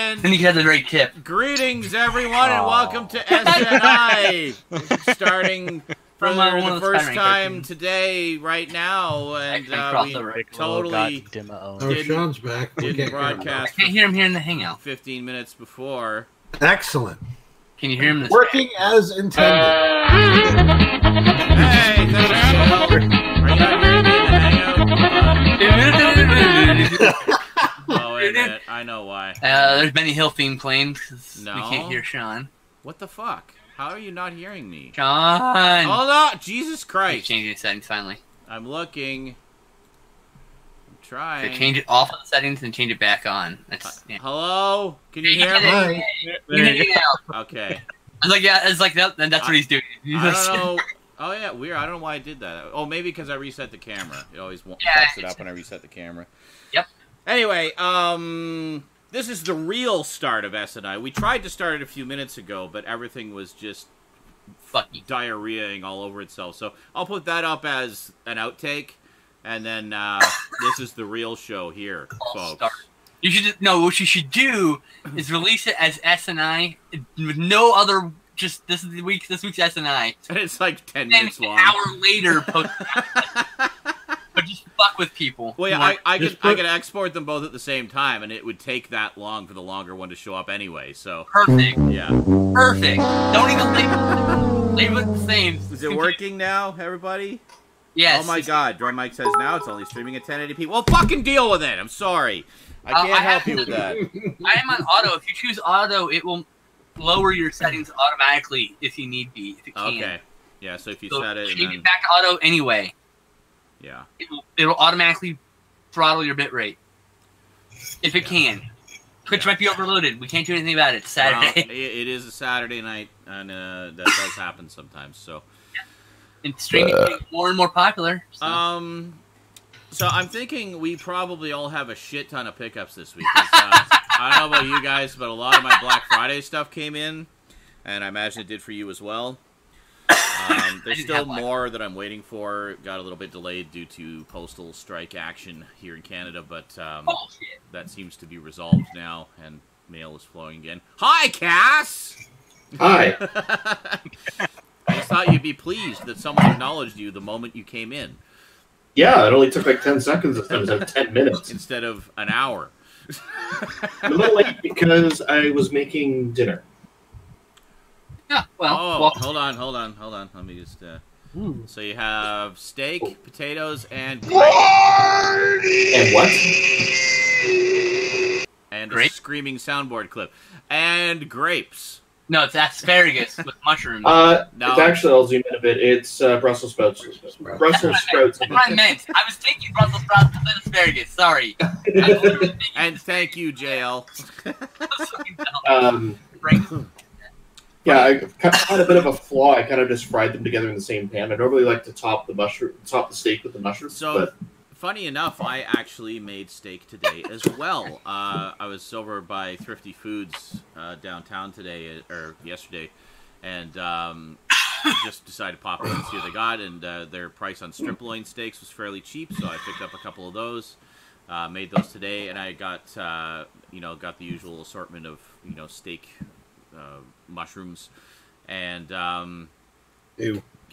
And then you get the right tip. Greetings, everyone, and welcome to SNI. Starting for the first time today, right now, and we totally Sean's back. didn't broadcast. I can't hear him here in the hangout. 15 minutes before. Excellent. Can you hear him? Working as intended. Hey, thanks, Are you not hearing me in the hangout? Oh, wait a minute. I know why. There's Benny Hill theme playing. No. We can't hear Sean. What the fuck? How are you not hearing me? Sean! Hold on! Jesus Christ! He's changing the settings finally. I'm looking. I'm trying. So change it off of the settings and change it back on. That's, yeah. Hello? Can you hear me? Okay. I was like, yeah, it's like that. Then that's what he's doing. I don't know. Oh yeah, weird. I don't know why I did that. Oh, maybe because I reset the camera. It always fucks it up when I reset the camera. Yep. Anyway, this is the real start of SNI. We tried to start it a few minutes ago, but everything was just diarrheaing all over itself. So I'll put that up as an outtake, and then this is the real show here, folks. You should what you should do is release it as SNI with no other. Just this week's SNI. And it's like 10 minutes long. An hour later, post. But just fuck with people. Well, yeah, I could export them both at the same time, and it would take that long for the longer one to show up anyway. So perfect. Yeah. Perfect. Don't even leave it the same. Is it working now, everybody? Yes. Oh my God, Drum Mike says now it's only streaming at 1080p. Well, fucking deal with it. I'm sorry. I can't help you with that. I am on auto. If you choose auto, it will lower your settings automatically if you need be. If it can. Okay. Yeah. So if you set it, change it back to auto anyway. Yeah. It'll automatically throttle your bitrate if it can. Twitch might be overloaded. We can't do anything about it. It's Saturday. Well, it is a Saturday night, and that does happen sometimes. So. And streaming is getting more and more popular. So. So I'm thinking we probably all have a shit ton of pickups this week. I don't know about you guys, but a lot of my Black Friday stuff came in, and I imagine it did for you as well. There's still more that I'm waiting for. Got a little bit delayed due to postal strike action here in Canada, but that seems to be resolved now, and mail is flowing again. Hi, Cass! Hi. I just thought you'd be pleased that someone acknowledged you the moment you came in. Yeah, it only took like 10 seconds instead of 10 minutes. Instead of an hour. I'm a little late because I was making dinner. Yeah, well. Oh, hold on. Let me just. So you have steak, potatoes, and And what? And a screaming soundboard clip. And grapes. No, it's asparagus with mushrooms. No. It's actually, I'll zoom in a bit. It's Brussels sprouts. Brussels sprouts. That's what I meant. I was thinking Brussels sprouts and asparagus. Sorry. And thank you, JL. Yeah, I had a bit of a flaw. I kind of just fried them together in the same pan. I normally like to top the steak with the mushrooms. So, funny enough, I actually made steak today as well. I was over by Thrifty Foods downtown today, or yesterday, and just decided to pop in and see what they got. And their price on strip loin steaks was fairly cheap, so I picked up a couple of those. Made those today, and I got got the usual assortment of steak, mushrooms, and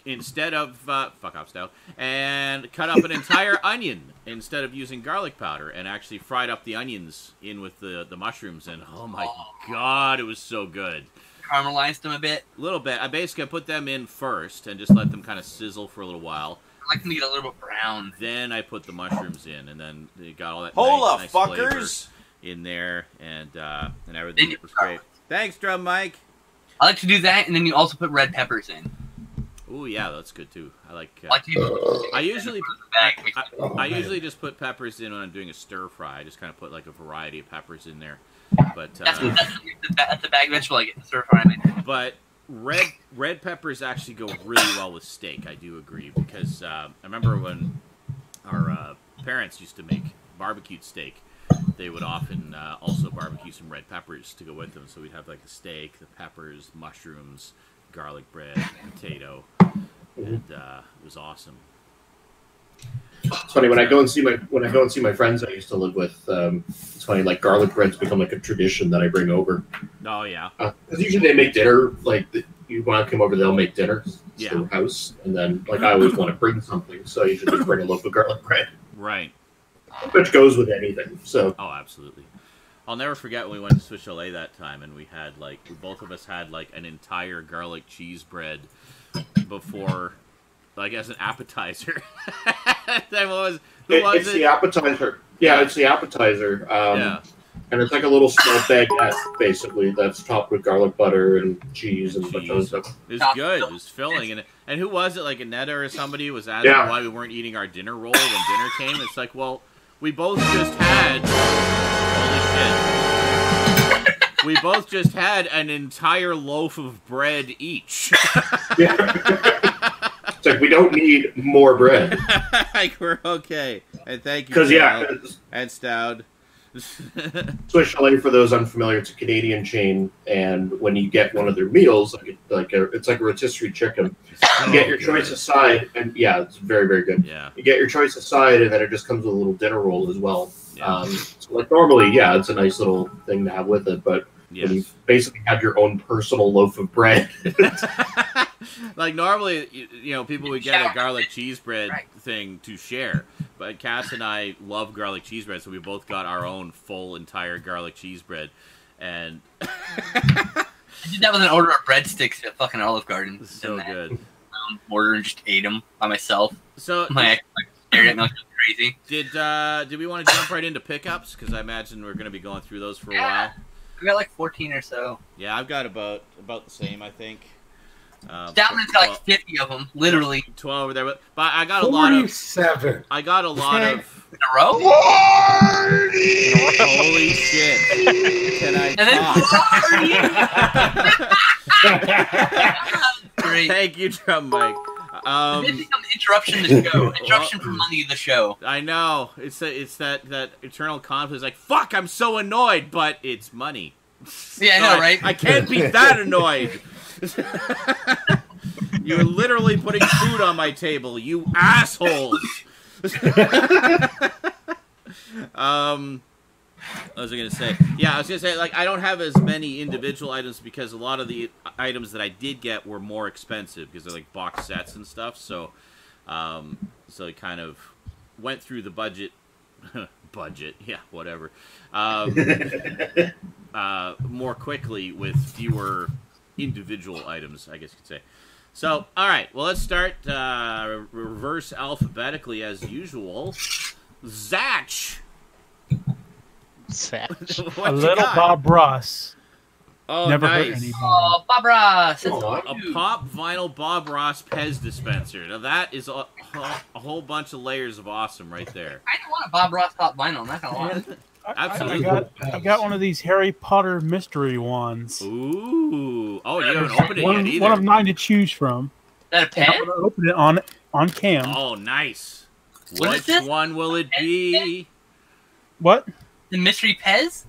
instead of fuck off style, and cut up an entire onion instead of using garlic powder, and actually fried up the onions in with the mushrooms, and oh my God, it was so good. Caramelized them a bit? A little bit. I basically put them in first and just let them kind of sizzle for a little while. I like them to get a little bit brown. Then I put the mushrooms in, and then they got all that nice fuckers in there, and everything was great. Thanks, Drum Mike. I like to do that, and then you also put red peppers in. Ooh, yeah, that's good too. I usually just put peppers in when I'm doing a stir fry. I just kind of put like a variety of peppers in there. But that's a bag vegetable I get in stir fry. But red peppers actually go really well with steak. I do agree, because I remember when our parents used to make barbecued steak, they would often also barbecue some red peppers to go with them. So we'd have like the steak, the peppers, mushrooms, garlic bread, potato, and it was awesome. It's funny when I go and see my friends I used to live with. It's funny, like garlic bread's become like a tradition that I bring over. Oh yeah. Because usually they make dinner. Like you want to come over, they'll make dinner to the house, and then like I always want to bring something, so I usually just bring a loaf of garlic bread. Right. Which goes with anything. So. Oh, absolutely. I'll never forget when we went to Swiss Chalet that time, and we had both of us had like an entire garlic cheese bread before, like as an appetizer. It's the appetizer. Yeah, it's the appetizer. And it's like a little small baguette, basically, that's topped with garlic butter and cheese and a bunch of stuff. It was good. It was filling. And who was it? Like Annetta or somebody was asking why we weren't eating our dinner roll when dinner came. It's like, well, we both just had... Holy shit. We both just had an entire loaf of bread each. It's like, we don't need more bread. Like, we're okay. And thank you, because and Stoud. Swiss Chalet, for those unfamiliar, it's a Canadian chain, and when you get one of their meals, it's like a rotisserie chicken. You get your choice aside, and it's very, very good. Yeah. You get your choice aside, and then it just comes with a little dinner roll as well. Yeah. So like normally, it's a nice little thing to have with it, but when you basically have your own personal loaf of bread. Like normally, people would get a garlic cheese bread thing to share, but Cass and I love garlic cheese bread, so we both got our own full entire garlic cheese bread, and I did that with an order of breadsticks at fucking Olive Garden. So good. Order and just ate them by myself. So my ex stared at me like crazy. Did we want to jump right into pickups? Because I imagine we're going to be going through those for a while. I got like 14 or so. Yeah, I've got about the same, I think. Stoudman's got like 50 of them, literally. 12 over there, but I got a lot of... 47. I got a lot of... In a row? Holy shit. Can I Great. Thank you, Drum Mike. This becomes interruption to the show. Interruption for money of the show. I know. It's that eternal conflict. It's like, fuck, I'm so annoyed, but it's money. Yeah, I know, right? I can't be that annoyed. You're literally putting food on my table, you assholes. What was I going to say? Yeah, I was going to say, like, I don't have as many individual items because a lot of the items that I did get were more expensive because they're like box sets and stuff. So, so it kind of went through the budget. Yeah, whatever. More quickly with fewer individual items, I guess you could say. So, all right. Well, let's start reverse alphabetically as usual. Zatch. A little Bob Ross. Oh, never nice. hurt anybody. Oh, Bob Ross. A pop vinyl Bob Ross Pez dispenser. Now that is a whole bunch of layers of awesome right there. I don't want a Bob Ross pop vinyl. I'm not gonna lie. Absolutely. I got one of these Harry Potter mystery ones. Ooh. Oh, you haven't opened it yet either. One of 9 to choose from. Is that a pen? I'm going to open it on cam. Oh, nice. Which one will it be? What? The mystery Pez?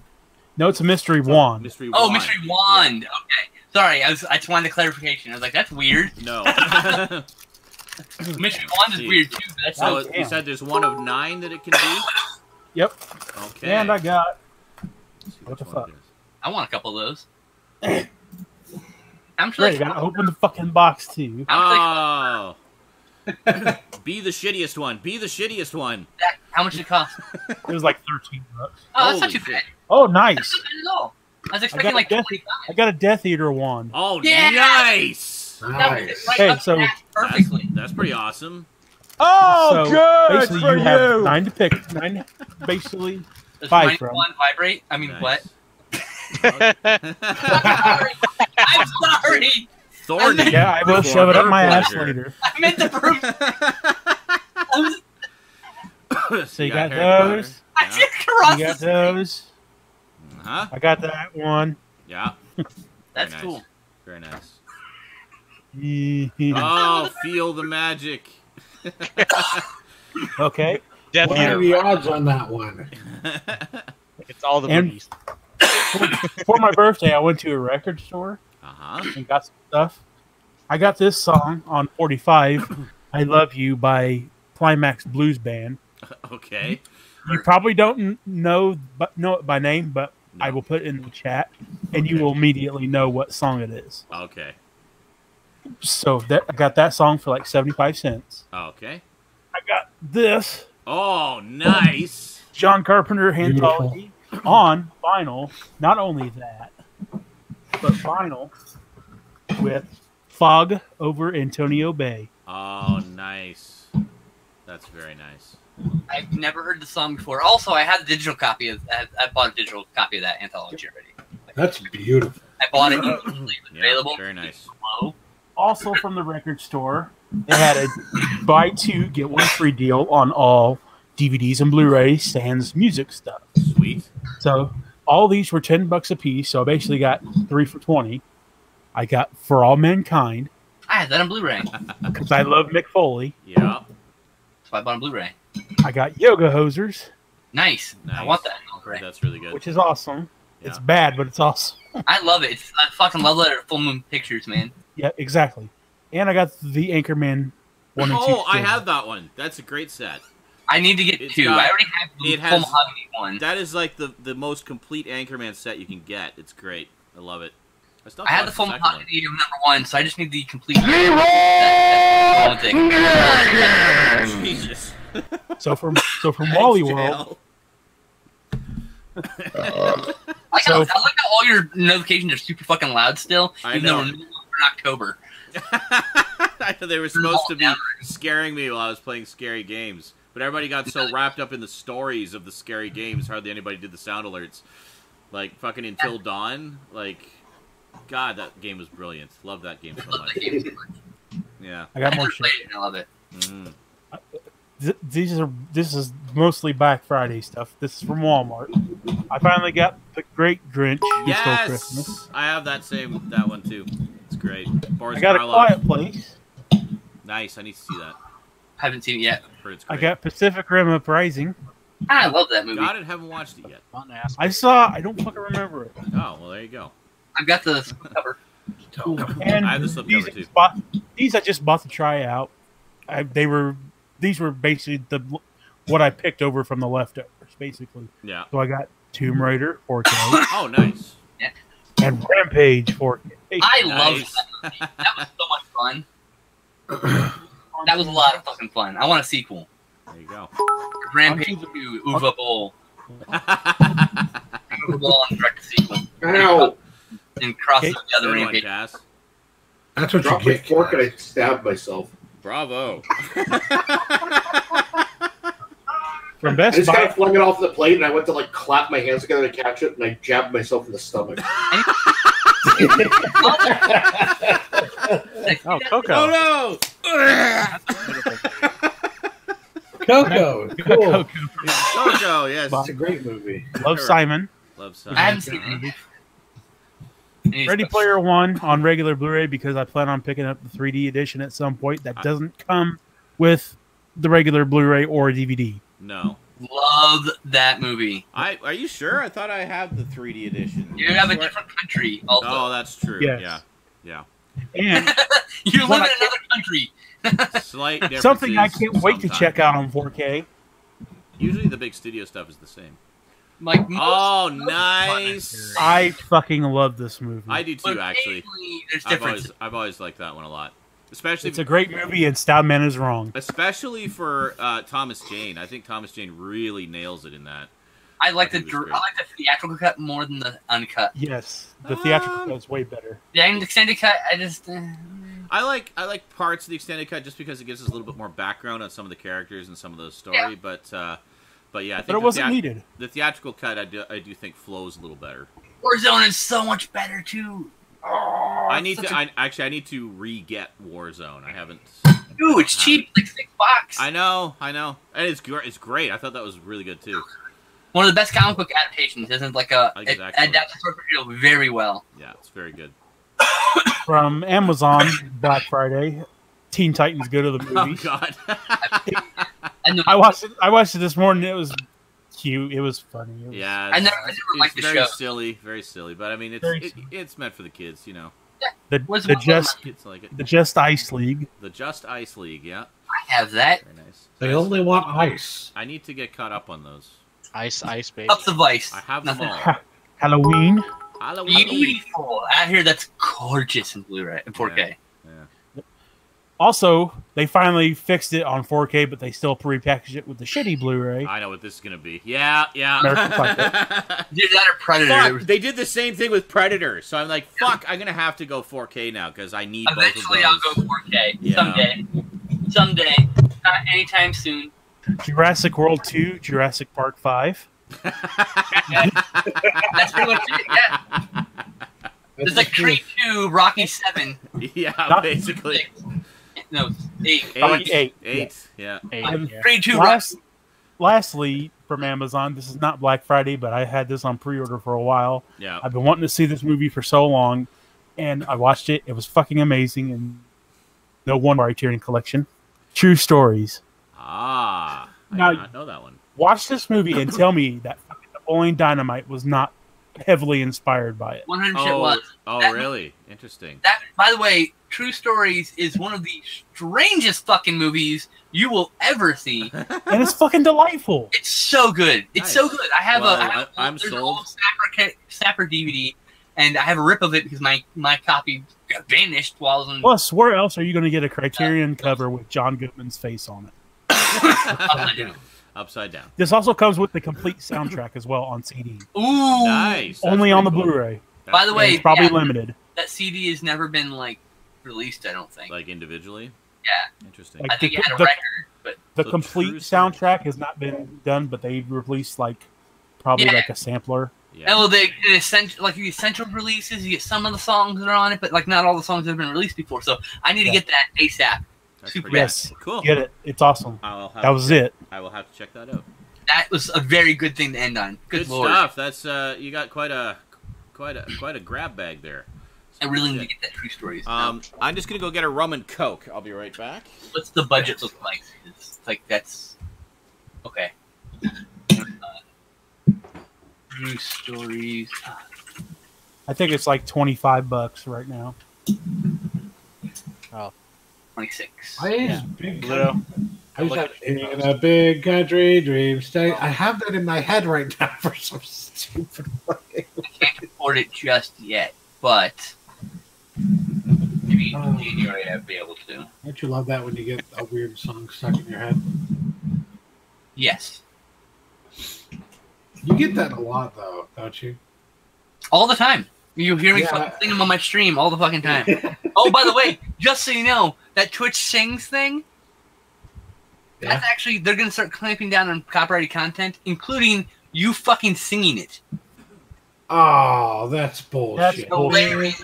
No, it's a mystery wand. Mystery Oh, wand. mystery wand. Yeah. Okay. Sorry, I just wanted a clarification. I was like, that's weird. No. Mystery wand is weird too. But that's So you said there's one of 9 that it can be? Yep. Okay. And I got... What the fuck? I want a couple of those. I'm sure. Right, you gotta open the fucking box too. Oh. Be the shittiest one. Be the shittiest one. How much did it cost? It was like $13. Oh, that's not Holy too bad. Oh, That's nice. not bad at all. I was expecting like 25. I got a Death Eater wand. Oh, Yeah! nice. That would fit right Hey, up so- to that perfectly. That's pretty awesome. Oh, Oh, good basically for you have you. 9 to pick. 9, basically. Does 5 my from. one vibrate? I mean, Nice. what? I'm sorry. Thorny. Yeah, I will For shove it up her my ass pleasure. later. I meant to prove. So you got Harry those. I Potter. did cross You got the those. Huh? I got that one. Yeah. That's Very nice. cool. Very nice. Okay. Oh, feel the magic. Death What are Eater. the odds on that one? It's all the And- movies. For my birthday, I went to a record store Uh-huh. and got some stuff. I got this song on 45, I Love You by Climax Blues Band. Okay. You probably don't know it by name, but No. I will put it in the chat, and you Okay. will immediately know what song it is. Okay. So I got that song for like 75 cents. Okay. I got this Oh, nice. John Carpenter anthology on vinyl. Not only that, but vinyl with Fog over Antonio Bay. Oh, nice. That's very nice. I've never heard the song before. Also, I had a digital copy of. I bought a digital copy of that anthology already. That's beautiful. I bought it. It was Yeah, available. very nice. Low. Also from the record store, they had a buy two get one free deal on all DVDs and Blu-rays, sans music stuff. Sweet. So all these were $10 a piece. So I basically got 3 for $20. I got For All Mankind I had that on Blu-ray. because I love Mick Foley. Yeah. So I bought on Blu-ray. I got Yoga Hosers, Nice. I want that on Blu-ray. That's really good. which is awesome. Yeah. It's bad, but it's awesome. I love it. I fucking love that at Full Moon Pictures, man. Yeah, exactly. And I got the Anchorman 1 and 2. Oh, I have that one. That's a great set. I need to get It's 2. got- I already have the it Full has- Mahogany one. That is like the most complete Anchorman set you can get. It's great. I love it. still I had the watched Full second one. Mahogany of #1, so I just need the complete. That one thing. Jesus. So from Wally Thanks, World, JL. I like how all your notifications are super fucking loud still, I even though know. we're in October. I know they were supposed to be scaring me while I was playing scary games, but everybody got so wrapped up in the stories of the scary games, hardly anybody did the sound alerts. Like fucking Until Dawn, like God, that game was brilliant. Love that game so much. Yeah. I got I more never shit. played it, and I love it. Mhm. This is mostly Black Friday stuff. This is from Walmart. I finally got the Great Grinch Who Stole Christmas. Yes, I have that one too. It's great. Boris I got A Karloff. Quiet Place. Nice. I need to see that. Haven't seen it yet. Heard it's I great. got Pacific Rim Uprising. I love that movie. Got it. Haven't watched it yet. I don't fucking remember it. Oh well, there you go. I've got the cover. And I have the slipcover too. These I just bought to try out. These were basically what I picked over from the leftovers, basically. Yeah. So I got Tomb Raider 4K Oh, nice. and Rampage 4K. I love Nice. that movie. That was so much fun. That was a lot of fucking fun. I want a sequel. There you go. Rampage 2, Uva Bowl. Uva Bowl and direct sequel. Ow! And cross Okay. it with the other Good one, Rampage. Cass. That's what Dropped you my get. fork and I stabbed myself. Bravo. From I Best just kind Buy. of flung it off the plate and I went to like clap my hands together to catch it and I jabbed myself in the stomach. Oh, Coco. Oh Coco. Cool. no! Coco, yes. It's a great movie. Love Simon. Love I Simon. haven't seen it. Ready Player One on regular Blu-ray because I plan on picking up the 3D edition at some point. That doesn't come with the regular Blu-ray or DVD. No. Love that movie. Are you sure? I thought I had the 3D edition. You have a Swear- different country also. Oh, that's true. Yes. Yeah. And You live When in I- another country. Slight differences. something I can't wait to sometimes. check out on 4K. Usually the big studio stuff is the same. Like most, Oh, most nice. I fucking love this movie. I do but too, actually. occasionally There's I've differences. always liked that one a lot, especially It's a great movie, and Stoudman is wrong. especially for Thomas Jane. I think Thomas Jane really nails it in that. I like I the think it was great. theatrical cut more than the uncut. Yes, the theatrical Um, cut is way better. The extended cut, I just. I like parts of the extended cut just because it gives us a little bit more background on some of the characters and some of the story. Yeah. But yeah, I think But it wasn't needed. The theatrical cut I do think flows a little better. Warzone is so much better too. Oh, I need such to a- I need to re-get Warzone. I haven't. Dude, it's cheap, like $6. I know, and it's great. I thought that was really good too. One of the best comic book adaptations. Isn't like it Exactly. adapts the source material very well. Yeah, it's very good. From Amazon Black Friday, Teen Titans Go to the Oh Movies. God. And the, I watched it this morning. It was cute. It was funny. It was, Yeah, I never it's liked the very show. silly, very silly. But I mean, Very it's meant for the kids, you know. The What's the one of just Kids like it. the Just Ice League. The Just Ice League, yeah. I have that. Very nice. They only want ice. I need to get caught up on those. Ice, baby. Cups of ice. I have Nothing. them all. Halloween. Halloween. Beautiful. I hear that's gorgeous in Blu-ray and 4K. Yeah. Also, they finally fixed it on 4K, but they still prepackaged it with the shitty Blu-ray. I know what this is gonna be. Yeah. American Psycho. Dude, that or Predator. Fuck, they did the same thing with Predator, so I'm like, fuck, I'm gonna have to go 4K now because I need Eventually, both I'll of those. go 4K. Yeah. Someday. Not anytime soon. Jurassic World 2, Jurassic Park 5. That's pretty much it. Yeah. It's like Creed 2, Rocky 7. Yeah, basically. No, 8. Eight. Yeah. And Creed 2, Rocky. Lastly, from Amazon, this is not Black Friday, but I had this on pre-order for a while. Yeah. I've been wanting to see this movie for so long, and I watched it. It was fucking amazing, and no one Criterion Collection. True Stories. I Now- did not know that one. Watch this movie and tell me that fucking Napoleon Dynamite was not heavily inspired by it. 100% was. Oh, That- really? Interesting. That, by the way, True Stories is one of the strangest fucking movies you will ever see. And it's fucking delightful. It's so good. It's Nice. so good. I have Well, I'm there's an sold. old Snapper DVD, and I have a rip of it because my copy got vanished while I was on. Plus, where else are you going to get a Criterion cover with John Goodman's face on it? Upside down. This also comes with the complete soundtrack as well on CD. Ooh, Nice. That's Only on the pretty cool. Blu-ray. By the That's way, It's probably yeah, limited. that CD has never been like released. I don't think. like individually. Yeah. Interesting. Like, I think it had a the- record, but The So complete True Stories. soundtrack has not been done, but they released like probably Yeah. like a sampler. Yeah. well, the essential releases, you get some of the songs that are on it, but like not all the songs have been released before. So I need to Yeah. get that ASAP. That's super pretty Yes. cool. Get it? It's awesome. That was it. I will have to check that out. That was a very good thing to end on. Good, lord. stuff. That's you got quite a grab bag there. I really need to get that True Stories. I'm just gonna go get a rum and coke. I'll be right back. What's the budget look like? It's like that's okay. True Stories. I think it's like $25 right now. 26. I Yeah. big. Pluto. I used to have in a big country dream state. I have that in my head right now for some stupid way. I can't afford it just yet, but maybe in January I'll be able to. Don't you love that when you get a weird song stuck in your head? Yes. You get that a lot, though, don't you? All the time. You hear me Yeah. fucking sing them on my stream all the fucking time. Oh, by the way, just so you know, that Twitch sings thing, that's actually, they're going to start clamping down on copyrighted content, including you fucking singing it. Oh, that's bullshit. That's bullshit. Hilarious.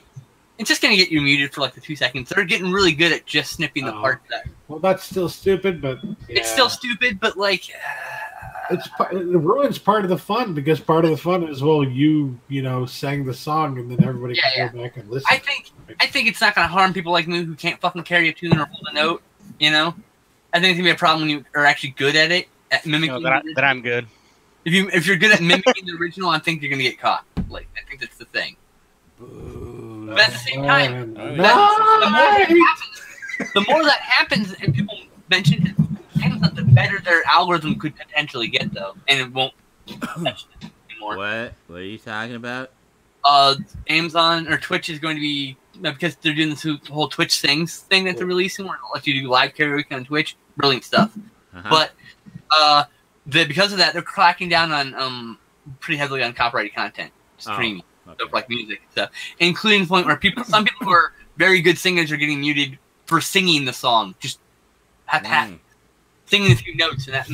It's just going to get you muted for like the 2 seconds. They're getting really good at just snipping the Oh. parts that. Well, that's still stupid, but It's still stupid, but like. it ruins part of the fun because part of the fun is you sang the song and then everybody can go back and listen. I think it's not going to harm people like me who can't fucking carry a tune or hold a note. You know, I think it's gonna be a problem when you are actually good at it, at mimicking. That I'm good. If you're good at mimicking the original, I think you're gonna get caught. Like I think that's the thing. But at the same time, the more that happens, and people mention it, the better their algorithm could potentially get, though, and it won't touch it anymore. What are you talking about? Amazon or Twitch is going to be because they're doing this whole Twitch Sings thing that they're releasing, where it'll let you do live karaoke on Twitch. Brilliant stuff. Uh-huh. But because of that, they're cracking down on pretty heavily on copyrighted content streaming, stuff like music and stuff, including the point where some people who are very good singers are getting muted for singing the song, just singing a few notes, and that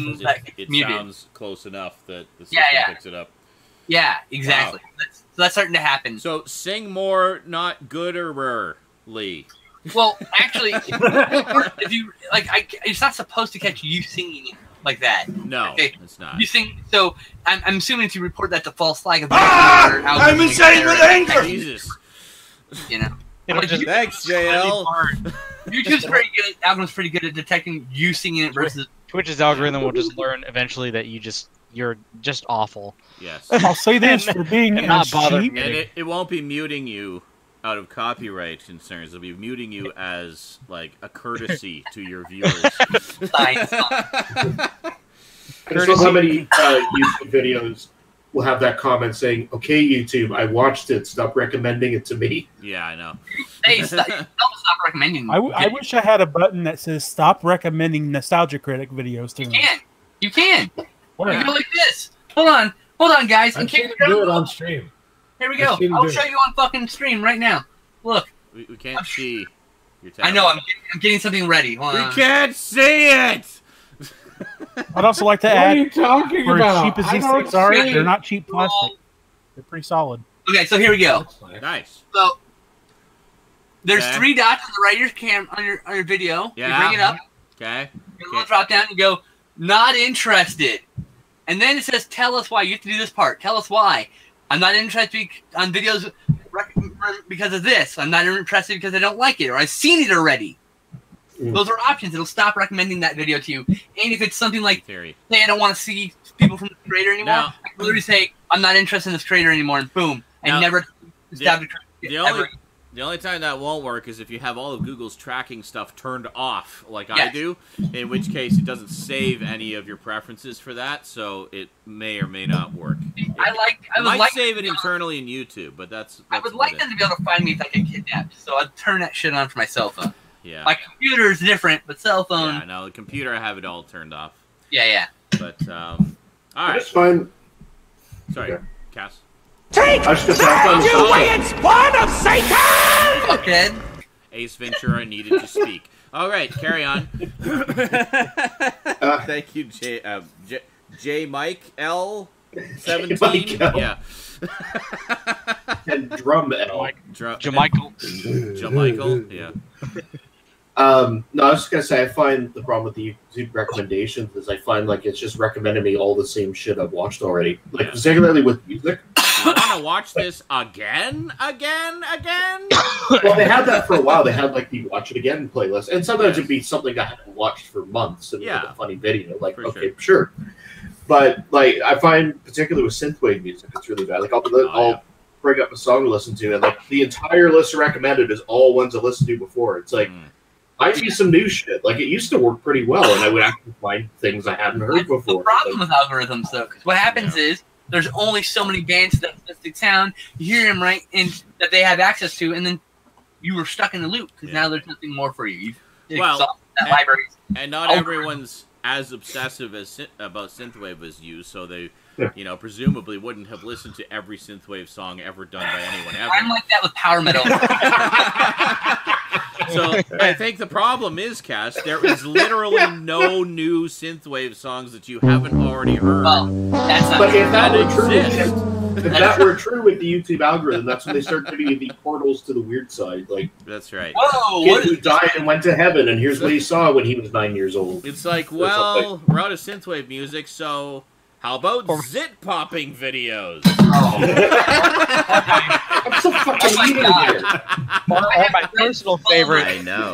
It muted. sounds close enough that the system picks it up. Yeah, exactly. Wow. So that's starting to happen. So sing more, not gooderly. Well, actually, if you it's not supposed to catch you singing it like that. No, okay. it's not. You sing. So I'm assuming if you report that to false flag, I'm insane with anger. Jesus. You know. Thanks, JL. YouTube's pretty good. Algorithm's pretty good at detecting you singing it versus Twitch's algorithm will just learn eventually that you're just awful. Yes. I'll say this for being and not as bother cheap. me. And it won't be muting you out of copyright concerns. They'll be muting you as like a courtesy to your viewers. I just love how many YouTube videos will have that comment saying, "Okay, YouTube, I watched it. Stop recommending it to me." Yeah, I know. Hey, stop recommending. I wish I had a button that says "Stop recommending Nostalgia Critic videos to me." You can. Where? You go like this. Hold on, guys. I can't do it on stream. Here we go. I'll show you on fucking stream right now. Look. We can't see your tablet. I know. I'm getting something ready. Hold on. We can't see it. I'd also like to What add, are you talking for about? as cheap as these things are, they're not cheap plastic. They're pretty solid. Okay, so here we go. Nice. So there's 3 dots on the right of your cam on your video. Yeah. You bring it up. Okay. You go drop down and go, not interested. And then it says, tell us why. You have to do this part. Tell us why. I'm not interested on videos because of this. I'm not interested because I don't like it, or I've seen it already. Those are options. It'll stop recommending that video to you. And if it's something like, say I don't want to see people from the creator anymore, I can literally say, I'm not interested in this creator anymore, and boom. And never stop the only time that won't work is if you have all of Google's tracking stuff turned off, like I do, in which case it doesn't save any of your preferences for that, so it may or may not work. I might save it internally in YouTube, but that's I would like them to be able to find me if I get kidnapped, so I'd turn that shit on for my cell phone. Yeah. My computer is different, but cell phone... Yeah, no, the computer I have it all turned off. Yeah. But, alright. It's fine. Sorry, Okay. Cass. Take that, you wicked spawn of Satan! Okay. Ace Ventura needed to speak. Alright, carry on. Thank you, J. Mike L. 17. Mike L. Yeah. And Drum L. Jamichael. Jamichael, yeah. No, I was just gonna say I find the problem with the YouTube recommendations is I find like it's just recommending me all the same shit I've watched already. Like particularly with music. You want to watch this again? Well, they had that for a while. They had like the watch it again playlist, and sometimes it'd be something I hadn't watched for months and with a funny video. Like, okay, sure. But like I find particularly with synthwave music, it's really bad. Like I'll bring up a song to listen to, and like the entire list recommended is all ones I listened to before. It's like I see some new shit. Like it used to work pretty well, and I would actually find things I hadn't heard before. The problem with algorithms, though, because what happens is there's only so many bands that specific sound. You hear them right in that they have access to, and then you were stuck in the loop because now there's nothing more for you. Libraries. And not everyone's as obsessive about synthwave as you, so they, presumably wouldn't have listened to every synthwave song ever done by anyone ever. I'm like that with power metal. So I think the problem is, Cass, there is literally no new synthwave songs that you haven't already heard. Well, that's not but if that were true with the YouTube algorithm, that's when they start giving you the portals to the weird side. Like that's right. Whoa! Kid who died and went to heven, and here's what he saw when he was 9 years old. It's like, well, we're out of synthwave music, so how about zit popping videos? I'm so fucking eating here. Or my personal favorite. I know.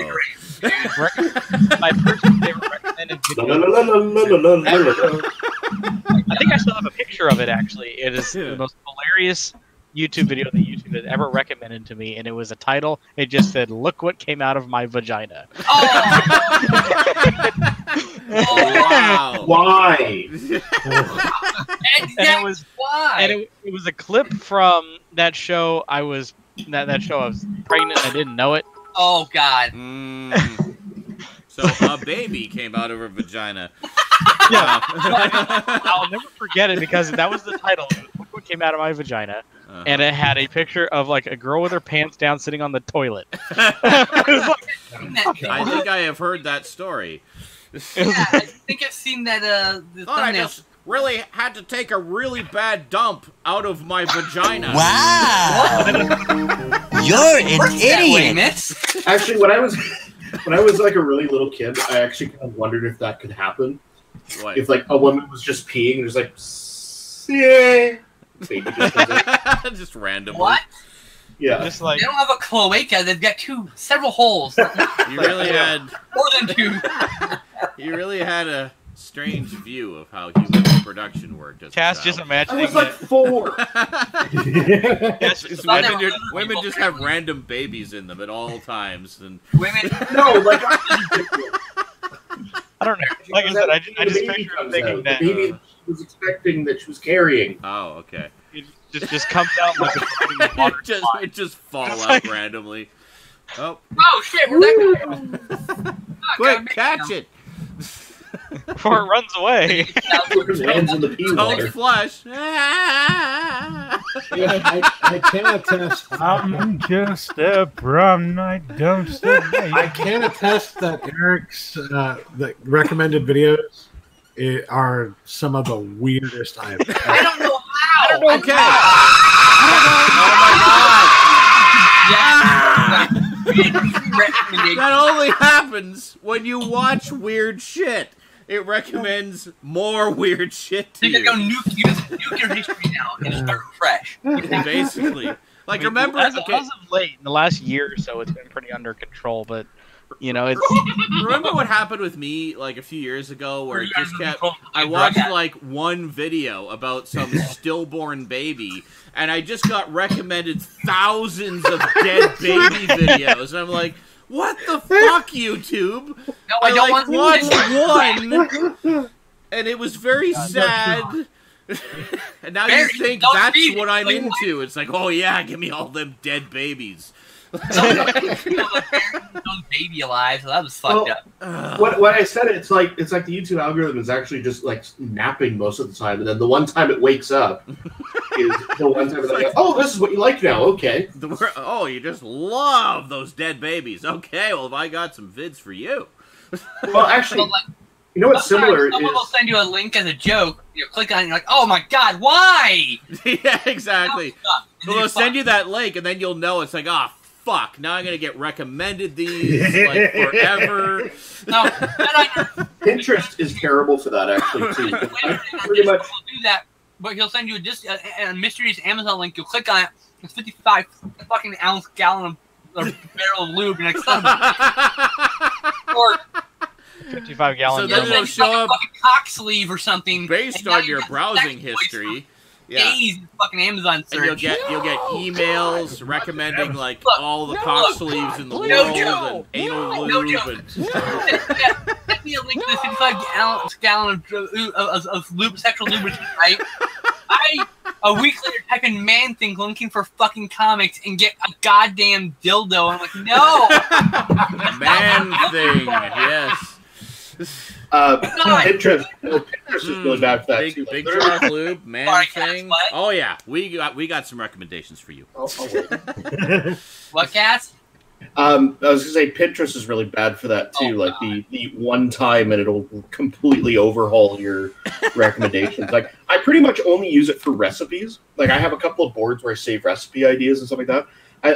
My personal favorite recommended video. I think I still have a picture of it, actually. It is the most hilarious YouTube video that YouTube has ever recommended to me, and it was a title. It just said, "Look what came out of my vagina." Wow! Why? And it was a clip from that show. I was pregnant. I didn't know it. Oh God! So a baby came out of her vagina. Yeah, I'll never forget it because that was the title. Look what came out of my vagina, and it had a picture of like a girl with her pants down sitting on the toilet. I think I have heard that story. Yeah, I think I've seen that. I just really had to take a really bad dump out of my vagina. Wow! You're an idiot. Actually, when I was like a really little kid, I actually kind of wondered if that could happen. What? If like a woman was just peeing and just like, yeah, baby just randomly. What? Yeah. Just like they don't have a cloaca. They've got several holes. You really had more than 2. You really had a strange view of how humans production work. Cass just imagining. I was like 4. Women just have random babies in them at all times, and women. No, like I don't know. Like I said, I just picture him thinking that the baby she was expecting that she was carrying. Oh, okay. It just comes out like it just fall out randomly. Oh shit! Where's that? Quick, catch it! Before it runs away. Lands in the pee water. Don't flush. I can attest. I'm just a prom night dumpster. I can attest that Eric's the recommended videos are some of the weirdest I've ever. I don't know how. Okay. Oh my god. That only happens when you watch weird shit. It recommends more weird shit to you. You gotta nuke your history now and start fresh. Basically. Like, remember... As of late, in the last year or so, it's been pretty under control, but, you know, it's... Remember what happened with me, like, a few years ago, where it just kept... I watched, like, one video about some stillborn baby, and I just got recommended thousands of dead baby videos, and I'm like... What the fuck, YouTube? No, I don't want watched one, and it was very sad. And now you think that's what I'm into. It's like, oh yeah, give me all them dead babies. Those baby alive, so that was fucked up. What I said, it's like the YouTube algorithm is actually just like napping most of the time, and then the one time it wakes up is the one time it's like, oh, this is what you like now, okay. Oh, you just love those dead babies. Okay, well, I got some vids for you. Well, actually, you know what's similar? Someone will send you a link as a joke. You click on it, and you're like, oh my god, why? Yeah, exactly. Well, they'll send you that link, and then you'll know it's like, ah, fuck, now I'm going to get recommended these, like, forever. No, Pinterest is terrible for that, actually, too. Pretty much do that, but he'll send you a mysterious Amazon link. You'll click on it. It's 55 fucking ounce gallon of barrel of lube. You're like, son of a... Or 55 gallon. So then it'll show up like a cock sleeve or something based on your browsing history. Yeah. Days fucking Amazon search. And you'll get emails recommending like all the cock sleeves in the world and anal lube. Send me a link to the 55 gallon of sexual lubricant, right? A week later type in man thing looking for fucking comics and get a goddamn dildo. I'm like, no! Man thing, yes. Pinterest is really bad for that too. Big Shark Lube, man thing. Oh yeah, we got some recommendations for you. What, Cass? I was gonna say Pinterest is really bad for that too. Like the one time and it'll completely overhaul your recommendations. Like I pretty much only use it for recipes. Like I have a couple of boards where I save recipe ideas and stuff like that.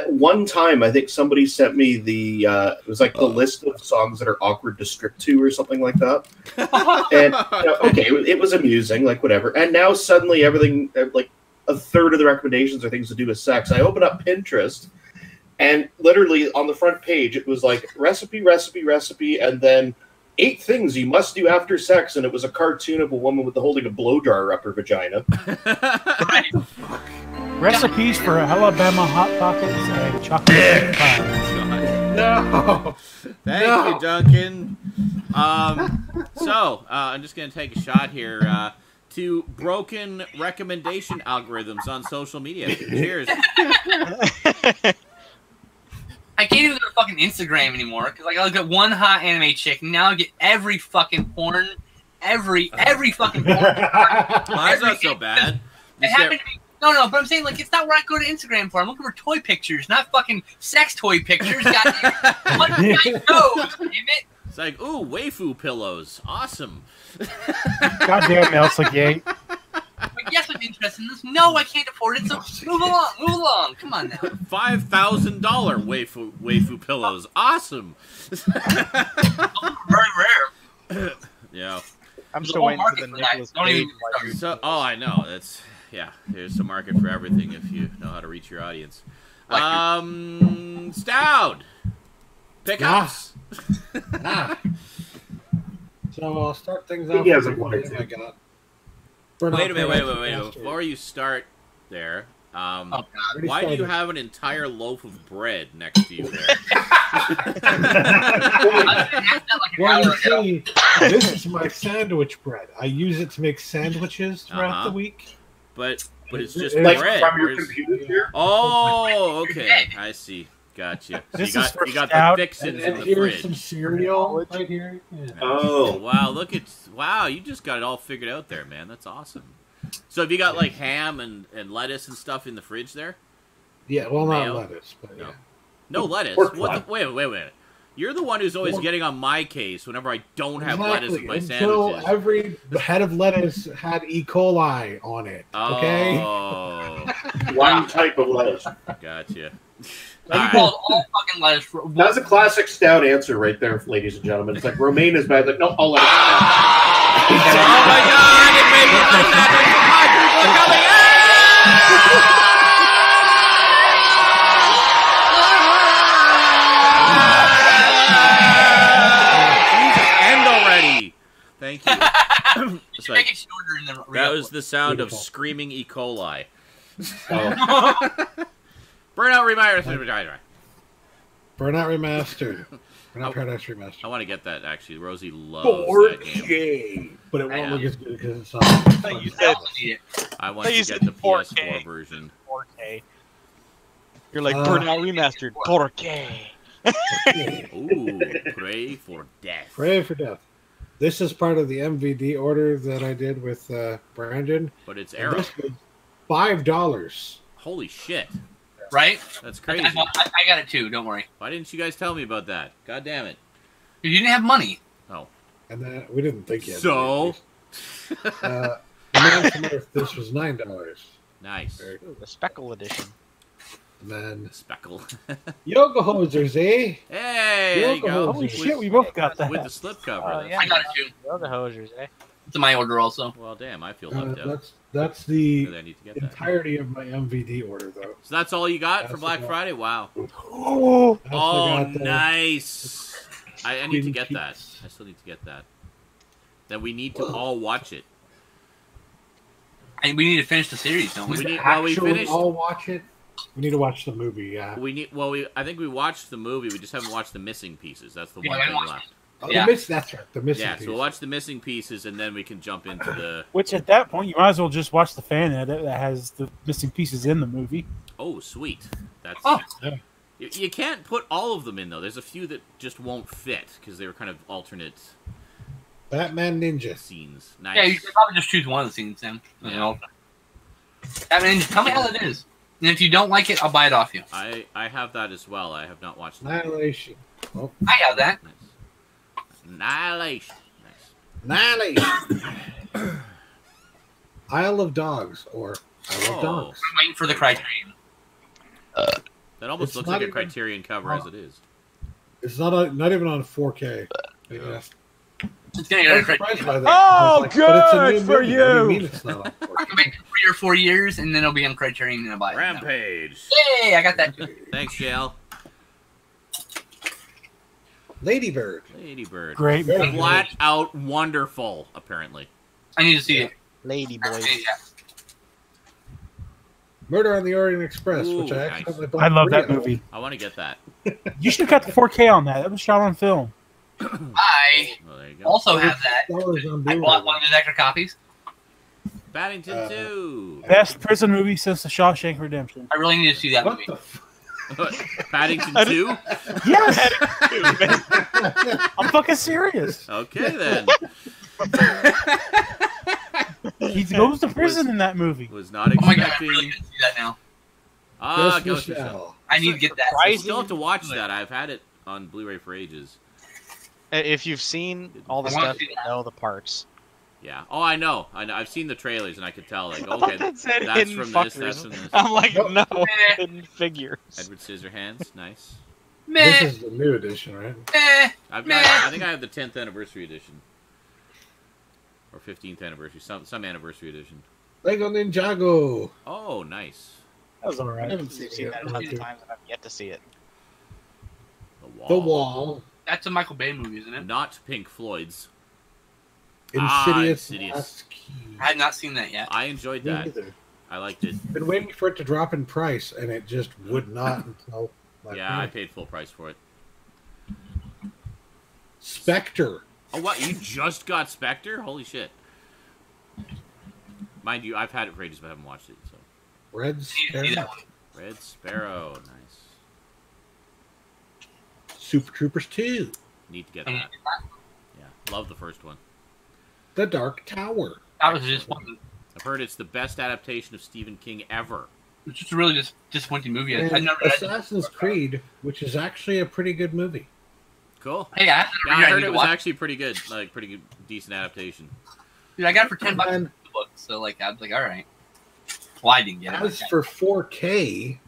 One time, I think somebody sent me the it was like the list of songs that are awkward to strip to or something like that. And okay, it was amusing, like whatever. And now suddenly everything, like a third of the recommendations are things to do with sex. I open up Pinterest, and literally on the front page it was like recipe, and then 8 things you must do after sex, and it was a cartoon of a woman with holding a blow dryer up her vagina. Recipes for Alabama Hot Pockets and chocolate pies. No! Thank you, Duncan. So, I'm just going to take a shot here to broken recommendation algorithms on social media. Cheers. I can't even go to fucking Instagram anymore because like I look at one hot anime chick, and now I get every fucking porn, every fucking porn. That's not so bad. It happened to me. No, but I'm saying like it's not where I go to Instagram for. I'm looking for toy pictures, not fucking sex toy pictures. Goddamn, what guy knows? Damn it! It's like, ooh, waifu pillows, awesome. Goddamn, Elsa Gate. Like, yes, I'm interested in this. No, I can't afford it. So move along. Come on now. $5,000 waifu pillows, awesome. Very rare. Yeah. I'm still waiting for the Nicolas Cage. Oh, I know. That's there's a market for everything if you know how to reach your audience. Stoud, pickups. So I'll start things off. He has a one or two. I got. Wait a minute. Before you start there, why do you have an entire loaf of bread next to you there? Well, you see, this is my sandwich bread. I use it to make sandwiches throughout the week. But it's just Like bread. From your computer here? Oh, okay. I see. Gotcha. So you got the fixins in the here's fridge. some cereal right here. Yeah. Oh. Wow, you just got it all figured out there, man. That's awesome. So have you got like ham and lettuce and stuff in the fridge there? Yeah, well, not Mayo? lettuce, but No. yeah. No lettuce. Wait a minute. You're the one who's always getting on my case whenever I don't have lettuce in my Until sandwiches. every head of lettuce had E. coli on it. Okay. Oh, One type of lettuce. gotcha. You called all fucking lettuce. That's a classic Stout answer right there, ladies and gentlemen. It's like romaine is bad. Like, no, all lettuce. Oh my God! It made me so sad. People are coming End already. Thank you. Just make it shorter in the That was the sound of screaming E. coli. Oh. Burnout Reminder. Burnout Remastered. Burnout Paradise Remastered. I want to get that, actually. Rosie loves that game. But it won't look as good because it's not. You said I want to get the 4K. PS4 version. 4K. You're like Burnout Remastered 4K. Ooh, pray for death. Pray for death. This is part of the MVD order that I did with Brandon. But it's And Arrow. this was $5. Holy shit. Right? That's crazy. I got it too. Don't worry. Why didn't you guys tell me about that? God damn it. You didn't have money. Oh. And then we didn't think yet. So? Man from Earth, this was $9. Nice. Ooh, the Speckle edition. And then Speckle. Yoga Hosers, eh? Hey, there you go. Holy shit, we both got that. With the slip cover. Yeah. I got it too. Yoga hosers, eh? It's in my order also. Well, damn, I feel left out. That's the Maybe I need to get that. entirety of my MVD order, though. So that's all you got for That's Black about- Friday? Wow. Oh, I Oh, forgot that. nice. I need to Twin get that. Peaks. I still need to get that. Then we need to all watch it. And we need to finish the series, don't we? We need, To well, we actually finished. all watch it. We need to watch the movie. Yeah. We need. Well, I think we watched the movie. We just haven't watched the missing pieces. That's the Yeah, one I thing watched left. Oh, Yeah. That's right. The missing Yeah, piece. so we'll watch the missing pieces, and then we can jump into the. which at that point you might as well just watch the fan edit that has the missing pieces in the movie. Oh, sweet. That's. Oh. Yeah. You can't put all of them in though. There's a few that just won't fit because they were kind of alternate Batman Ninja. scenes. Yeah, Nice. you should probably just choose one of the scenes, Sam. You know. I mean, tell me how it is. And if you don't like it, I'll buy it off you. I have that as well. I have not watched that. Annihilation. Oh, I have that. Nice. Annihilation. Nice. Annihilation. Isle of Dogs or Isle of Oh. Dogs. I'm waiting for the Criterion. That almost It's looks not like a even- Criterion cover as it is. It's not even on 4K. Yeah. It's gonna I get a was surprised Criterion. by that. Oh, I was like, but it's a new good for movie. What do you. mean it's not on 4K? Wait 3 or 4 years, and then it'll be on Criterion, and I'll buy it. Rampage. Yay! I got that too. Thanks, JL. Ladybird. Ladybird. Great movie. Flat out wonderful, apparently. I need to see it. Lady boys. Yeah. Murder on the Orient Express, Ooh, which I nice. accidentally bought. I love that 3 of. movie. I want to get that. You should have got the 4K on that. That was shot on film. I Well, there you go. also have that. Dollars on I Blu-ray. bought one of his extra copies. Paddington 2. Best prison movie since The Shawshank Redemption. I really need to see that What movie. the f- Paddington 2? Yes! I'm fucking serious. Okay, then. He goes to prison in that movie. Was not Oh my god, I expecting. really need to see that now. Ah, Ghost Ghost in the Shell. Shell. I need to get that. I still have to watch that. I've had it on Blu-ray for ages. If you've seen all the I wanna stuff, see you that. know the parts. Yeah. Oh, I know. I've seen the trailers, and I could tell. Like, okay, That said that's hidden from this. fuckers. That's from this. I'm like, Nope. no, Eh. hidden figures. Edward Scissorhands. Nice. This Meh, is the new edition, right? I've got. Meh. I think I have the 10th anniversary edition, or 15th anniversary. Some anniversary edition. Lego Ninjago. Oh, nice. That was I alright. haven't seen I've it seen yet. that tons of times, and I've yet to see it. The Wall. The Wall. that's a Michael Bay movie, isn't it? Not Pink Floyd's. Insidious. Insidious. I had not seen that yet. I enjoyed Me that. neither. I liked it. Been waiting for it to drop in price, and it just would not until. Yeah, I paid full price for it. Spectre. Oh, what? You just got Spectre? Holy shit. Mind you, I've had it for ages, but I haven't watched it. So. Red Sparrow. Red Sparrow. Nice. Super Troopers 2. Need to get that. Yeah, love the first one. The Dark Tower. That was just one. I've heard it's the best adaptation of Stephen King ever. It's just a really disappointing movie. And Assassin's Creed, which is actually a pretty good movie. Cool. Hey, I heard it was actually pretty good. Like, pretty good, decent adaptation. Dude, I got it for $10 in the book, so like I was like, all right. Well, I didn't get it. As for 4K,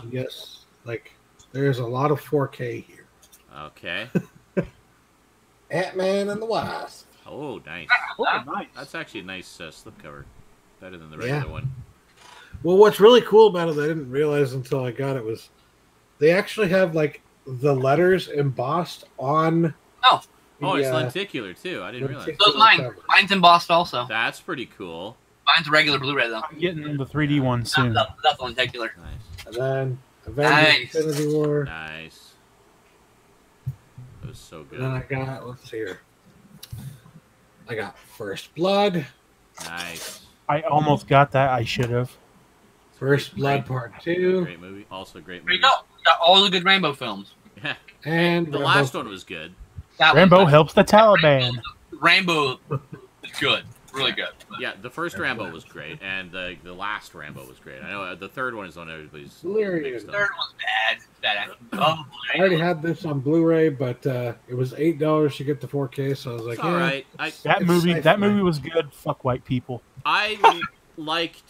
yes, like there's a lot of 4K here. Okay. Ant-Man and the Wasp. Oh, nice. Oh, nice. That's actually a nice slipcover. Better than the regular one. Well, what's really cool about it, I didn't realize until I got it, was they actually have like the letters embossed on. Oh, it's lenticular too. I didn't realize. So it's mine. Mine's embossed also. That's pretty cool. Mine's a regular Blu-ray though. I'm getting the 3D one soon. That's lenticular. Nice. And then Avengers Infinity War. Nice. That was so good. And then I got, let's see here. I got First Blood. Nice. I almost got that. I should have. First Blood Part 2. Great movie. Also great There movie. you go. Got all the good Rambo films. Yeah. And the last one was good. Rambo helps the Taliban. Rambo is good. Really good. Yeah, the first Rambo was great, and the last Rambo was great. I know the third one is on everybody's. Delirium. The third one's bad. Oh, I already had this on Blu-ray, but it was $8 to get the 4K, so I was like, It's all right. That movie was good. Fuck white people. I liked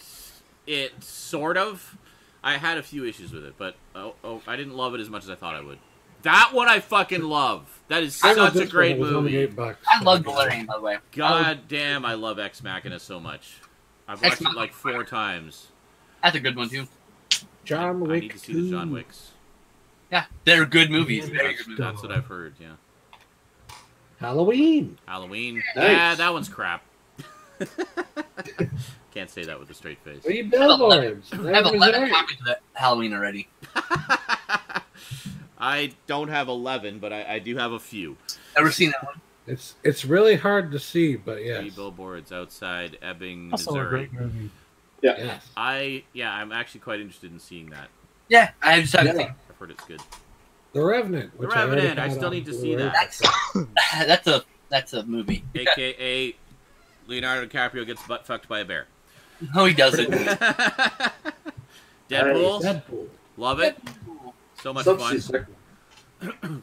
it, sort of. I had a few issues with it, but I didn't love it as much as I thought I would. That one I fucking love. That is such a great movie. $8, I love Delirium, by the way. God damn, I love Ex Machina so much. I've watched it like 4 times. That's a good one, too. John Wick. I need to see the John Wicks. Yeah, they're good movies. Very good movies. That's what I've heard, yeah. Halloween. Halloween. Nice. Yeah, that one's crap. Can't say that with a straight face. 3 billboards. I have 11 copies of that Halloween already. I don't have 11, but I do have a few. Ever seen that one? It's really hard to see, but yeah. 3 billboards outside Ebbing, Also Missouri. a great movie. Yeah. Yes. I'm actually quite interested in seeing that. Yeah, I just haven't seen. I've heard it's good. The Revenant. The Which Revenant. I I still need to see Blu-ray. that. That's a movie. AKA Leonardo DiCaprio gets butt fucked by a bear. No, he doesn't. Deadpool. Love it. So much fun.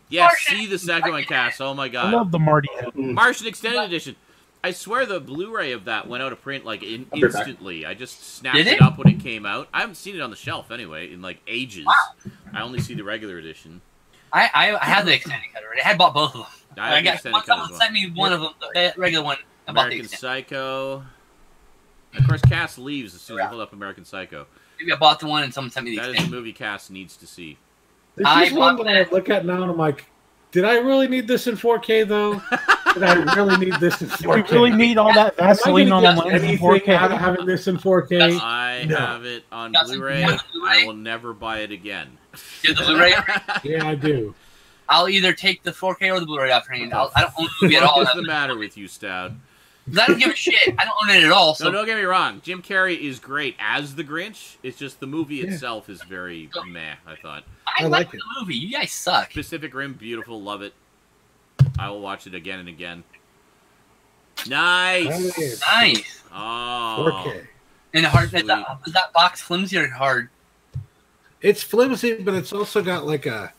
Yes, Martian. see the second one, Cass. Oh my I god. love the Marty. Martian Extended Edition. I swear the Blu-ray of that went out of print like instantly. I just snapped it up when it came out. I haven't seen it on the shelf anyway in like ages. Wow. I only see the regular edition. I had the extended cut already. I had bought both of them. I got someone sent me one of them, the regular one. I bought the American Psycho. Of course, Cass leaves as soon as I hold up American Psycho. Maybe I bought the one and someone sent me the extended. That is a movie Cass needs to see. This is one that I look at now and I'm like, did I really need this in 4K though? Did I really need this in 4K? Do you really need all that Vaseline on the lens in 4K? Out of having this in 4K? I have it on Blu-ray. I will never buy it again. You have the Blu-ray? Yeah, I do. I'll either take the 4K or the Blu-ray off hand. I don't own the movie at all. What's the matter with you, Stoud? I don't give a shit. I don't own it at all. So. No, don't get me wrong. Jim Carrey is great as the Grinch. It's just the movie itself is very meh, I thought. I like the movie. You guys suck. Pacific Rim, beautiful. Love it. I will watch it again and again. Nice. Nice. Oh. 4K. And hard. Is that box flimsy or hard? It's flimsy, but it's also got like a,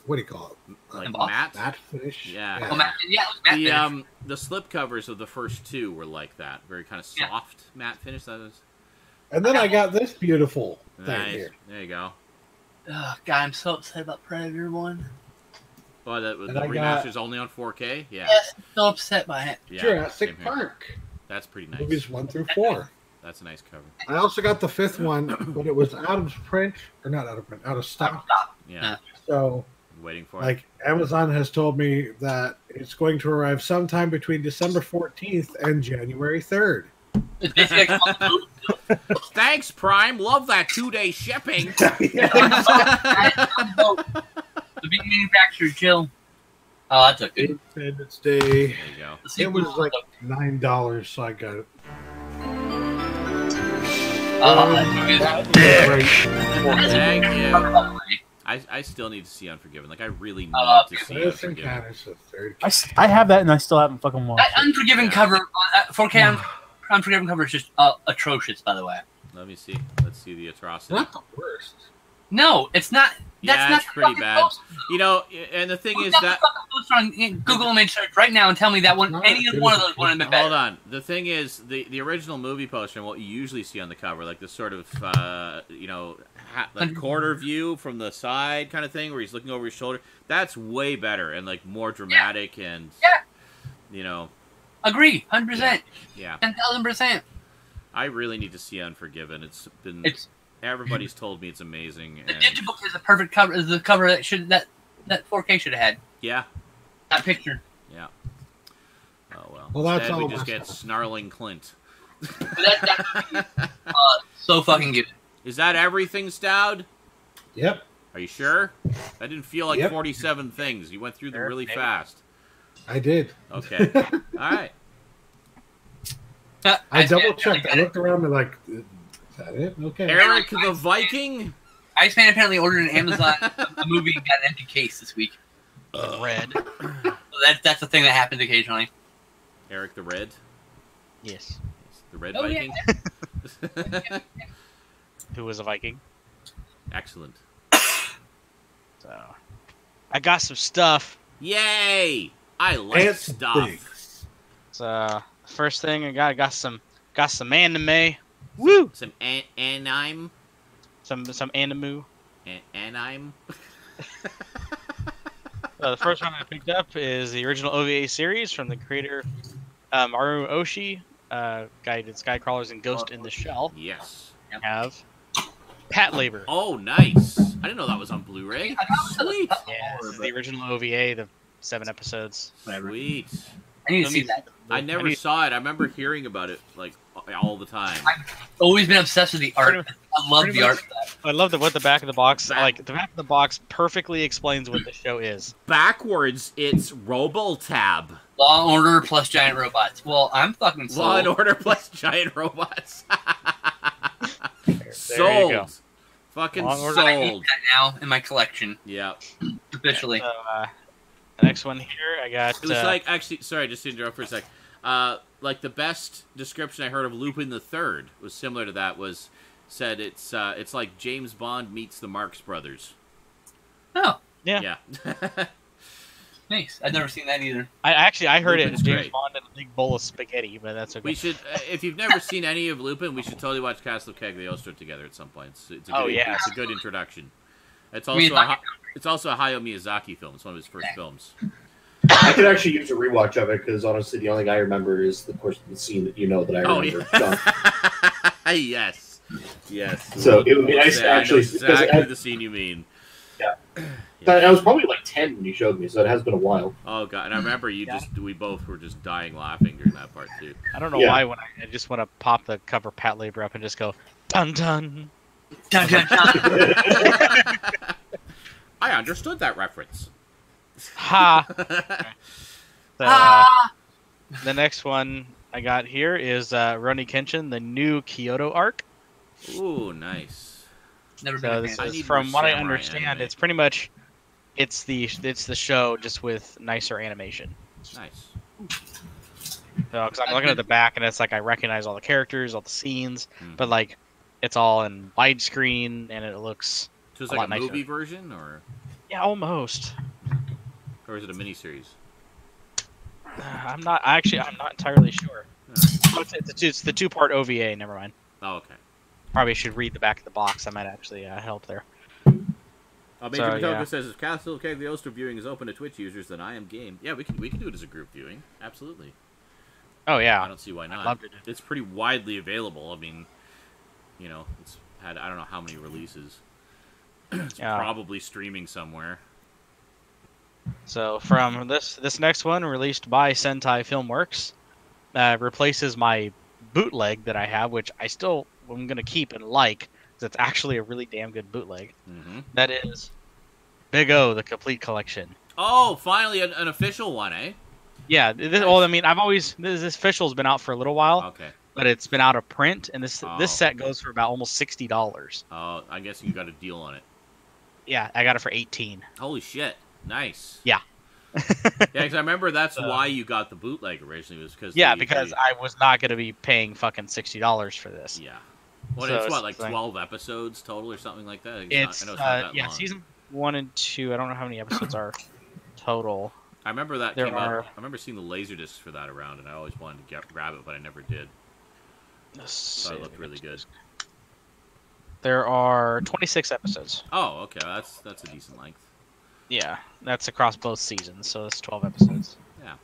what do you call it? Like matte? Matte finish. Yeah. Oh, matte finish. The slip covers of the first 2 were like that. Very kind of soft matte finish. That is. And then I got this beautiful thing Nice. here. There you go. Oh, God, I'm so upset about Predator 1. Oh, the remaster's only on 4K? Yeah. Yes, so upset by it. Yeah, Jurassic Park. That's pretty nice. Movies 1 through 4. That's a nice cover. I also got the 5th one, but it was out of print, or not out of print, out of stock. Yeah. So Waiting for it. Like Amazon has told me that it's going to arrive sometime between December 14th and January 3rd. Thanks, Prime. Love that 2-day shipping. The big manufacturer, chill. Oh, that's a good Independence Day. There you go. It was like $9, so I got it. Thank you. I still need to see Unforgiven. Like, I really need to see Unforgiven. I have that and I still haven't fucking watched That Unforgiven cover, 4K Unforgiven cover is just atrocious, by the way. Let me see. Let's see the atrocity. Not the worst. No, it's not. That's not it's pretty bad. Post. You know, and the thing is that... On Google image search right now and tell me that any one of those wouldn't have been better. Hold on. The thing is, the original movie poster and what you usually see on the cover, like this sort of, like quarter view from the side kind of thing where he's looking over his shoulder, that's way better and, like, more dramatic and, you know... Agree, 100%. Yeah. 10,000%. I really need to see Unforgiven. Everybody's told me it's amazing. The digital is a perfect cover. Is the cover that 4K should have had. Yeah. That picture. Yeah. Oh well. Well, that's instead, all. We just get snarling Clint. So fucking good. Is that everything, Stoud? Yep. Are you sure? I didn't feel like 47 things. You went through them really fast. I did. Okay. All right. I double checked. I looked around and like, is that it? Okay. Eric the Viking? Iceman apparently ordered an Amazon a movie and got an empty case this week. Red. So that's the thing that happens occasionally. Eric the Red? Yes. The Red Viking? Yeah. Who was a Viking? Excellent. So, I got some stuff. Yay! I like stuff. So, first thing I got some anime. Woo! Some anime. Some anime. Anime. The first one I picked up is the original OVA series from the creator Maru Oshii. Guy did Skycrawlers and Ghost in the Shell. Yes. I have Pat Labor. Oh, nice. I didn't know that was on Blu-ray. Sweet. Yeah, this is the original OVA, the 7 episodes. Sweet. I need to see that. I never saw it. I remember hearing about it like all the time. I've always been obsessed with the art. I love the art. I love what the back of the box. Like the back of the box perfectly explains what the show is. Backwards, it's Robotab. Law and Order plus giant robots. Well, I'm fucking sold. Law and Order plus giant robots. Sold. There you go. Fucking Sold. I need that now in my collection. Yeah. Officially. So, the next one here, I got... It was like, actually, sorry, just to interrupt for a sec. Like, the best description I heard of Lupin the Third was similar to that, said it's like James Bond meets the Marx Brothers. Oh. Yeah. Nice. I've never seen that either. I heard Lupin's it in James great. Bond and a big bowl of spaghetti, but that's okay. We should, if you've never seen any of Lupin, we should totally watch Castle of Cagliostro together at some point. It's a good, it's a good introduction. It's also a Hayao Miyazaki film. It's one of his first films. I could actually use a rewatch of it because honestly, the only thing I remember is the scene that you know that I remember. Oh, yeah. Yes. So it would be nice to actually exactly the scene you mean. Yeah. I was probably like 10 when you showed me, so it has been a while. Oh god, and I remember we both were just dying laughing during that part too. I don't know why when I just want to pop the cover Pat Labor up and just go dun dun dun dun dun. I understood that reference. Ha. The next one I got here is Rurouni Kenshin, the new Kyoto arc. Ooh, nice. Never So been a fan. this is, from what I understand, it's pretty much it's the show just with nicer animation. Nice. So, because I'm looking at the back and it's like I recognize all the characters, all the scenes, but like it's all in widescreen and it looks. So it's a like lot a movie nicer. version, or? Yeah, almost. Or is it a miniseries? I'm not entirely sure. Oh, it's the 2-part OVA. Never mind. Oh, okay. Probably should read the back of the box. That might actually help there. Major Matoko says if Castle of Cagliostro viewing is open to Twitch users, then I am game. Yeah, we can do it as a group viewing. Absolutely. Oh yeah. I don't see why not. I'd love to do it. It's pretty widely available. I mean, you know, it's had I don't know how many releases. It's probably streaming somewhere. So from this next one, released by Sentai Filmworks, replaces my bootleg that I have, which I'm gonna keep and like, because it's actually a really damn good bootleg. Mm-hmm. That is Big O, the complete collection. Oh, finally an official one, eh? Yeah. Well, I mean, this official's been out for a little while. Okay. But it's been out of print, and this set goes for about almost $60. Oh, I guess you got a deal on it. Yeah, I got it for $18. Holy shit! Nice. Yeah. Yeah, because I remember that's why you got the bootleg originally, was because I was not going to be paying fucking $60 for this. Yeah. Well, so it's what, like 12 episodes total or something like that? It's not that long. Season 1 and 2. I don't know how many episodes are total. I remember that came out. I remember seeing the laser discs for that around, and I always wanted to grab it, but I never did. So it looked really good. There are 26 episodes. Oh, okay. That's a decent length. Yeah, that's across both seasons, so it's 12 episodes. Yeah.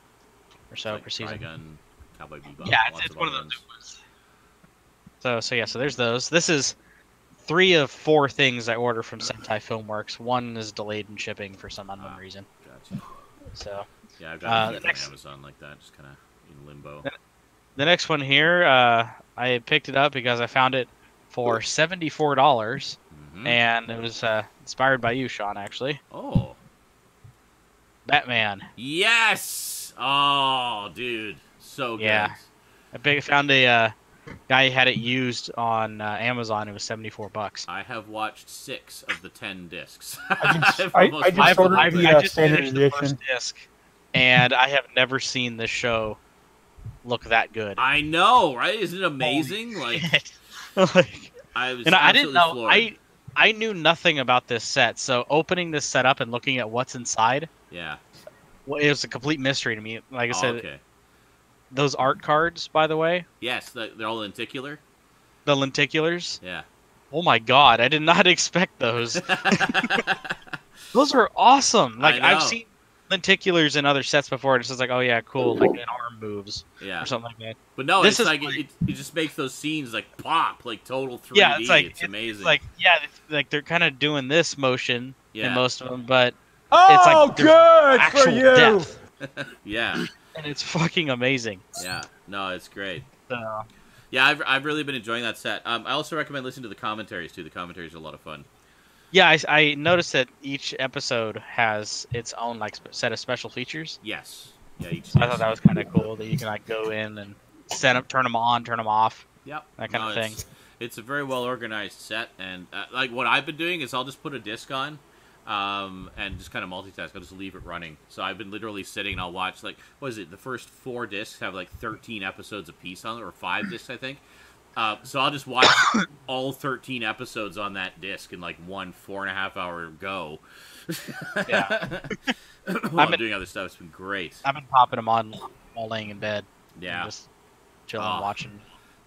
Or so like per season. Trigun, Cowboy Bebop. Yeah, it's one of those new ones. So there's those. This is 3 of 4 things I order from Sentai Filmworks. 1 is delayed in shipping for some unknown reason. Gotcha. So. Yeah, I've got it on Amazon like that, just kind of in limbo. The next one here, I picked it up because I found it for $74, and it was inspired by you, Sean, actually. Oh. Batman. Yes! Oh, dude. So good. Yeah. I found a guy had it used on Amazon. It was $74. I have watched 6 of the 10 discs. I just ordered the standard edition. The first disc, and I have never seen this show look that good. I know, right? Isn't it amazing? I didn't know. Floored. I knew nothing about this set, so opening this set up and looking at what's inside, yeah, well, it was a complete mystery to me. Like I said, okay. Those art cards, by the way. Yes, they're all lenticular. The lenticulars. Yeah. Oh my god, I did not expect those. Those are awesome. Like I've seen lenticulars in other sets before, and it's just like, oh yeah, cool, like an arm moves, or something like that. But no, it's like it just makes those scenes like pop, like total 3D. Yeah, it's like it's amazing. It's like like they're kind of doing this motion in most of them, but it's like good for you. Depth. Yeah, and it's fucking amazing. Yeah, no, it's great. So. Yeah, I've really been enjoying that set. I also recommend listening to the commentaries too. The commentaries are a lot of fun. Yeah, I noticed that each episode has its own like set of special features. Yes. Yeah. I thought that was kind of cool that you can like go in and turn them on, turn them off. Yep. That kind of thing. It's a very well organized set, and like what I've been doing is I'll just put a disc on, and just kind of multitask. I'll just leave it running. So I've been literally sitting and I'll watch like what is it? The first 4 discs have like 13 episodes a piece on it, or 5 discs I think. So I'll just watch all 13 episodes on that disc in like one 4.5 hour go. Yeah. While I'm doing other stuff. It's been great. I've been popping them on while laying in bed. Yeah. Just chilling, watching.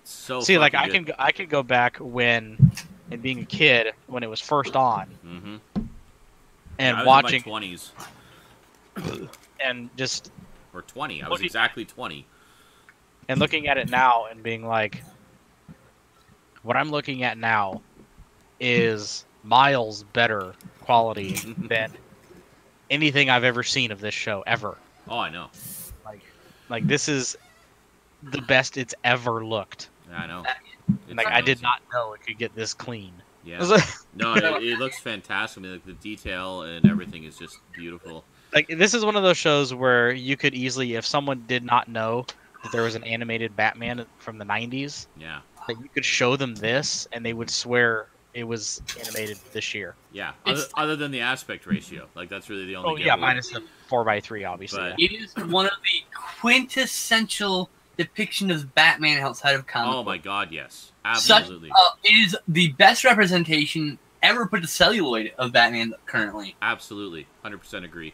So see, like good. I can go back and being a kid when it was first on, and watching in my 20s, and just or 20. I was exactly 20. And looking at it now and being like, what I'm looking at now is miles better quality than anything I've ever seen of this show ever. Oh, I know. Like this is the best it's ever looked. Yeah, I know. Like I did not know it could get this clean. Yeah. No, it looks fantastic. I mean, like the detail and everything is just beautiful. Like this is one of those shows where you could easily, if someone did not know that there was an animated Batman from the 90s, yeah, that you could show them this and they would swear it was animated this year. Yeah, other than the aspect ratio, like that's really the only. Oh yeah, minus the 4:3, obviously. But it is one of the quintessential depiction of Batman outside of comic. Oh my god, yes, absolutely. It is the best representation ever put to celluloid of Batman currently. Absolutely, 100% agree.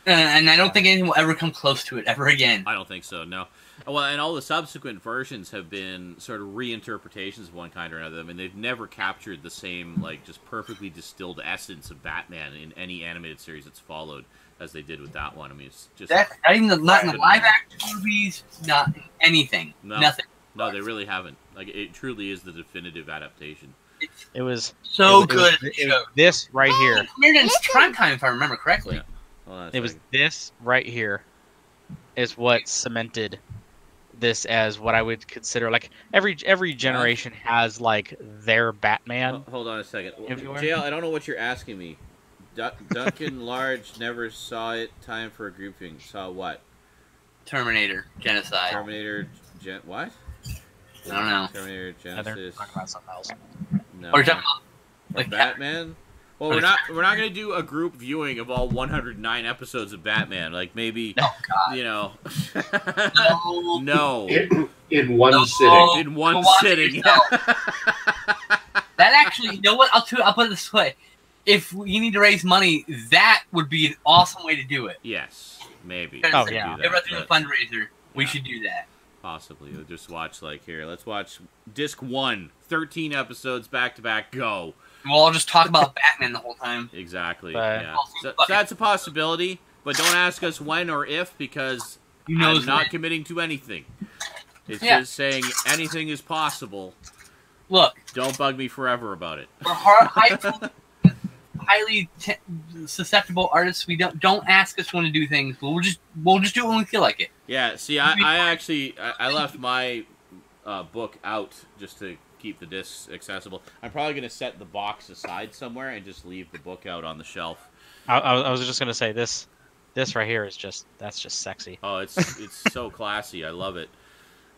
And I don't think anything will ever come close to it ever again. I don't think so, no. Well, and all the subsequent versions have been sort of reinterpretations of one kind or another. I mean, they've never captured the same, like, just perfectly distilled essence of Batman in any animated series that's followed as they did with that one. I mean, it's just... Not in the live-action movies, not anything. No, nothing. No, they really haven't. Like, it truly is the definitive adaptation. It was... So good. It was this right here. It premiered in prime time, if I remember correctly. Yeah. on It was this right here is what cemented this as what I would consider like every generation has like their Batman. Hold on a second. Everywhere. JL, I don't know what you're asking me. Duncan Large never saw it. Time for a grouping. Saw what? Terminator Genocide. Terminator what? I don't know. Terminator Genesis. Talking about something else. No. Or like Batman. Well, we're not gonna do a group viewing of all 109 episodes of Batman. Like maybe, you know, no, in one sitting. In one sitting. That actually, you know what? I'll put it this way: if you need to raise money, that would be an awesome way to do it. Yes, maybe. Oh yeah, if we're doing a fundraiser, we should do that. Possibly. We'll just watch like here. Let's watch disc 1, 13 episodes back to back. Go. We'll all just talk about Batman the whole time. Exactly. Yeah. So that's a possibility, but don't ask us when or if because I'm not committing to anything. It's just saying anything is possible. Look, don't bug me forever about it. We're highly susceptible artists. We don't ask us when to do things. We'll just do it when we feel like it. Yeah. See, I actually left my book out just to keep the discs accessible. I'm probably going to set the box aside somewhere and just leave the book out on the shelf. I was just going to say this right here is that's just sexy. Oh, it's so classy. I love it.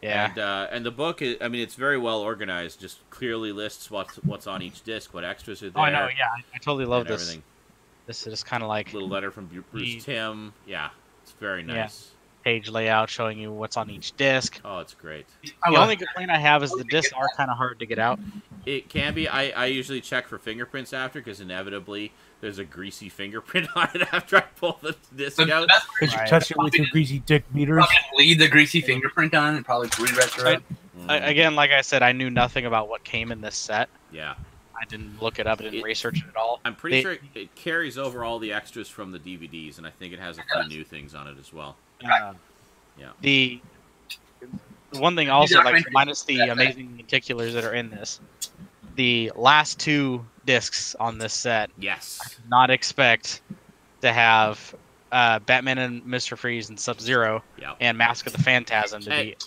Yeah. And the book is, I mean, it's very well organized. Just clearly lists what's on each disc, what extras are there. Oh, I know. Yeah, I totally love this. Everything. This is kind of like little letter from Bruce Timm. Yeah, it's very nice. Yeah. Page layout showing you what's on each disc. Oh, it's great. The only complaint I have is the discs are kind of hard to get out. It can be. I usually check for fingerprints after because inevitably there's a greasy fingerprint on it after I pull the disc out. Because you touch it with your greasy dick meters. Leave the greasy fingerprint on and probably re-retro it. Again, like I said, I knew nothing about what came in this set. Yeah. I didn't look it up. I didn't research it at all. I'm pretty sure it carries over all the extras from the DVDs, and I think it has a few new things on it as well. Yeah. The one thing also, like minus the amazing particulars that are in this, the last 2 discs on this set. Yes. I did not expect to have Batman and Mr. Freeze and Sub-Zero and Mask of the Phantasm to be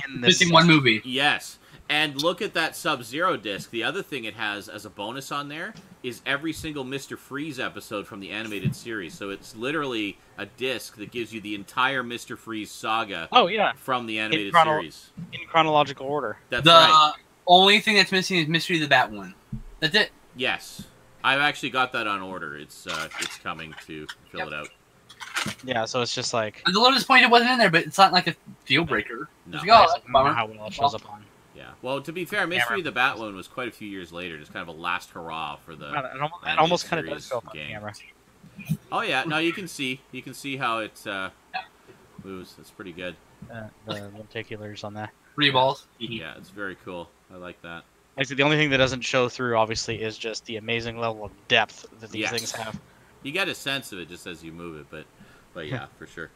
in this. In one movie. Yes. And look at that Sub-Zero disc. The other thing it has as a bonus on there is every single Mr. Freeze episode from the animated series. So it's literally a disc that gives you the entire Mr. Freeze saga from the animated series. In chronological order. That's right. The only thing that's missing is Mystery of the Batwoman. That's it. Yes. I've actually got that on order. It's coming to fill it out. Yeah, so it's just like... I was a little disappointed it wasn't in there, but it's not like a deal breaker. No. Like, oh, that's a bummer. How well it shows up on. Yeah. Well, to be fair, Mystery of the Batwoman was quite a few years later. Just kind of a last hurrah for the. It almost kind of does show up on camera. Oh yeah, no, you can see how it moves. That's pretty good. The particulars on that. 3 balls. Yeah, it's very cool. I like that. Actually, the only thing that doesn't show through, obviously, is just the amazing level of depth that these things have. You get a sense of it just as you move it, but yeah, for sure.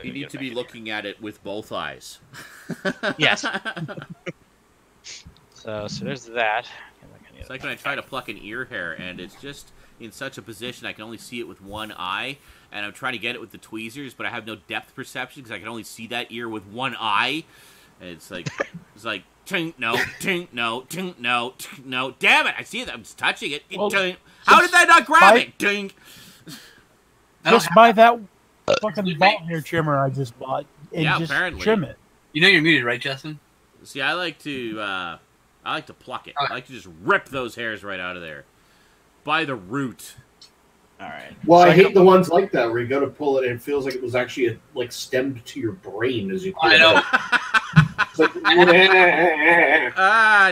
You need to be looking at it with both eyes. Yes. So there's that. It's like when I try to pluck an ear hair, and it's just in such a position I can only see it with one eye, and I'm trying to get it with the tweezers, but I have no depth perception because I can only see that ear with one eye. And it's like tink, no, tink, no, tink, no, tink, no. Damn it! I see it. I'm just touching it. Well, how did I not grab it? Tink. Just buy that fucking ball hair trimmer I just bought and just apparently. trim it. You know you're muted, right, Justin? See, I like to pluck it. I like to just rip those hairs right out of there by the root. All right. Well, I hate the ones like that where you go to pull it and it feels like it was actually stemmed to your brain as you pull it. I know. It's like,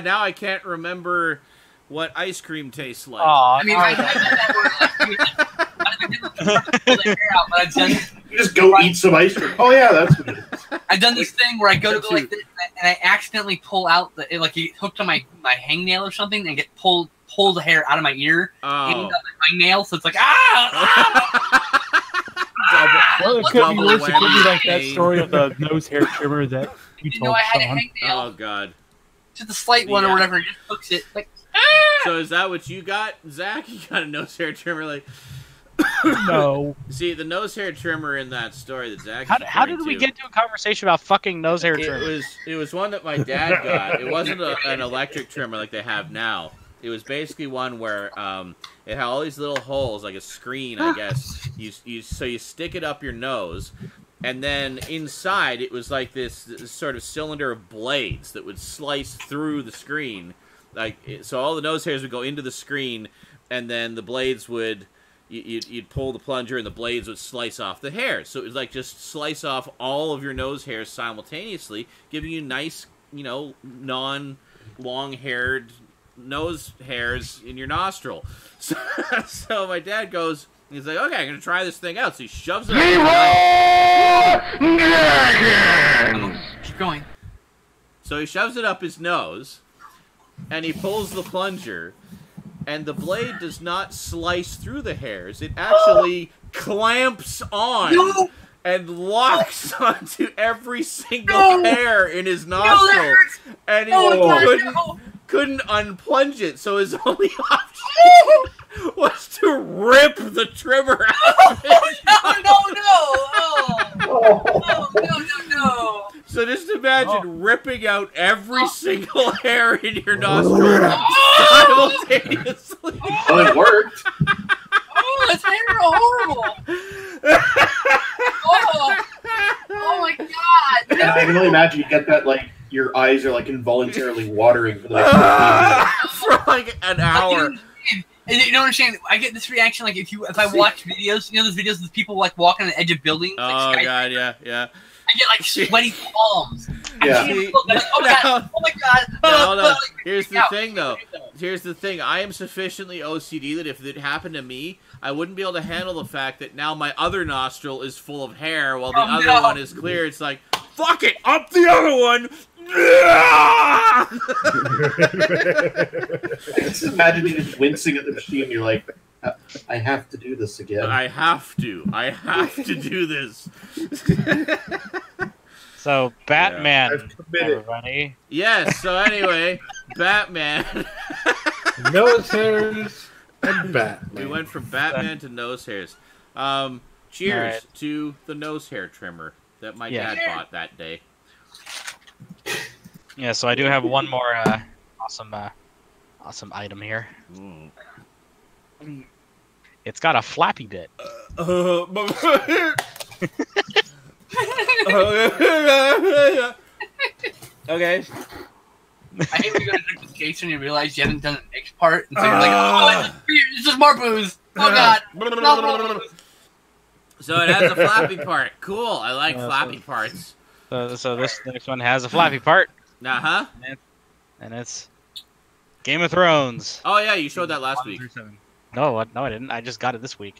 now I can't remember what ice cream tastes like. I mean, you just go eat some ice cream. Oh yeah, that's what it is. I've done this thing where I go to go like this, and I accidentally pull out it hooked on my hangnail or something, and get pull the hair out of my ear, and my nail. So it's like Well, it could be worse. It could be like that story of the nose hair trimmer that you told I had Sean. a hangnail. Oh god. Just a slight one or whatever. It just hooks it like. So is that what you got, Zach? You got a nose hair trimmer, like? No. See, the nose hair trimmer in that story that Zach. How did we get to a conversation about fucking nose hair trimmer? It was one that my dad got. It wasn't an electric trimmer like they have now. It was basically one where it had all these little holes, like a screen, I guess. So you stick it up your nose, and then inside it was like this sort of cylinder of blades that would slice through the screen. So all the nose hairs would go into the screen, and then the blades would. You'd pull the plunger and the blades would slice off the hairs. So it was like just slice off all of your nose hairs simultaneously, giving you nice, non-long-haired nose hairs in your nostril. So my dad goes, he's like, okay, I'm going to try this thing out. So he shoves it up. Keep going. So he shoves it up his nose, and he pulls the plunger. And the blade does not slice through the hairs. It actually clamps on and locks onto every single hair in his nostril. And he couldn't unplunge it, so his only option was to rip the trimmer out of it. No. So just imagine ripping out every single hair in your nostril simultaneously. Well, it worked. Oh, that's horrible. Oh my god. And I can only imagine you get that, like, your eyes are, like, involuntarily watering for the for like an hour. And you don't understand. I get this reaction like if I watch videos, those videos of people like walking on the edge of buildings. Oh like, god, yeah. I get like sweaty palms. Yeah. Oh my god. No. Here's the thing, though. Here's the thing. I am sufficiently OCD that if it happened to me, I wouldn't be able to handle the fact that now my other nostril is full of hair while the other one is clear. It's like, fuck it, up the other one. Just imagine you just wincing at the machine. You're like, I have to do this again. I have to do this. So Batman, everybody. Yes. So anyway, Batman. Nose hairs and Batman. We went from Batman to nose hairs. Cheers to the nose hair trimmer that my dad bought that day. Yeah, so I do have one more awesome item here. It's got a flappy bit. Okay. I hate when you go to drink this case and you realize you haven't done the next part, and so you're like, oh, it's just more booze. Oh god. No. So it has a flappy part. Cool. I like flappy parts. So this next one has a flappy part. Uh-huh. And it's Game of Thrones. Oh yeah, you showed that last week. No, I didn't. I just got it this week.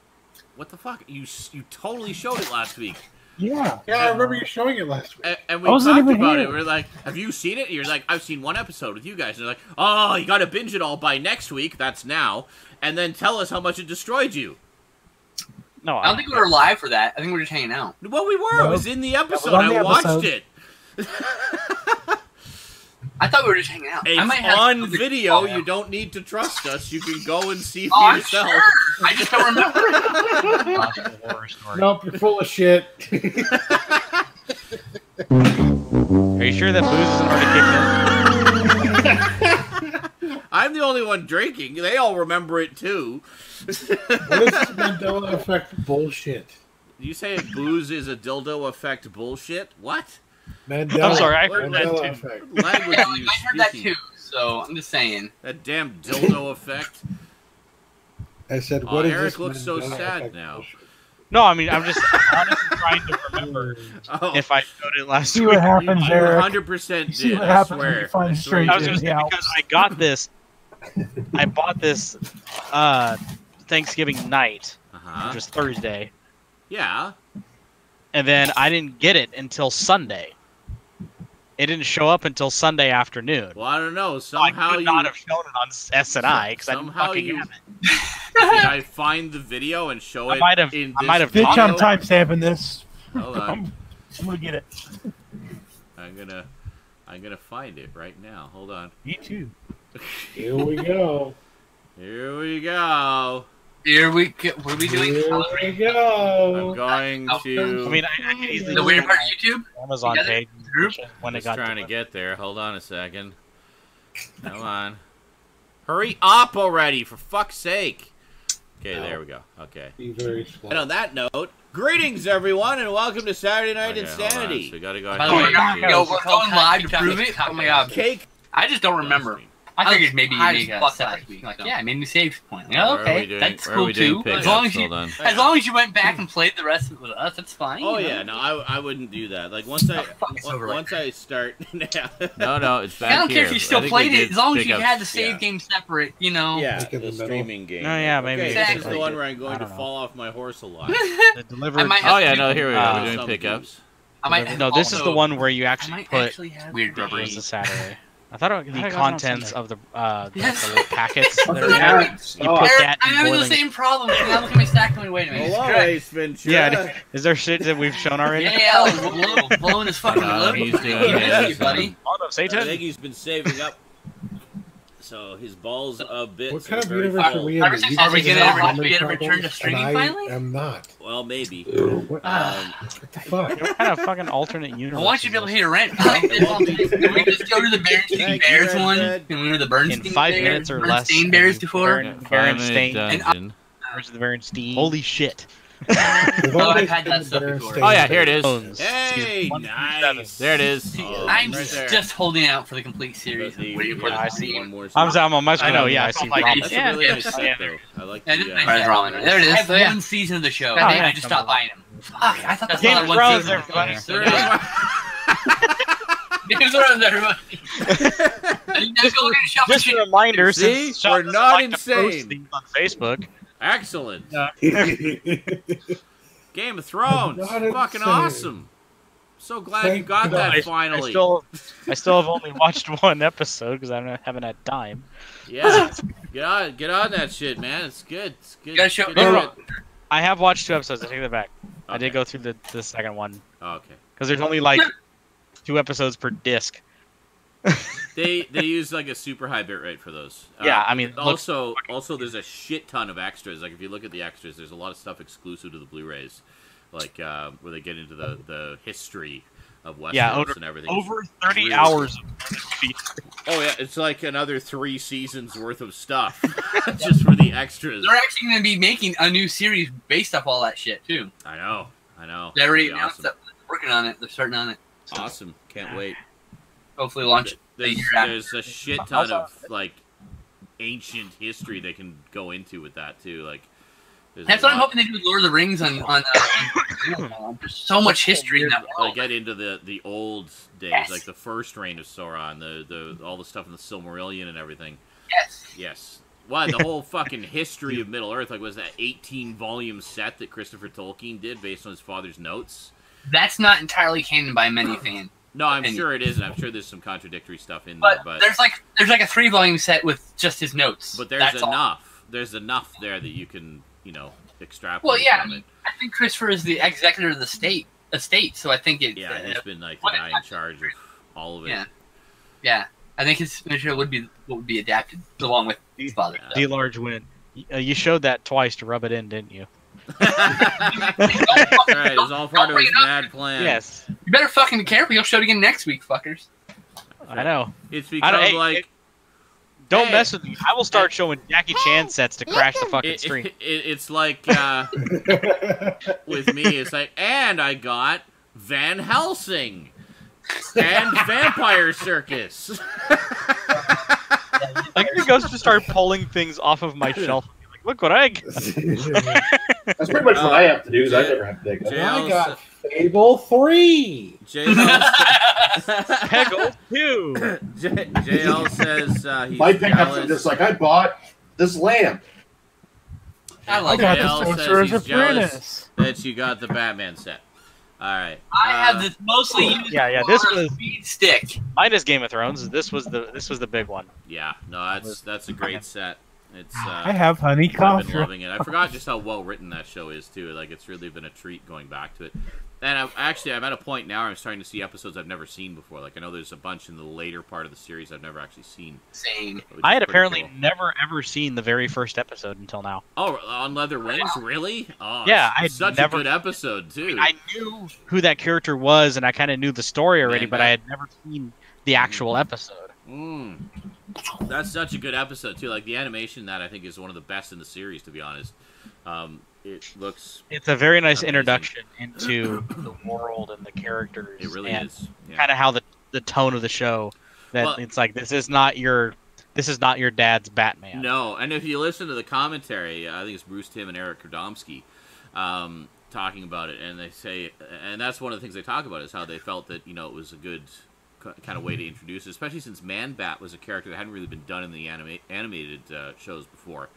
What the fuck? You totally showed it last week. Yeah, I remember you showing it last week. And we talked about it. We're like, have you seen it? And you're like, I've seen one episode with you guys. And they're like, oh, you got to binge it all by next week. That's now. And then tell us how much it destroyed you. No, I don't think we were live for that. I think we were just hanging out. Well, we were. No. It was in the episode. I watched it. I thought we were just hanging out. It's on video. You don't need to trust us. You can go and see for yourself. Sure. I just don't remember. Nope, you're full of shit. Are you sure that booze isn't already kicked in? I'm the only one drinking. They all remember it too. What is this Mandela effect bullshit? You say booze is a dildo effect bullshit? What? Mandela, I'm sorry, I heard that too. Effect. Language I heard that too, so I'm just saying. That damn dildo effect. I said, what is Eric this looks so Mandela sad now. bullshit? No, I mean, I'm just honestly trying to remember if I showed it last week. See what happens, You Eric. 100% did. See what I happens swear. when you find I straight swear. I was going to say, because I got this. I bought this Thanksgiving night, which was Thursday. Yeah. And then I didn't get it until Sunday. It didn't show up until Sunday afternoon. Well, I don't know. So somehow I could not have shown it on SNI because I didn't fucking have it. Did I find the video and show it? I might have. Bitch, I'm timestamping this. Hold on. I'm gonna get it. I'm gonna find it right now. Hold on. Me too. Here we go. Here we go. Here we go. What are we doing? Here we go. I'm going to. I mean, I can easily The weird part of YouTube? Amazon Together? page Group? when it Just got trying to to get there. Hold on a second. Come on. Hurry up already, for fuck's sake. Okay, there we go. Okay. Be very slow. And on that note, greetings everyone, and welcome to Saturday Night Okay, hold on. So Insanity. we gotta go By the way, ahead and we're going live to prove it. Oh my god. Cake. I just don't remember. I figured maybe you make a set. Like, yeah, I made me save point. Where are Okay, we doing- that's where are we cool doing too. pickups? As long as you went back and played the rest of it with us, that's fine. Oh you know? yeah, no, I wouldn't do that. Like once I start. No, it's back I don't care if here. you still I think played we it, did as long as you pickups. had the save game separate, you know. Yeah, Like in the the middle. streaming game. Oh, yeah, maybe Okay, it's this is the like one it. where I'm I going to don't know. fall off my horse a lot. the delivered. I might have Oh yeah, to no, do- here we are. We're doing some pickups. I might No, this is the also- one where you I actually might put actually have weird rubbery. was the Saturday. I thought it, the got it on contents Sunday. of the Yes. the little packets that are Yeah. there. You put that I'm in having the boiling. same problem. Now look at my stack. Wait a minute. Hello, Correct. Ace Ventura. Yeah, is there shit that we've shown already? Yeah, blowing his fucking lip. He's doing You missed his, it, buddy. Oh no, I Satan! think he's been saving up. So his balls of bits What kind are of very universe are full. we in? Are that you we guys gonna have ever memory get a return to problems streaming and I finally? am not. Well, maybe. What, Um, the fuck? What kind of fucking alternate universe? I want you to be able to is pay your rent. Can we just go to the Bernstein Thank you, Bears Red one? Red. Can we go to the this? Bernstein In 5 Bears? minutes or less. Bernstein Bears before? Bernstein. dungeon. Where's the Bernstein? Holy shit! We've Oh, always I've had been that stuff better before. staying Oh yeah, here it is. Bones. Hey, Season nice. There it is. Oh, I'm right there. just holding out for the complete series. The- Waiting for yeah, the I see one more. I'm on my screen. I know, Oh yeah, I I see. like Rob. That's Yeah, a really yeah. nice set, though. I like I the. didn't like that. There it is. I have one season of the show. Oh, yeah. I just stopped buying them. Fuck, I thought that's Game not of one Thrones, season. everybody. Game of Thrones, everybody. Just go look at Shop Just a Machine. reminder, See? since Sean We're doesn't not like to post insane. these on Facebook. Excellent. Thank Game of Thrones. Not Fucking insane. awesome. So glad you Thank got God. that finally. I still have only watched one episode because I haven't had time. Yeah. Get on that shit, man. It's good. It's good. You gotta show- Good no, shit. I have watched 2 episodes. I take that back. I Okay. did go through the second one Oh, okay. because there's only like 2 episodes per disc. They use like a super high bit rate for those. Yeah, I mean, it looks also there's a shit ton of extras. Like if you look at the extras, there's a lot of stuff exclusive to the Blu-rays, like where they get into the history of Westeros Yeah, and everything. over 30 Really hours of feature. Oh yeah, it's like another 3 seasons worth of stuff just for the extras. They're actually going to be making a new series based off all that shit, too. I know. They already Pretty announced awesome. that they're working on it. They're starting on it. So Awesome. Can't wait. hopefully launch it. There's a shit ton of like ancient history they can go into with that too. Like there's That's a what I'm lot- hoping they do with Lord of the Rings on there's so much history in that They world. get into the old days, Yes. like the first reign of Sauron, the all the stuff in the Silmarillion and everything. Yes. Yes. What the whole fucking history of Middle Earth? Like was that 18-volume set that Christopher Tolkien did based on his father's notes? That's not entirely canon by many fans. No, I'm And- sure it is, and I'm sure there's some contradictory stuff in there, But there's like a 3-volume set with just his notes. But there's That's all. enough. There's enough there that you can, extrapolate. Well, yeah, I from mean, it. I think Christopher is the executor of the estate, so I think it. Yeah, he's been like the what- guy in charge of all of it. Yeah. Yeah, I think his signature would be adapted along with his father. Yeah. D large win. You showed that twice to rub it in, didn't you? That's right. It was all part of his mad plan. Yes, You better fucking be careful. You'll show it again next week, fuckers. I know. It's I don't- become hey, like Don't Hey. mess with me. I will start showing Jackie Chan sets to crash the fucking stream. it's like with me. It's like, and I got Van Helsing and Vampire Circus. Like it goes to start pulling things off of my shelf. Like, look what I got. That's pretty much what I have to do. Is I never have to take that. I got Fable 3. Peggle 2. JL says he's My pickups are jealous. just like I bought this lamp. I I like got it. the JL Sorcerer's says he's jealous Apprentice. that you got the Batman set. All right. I have this mostly used. Yeah, this for a was- speed stick. Minus Game of Thrones. This was the big one. Yeah, no, that's a great set. It's I have honey I've cough. been loving it. I forgot just how well written that show is too. Like it's really been a treat going back to it. And I'm at a point now where I'm starting to see episodes I've never seen before. Like I know there's a bunch in the later part of the series I've never actually seen. Same. I had apparently never ever seen the very first episode until now. Oh, on Leather Wings, really? Oh, yeah, it's such a good episode too. I knew who that character was, and I kind of knew the story already, but I had never seen the actual episode. That's such a good episode too. Like the animation, that I think is one of the best in the series, to be honest. It's a very nice introduction into the world and the characters. It really is. Yeah. Kind of how the tone of the show. It's like this is not your dad's Batman. No, and if you listen to the commentary, I think it's Bruce Timm and Eric Radomski talking about it, and they say, and that's one of the things they talk about is how they felt that it was a good kind of way to introduce it, especially since Man-Bat was a character that hadn't really been done in the animated shows before.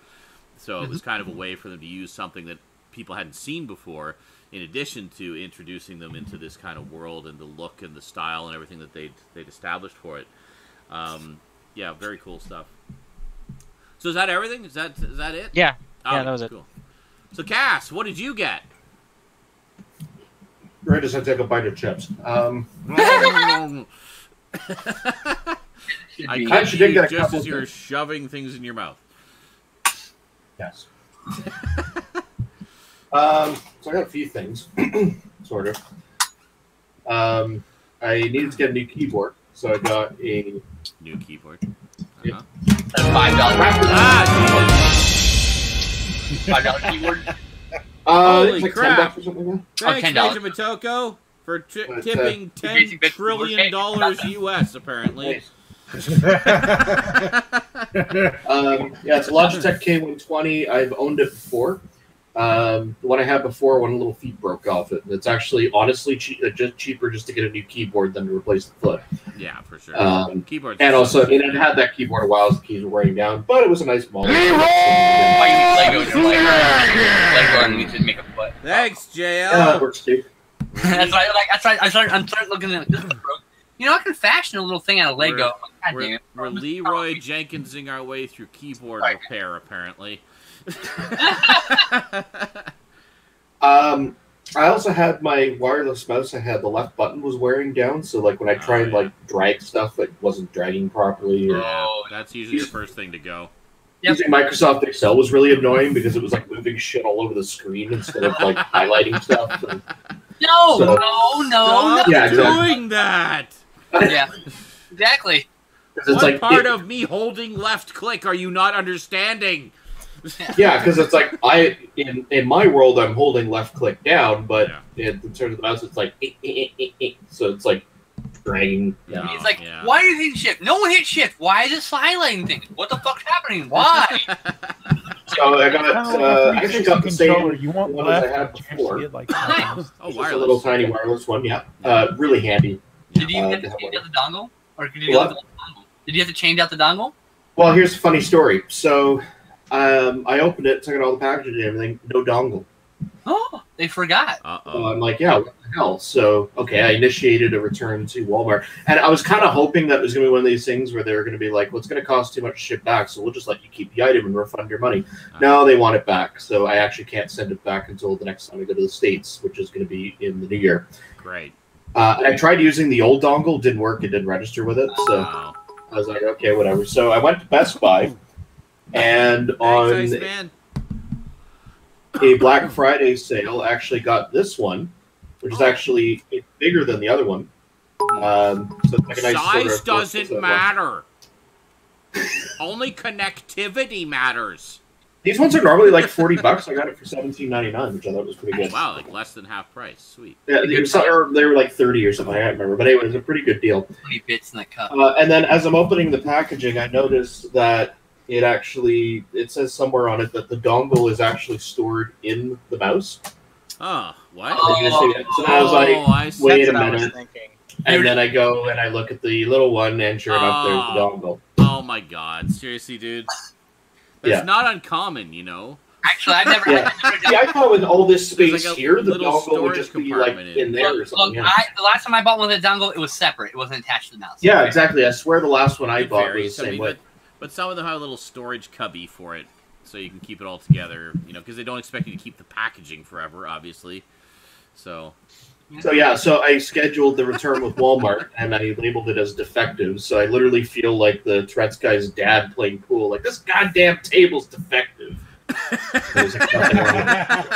So it was kind of a way for them to use something that people hadn't seen before, in addition to introducing them into this kind of world and the look and the style and everything that they'd established for it. Yeah, very cool stuff. So is that everything? Is that it? Yeah. Oh, yeah, that was it. Cool. So Cass, what did you get? Right as I take a bite of chips. I catch you just as you're shoving things in your mouth. Yes. So I got a few things, sort of. I needed to get a new keyboard, so I got a new keyboard. $5. $5 keyboard. Holy like crap! $10 or something like Thanks, $10. Major Matoko, for tipping $10 trillion US, apparently. Yeah, it's a Logitech K120. I've owned it before. The one I had before, one little feet broke off it. It's actually, honestly, just cheaper just to get a new keyboard than to replace the foot. Yeah, for sure. Keyboards. And also, I'd had that keyboard a while as the keys were wearing down, but it was a nice model. Thanks, JL. Yeah, that works too. That's why I'm starting looking at this one broke. I can fashion a little thing out of Lego. We're Leroy Jenkinsing our way through keyboard repair, apparently. I also had my wireless mouse. I had the left button was wearing down, so like when I try and drag stuff, it wasn't dragging properly. That's usually the first thing to go. Using Microsoft Excel was really annoying because it was like moving shit all over the screen instead of like highlighting stuff. And, no, Stop doing that. Yeah, exactly. What part of me holding left click are you not understanding? Yeah, because it's like in my world I'm holding left click down, but in terms of the mouse it's like so it's like dragging. Yeah. It's like, why are you hitting shift? No one hit shift. Why is it highlighting things? What the fuck's happening? Why? So I got I actually got the same one as I had before. Nice. Just a little tiny wireless one. Yeah, really handy. Did you have to change out the dongle, or did you have to change out the dongle? Well, here's a funny story. So I opened it, took out all the packaging and everything. No dongle. Oh, they forgot. So I'm like, yeah, what the hell? So, okay, I initiated a return to Walmart. And I was kind of hoping that it was going to be one of these things where they were going to be like, well, it's going to cost too much to ship back, so we'll just let you keep the item and refund your money. No, they want it back. So I actually can't send it back until the next time I go to the States, which is going to be in the new year. Great. And I tried using the old dongle. Didn't work. It didn't register with it. So I was like, okay, whatever. So I went to Best Buy, and on a Black Friday sale, actually got this one, which is actually bigger than the other one. So it's like a nice size doesn't matter. Only connectivity matters. These ones are normally like $40. I got it for $17.99, which I thought was pretty good. Wow, like less than half price. Sweet. Yeah, they were like 30 or something. I can't remember, but anyway, it was a pretty good deal. 20 bits in that cup. And then as I'm opening the packaging, I noticed that it says somewhere on it that the dongle is actually stored in the mouse. Oh, what? So I was like, wait a minute. And then I go and I look at the little one, and sure enough, there's the dongle. Oh my god. Seriously, dude? That's not uncommon, you know? Actually, I've never had that. Yeah, I thought with all this space like here, the dongle would just be like in there or something. Look, the last time I bought one with a dongle, it was separate. It wasn't attached to the mouse. Yeah, exactly. I swear the last one I bought was the same way. But some of them have a little storage cubby for it, so you can keep it all together. You know, because they don't expect you to keep the packaging forever, obviously. So I scheduled the return with Walmart, and I labeled it as defective. So I literally feel like the Tourette's guy's dad playing pool. Like, this goddamn table's defective. There's like nothing wrong with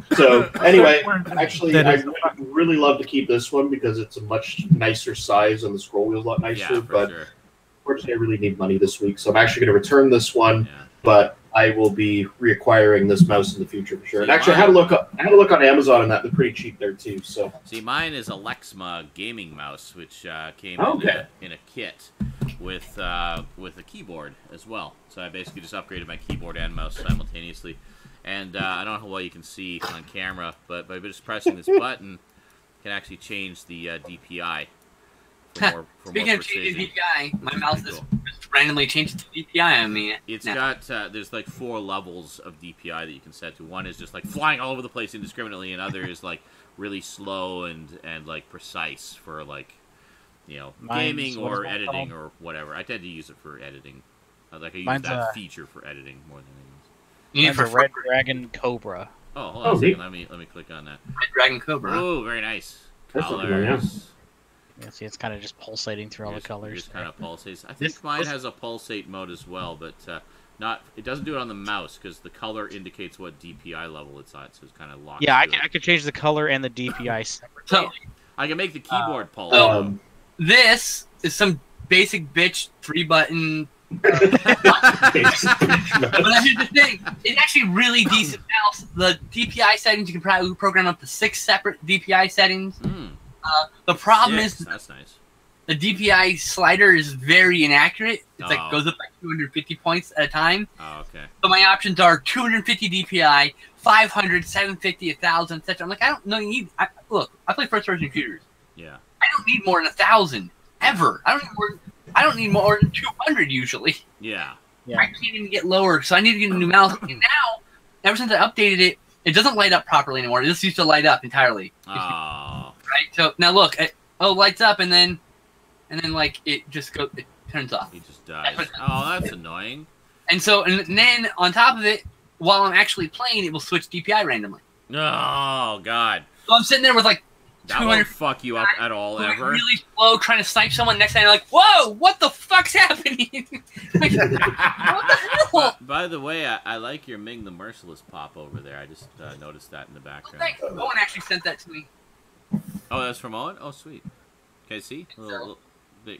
it. So anyway, actually, I really love to keep this one because it's a much nicer size and the scroll wheel's a lot nicer. Yeah, but sure. unfortunately, I really need money this week, so I'm actually going to return this one. Yeah. But I will be reacquiring this mouse in the future for sure. And actually, I had a look on Amazon, and they're pretty cheap there too. So see, mine is a Lexma gaming mouse, which came in a kit with a keyboard as well. So I basically just upgraded my keyboard and mouse simultaneously. And I don't know how well you can see on camera, but by just pressing this button, you can actually change the DPI. Speaking of changing DPI, my mouse just randomly changed the DPI on me. It's got, there's like 4 levels of DPI that you can set to. One is just like flying all over the place indiscriminately, and other is like really slow and like precise for like, you know, gaming or editing or whatever. I tend to use it for editing. Like I use that feature for editing more than anything. Mine's a Red Dragon Cobra. Oh, hold on a second. Let me click on that. Red Dragon Cobra. Oh, very nice. Colors. Yeah, see, it's kind of just pulsating through all the colors. Just kind of pulsates. I think mine has a pulsate mode as well, but it doesn't do it on the mouse because the color indicates what DPI level it's at, so it's kind of locked. Yeah, I can change the color and the DPI separately. So I can make the keyboard pulsate. This is some basic bitch 3-button. But here's the thing, it's actually really decent mouse. The DPI settings, you can probably program up to 6 separate DPI settings. The problem is that's nice. The DPI slider is very inaccurate. It's like goes up like 250 points at a time. Oh, okay. So my options are 250 DPI, 500, 750, 1,000, etc. I'm like, I don't know. Look, I play first-person computers. Yeah. I don't need more than 1,000 ever. I don't need more than 200 usually. Yeah. I can't even get lower, so I need to get a new mouse. And now, ever since I updated it, it doesn't light up properly anymore. It just used to light up entirely. Oh. Right. So now look, it lights up and then like it just it turns off. It just dies. That's annoying. And then on top of it, while I'm actually playing, it will switch DPI randomly. Oh God. So I'm sitting there with like. That won't fuck you up at all, ever. Really slow, trying to snipe someone next time. You're like, whoa, what the fuck's happening? Like, what the hell? By the way, I like your Ming the Merciless pop over there. I just noticed that in the background. Thanks. Owen actually sent that to me. Oh, that's from Owen? Oh, sweet. Okay, see? Can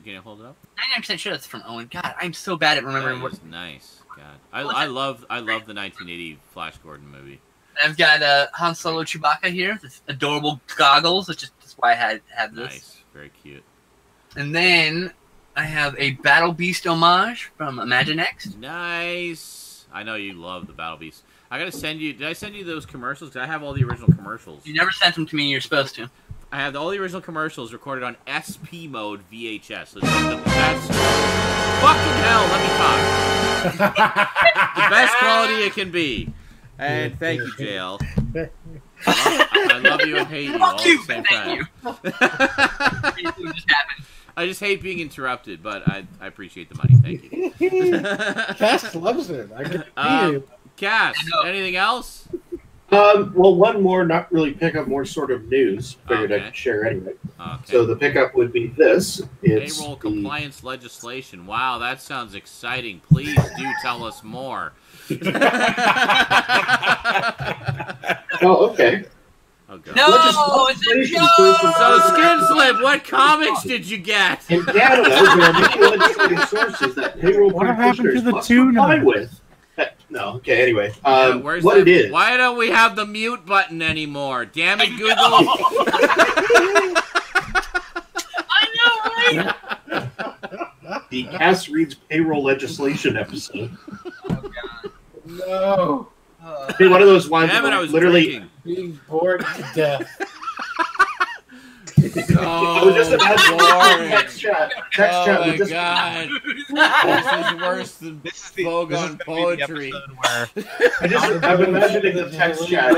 you hold it up? 99% sure that's from Owen. God, I'm so bad at remembering what. Nice. God, I love the 1980 Flash Gordon movie. I've got Han Solo Chewbacca here. This adorable goggles. That's why I had this. Nice. Very cute. And then I have a Battle Beast homage from Imaginext. Nice. I know you love the Battle Beast. I gotta send you. Did I send you those commercials? Because I have all the original commercials. You never sent them to me. You're supposed to. I have all the original commercials recorded on SP mode VHS. So it's like the best. Fucking hell, let me talk. The best quality it can be. And thank you, JL. I love you and hate you all at the same time. I just hate being interrupted, but I appreciate the money. Thank you. Cass loves it. I can Cass, anything else? Well, one more, not really pickup, more sort of news. Figured I could share anyway. Okay. So the pickup would be this. It's payroll compliance legislation. Wow, that sounds exciting. Please do tell us more. Oh, okay. Oh, God. No, it's a joke! So, Skinslip, what comics did you get? In Canada, there are many legislative sources that payroll practitioners must comply with. No, okay, anyway. What it is. Why don't we have the mute button anymore? Damn it, Google. I know, right? The Cass Reads Payroll Legislation episode. Oh, God. No. Hey, one of those ones Damn it, I was literally being bored to death. I was just imagining text chat. Oh my God! This is worse than Bogon poetry. I'm imagining the text chat.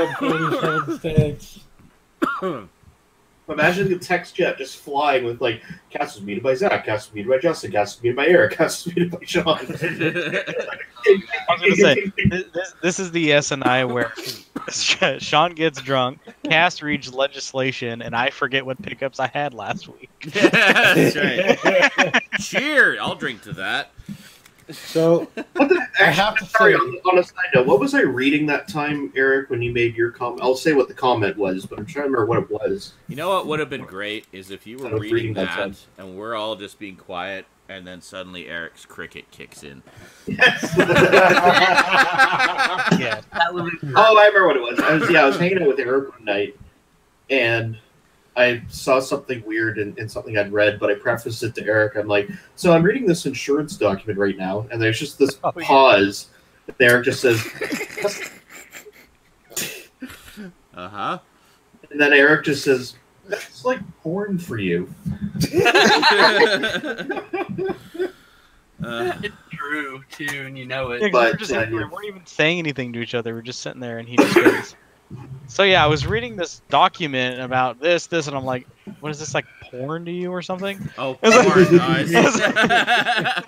Imagine the text jet just flying with like, cast was muted by Zach, cast was muted by Justin, cast was muted by Eric, cast was muted by Sean. I was going to say, this is the InSaNiTy where Sean gets drunk, Cass reads legislation, and I forget what pickups I had last week. Yeah, that's right. Cheers! I'll drink to that. So, I have to sorry, say, on a side note, what was I reading that time, Eric, when you made your comment? I'll say what the comment was, but I'm trying to remember what it was. You know what would have been great is if you were reading that, and we're all just being quiet, and then suddenly Eric's cricket kicks in. Yes. Yeah. Oh, I remember what it was. I was hanging out with Eric one night, and I saw something weird in something I'd read, but I prefaced it to Eric. I'm like, so I'm reading this insurance document right now, and there's just this pause. And Eric just says, uh-huh. And then Eric just says, that's like porn for you. It's true, too, and you know it. Yeah, But, we weren't even saying anything to each other. We're just sitting there, and he just goes... So yeah, I was reading this document about this, and I'm like, what is this, like porn to you or something? Oh, porn, nice. Yeah.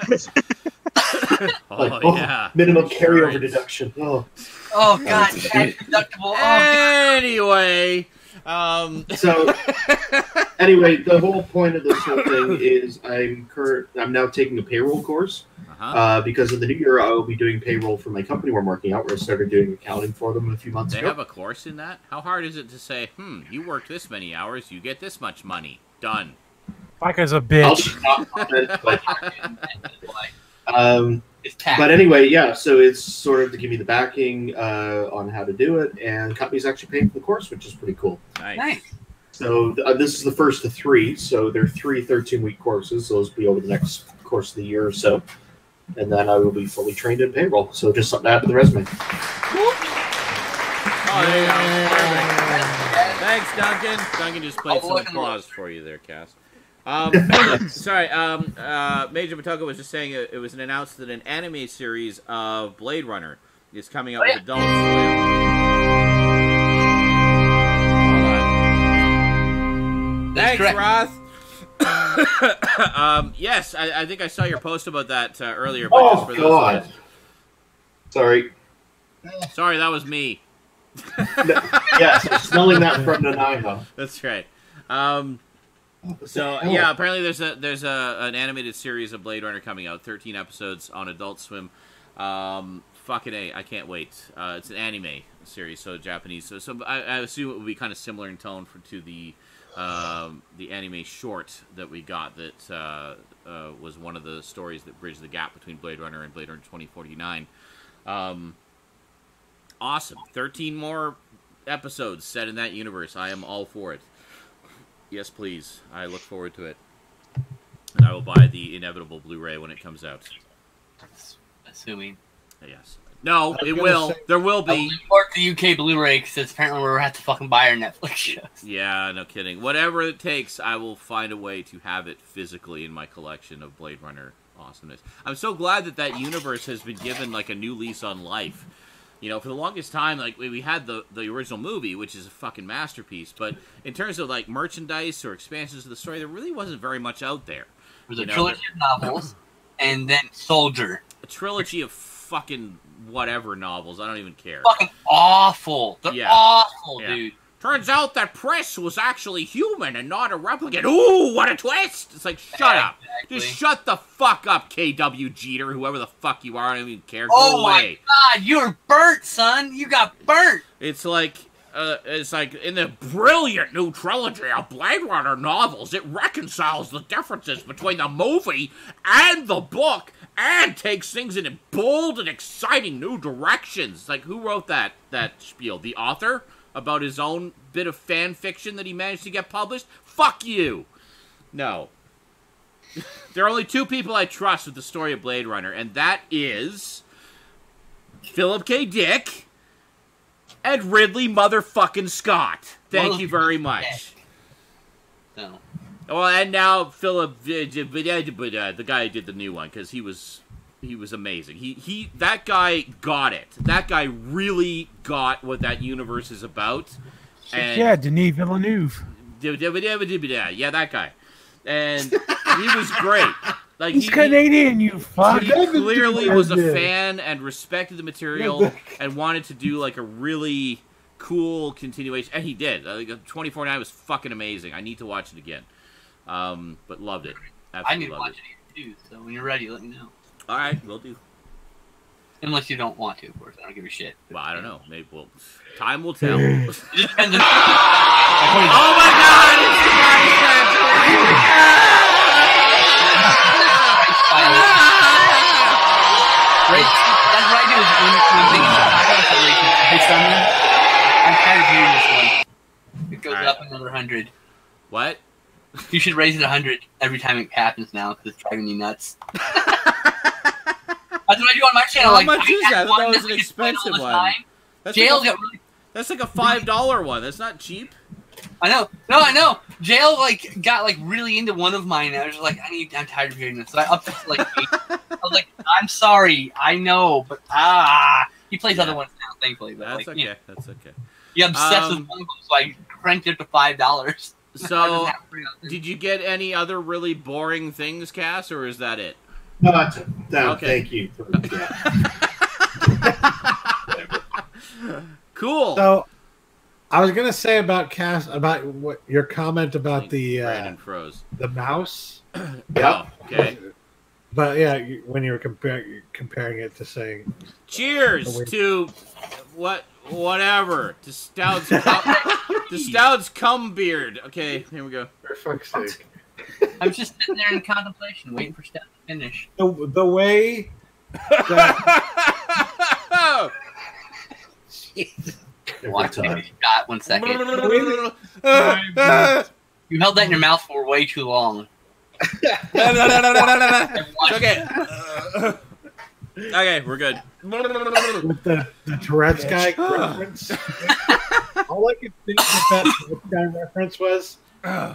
Minimum carryover deduction. Oh God, tax deductible. Anyway, So, anyway, the whole point of this whole thing is I'm now taking a payroll course. Because of the new year, I will be doing payroll for my company we're working out, where I started doing accounting for them a few months ago. They have a course in that? How hard is it to say, you worked this many hours, you get this much money. Done. Micah's a bitch. I'll just not comment, but anyway, yeah, so it's sort of to give me the backing on how to do it, and the company's actually paying for the course, which is pretty cool. Nice. So this is the first of 3, so they're 3 13-week courses, so those will be over the next course of the year or so. And then I will be fully trained in payroll. So just something to add to the resume. Oh, there you go. Perfect. Thanks, Duncan. Duncan just played some applause for you there, Cass. Sorry, Major Matoka was just saying it was announced that an anime series of Blade Runner is coming out with Adult Swim. Thanks, Roth. Yes, I think I saw your post about that earlier. But just for those Sorry, that was me. Yes, I'm smelling that from Nanaimo. That's right. So yeah, apparently there's an animated series of Blade Runner coming out, 13 episodes on Adult Swim. Fucking A, I can't wait. It's an anime series, so Japanese. So I assume it will be kind of similar in tone to the anime short that we got that was one of the stories that bridged the gap between Blade Runner and Blade Runner 2049. Awesome. 13 more episodes set in that universe. I am all for it. Yes, please. I look forward to it. And I will buy the inevitable Blu-ray when it comes out. Assuming. Yes. No, it will. There will be. Or the UK Blu-ray, because it's apparently where we have to fucking buy our Netflix shows. Yeah, no kidding. Whatever it takes, I will find a way to have it physically in my collection of Blade Runner awesomeness. I'm so glad that universe has been given like a new lease on life. You know, for the longest time, like we had the original movie, which is a fucking masterpiece, but in terms of like merchandise or expansions of the story, there really wasn't very much out there. There's a trilogy of novels, and then Soldier. A trilogy of fucking whatever novels. I don't even care. Fucking awful. They're awful, dude. Turns out that Press was actually human and not a replicant. Ooh, what a twist! It's like, shut up. Just shut the fuck up, KW Jeter, whoever the fuck you are. I don't even care. Go away. My God, you're burnt, son. You got burnt. It's like in the brilliant new trilogy of Blade Runner novels, it reconciles the differences between the movie and the book and takes things in bold and exciting new directions. Like, who wrote that spiel? The author? About his own bit of fan fiction that he managed to get published? Fuck you! No. There are only 2 people I trust with the story of Blade Runner, and that is Philip K. Dick and Ridley motherfucking Scott. Thank you very much. No. Well, and now Philip, the guy who did the new one, because he was amazing. That guy got it. That guy really got what that universe is about. And yeah, Denis Villeneuve. Yeah, that guy. And he was great. Like He's Canadian, you fuck. He clearly was a fan and respected the material and wanted to do like a really cool continuation, and he did. 24/9 was fucking amazing. I need to watch it again, but loved it. Absolutely I need to watch it too. So when you're ready, let me know. All right, will do. Unless you don't want to, of course. I don't give a shit. Well, I don't know. Maybe time will tell. It depends on. Oh my God! It's the That's what I do is when things hey, Stoudman, I'm tired of hearing this one. It goes up another 100. What? You should raise it 100 every time it happens now because it's driving you nuts. That's what I do on my channel. How much is that? I thought that was an expensive one. Jail got really. That's like a $5 one. That's not cheap. I know. No, I know. Jail got really into one of mine. And I was like, I'm tired of hearing this. So I upped it to 8. I was like, I'm sorry. I know, but he plays other ones now, thankfully. But that's okay. You know, that's okay. You're obsessed with one of them, so I cranked it to $5. So, did you get any other really boring things, Cass, or is that it? No, okay. Thank you. Cool. So, I was gonna say about what your comment about Brandon froze. the mouse. Yeah. Okay. But yeah, when you were comparing it to saying, cheers to whatever to Stoud's cum beard. Okay, here we go. For fuck's sake. I was just sitting there in contemplation, waiting for Stoud to finish. The way that... Watch me shot 1 second. You held that in your mouth for way too long. Okay. Okay, we're good. With the Tourette's guy reference. All I could think of that Tourette's guy reference was,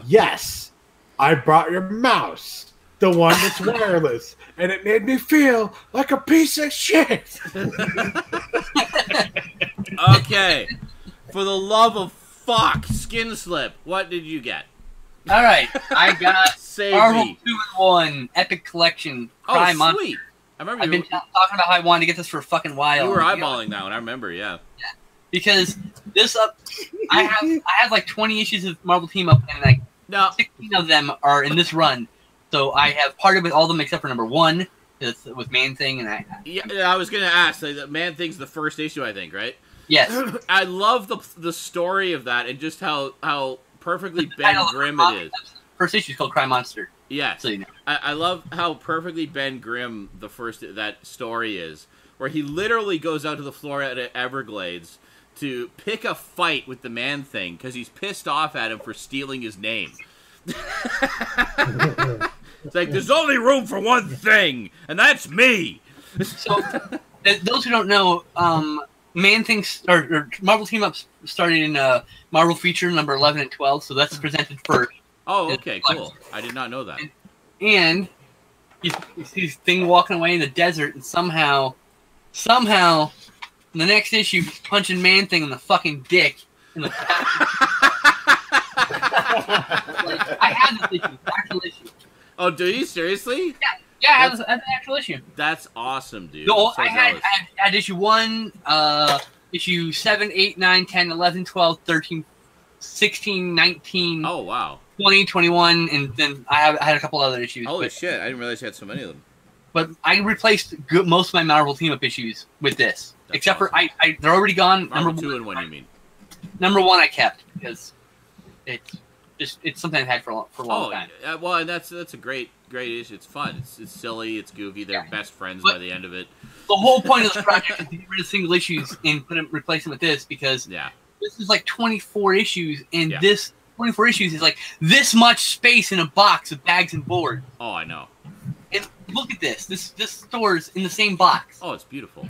yes, I brought your mouse, the one that's wireless, and it made me feel like a piece of shit. Okay. For the love of fuck, Skinslip, what did you get? All right, I got Marvel me. 2-in-1 Epic Collection. Cry Monster. Sweet. I remember I've been talking about how I wanted to get this for a fucking while. You were eyeballing that one. I remember, yeah. Because this I have like 20 issues of Marvel Team Up, and like 16 of them are in this run. So I have part of all of them except for number 1, it's with Man Thing, and I was gonna ask. Like, Man Thing's the first issue, I think, right? Yes. I love the story of that and just how perfectly Ben Grimm it is. First issue is called Cry Monster. Yes. So you know. I love how perfectly Ben Grimm that story is, where he literally goes out to the Florida Everglades to pick a fight with the Man Thing because he's pissed off at him for stealing his name. It's like, there's only room for one thing, and that's me. So, those who don't know, Man Thing or Marvel Team Up started in Marvel Feature number 11 and 12, so that's presented first. Oh, okay, cool. I did not know that. And you see this thing walking away in the desert, and somehow, in the next issue, he's punching Man Thing in the fucking dick. In the I had this issue, actual issue. Oh, do you? Seriously? Yeah, I have an actual issue. That's awesome, dude. No, I had issue 1, issue 7, 8, 9, 10, 11, 12, 13, 16, 19. Oh, wow. 20, 21, and then I had a couple other issues. Holy shit, I didn't realize you had so many of them. But I replaced most of my Marvel Team-Up issues with this. That's except awesome. For, they're already gone. Marvel 2-in-1, you mean? Number 1 I kept, because it's something I've had for a long time. Well, and that's a great issue. It's fun. It's silly. It's goofy. They're best friends by the end of it. The whole point of this project is to get rid of single issues and replace them with this, because this is like 24 issues, and this 24 issues is like this much space in a box of bags and boards. Oh, I know. And look at this. This store's in the same box. Oh, it's beautiful.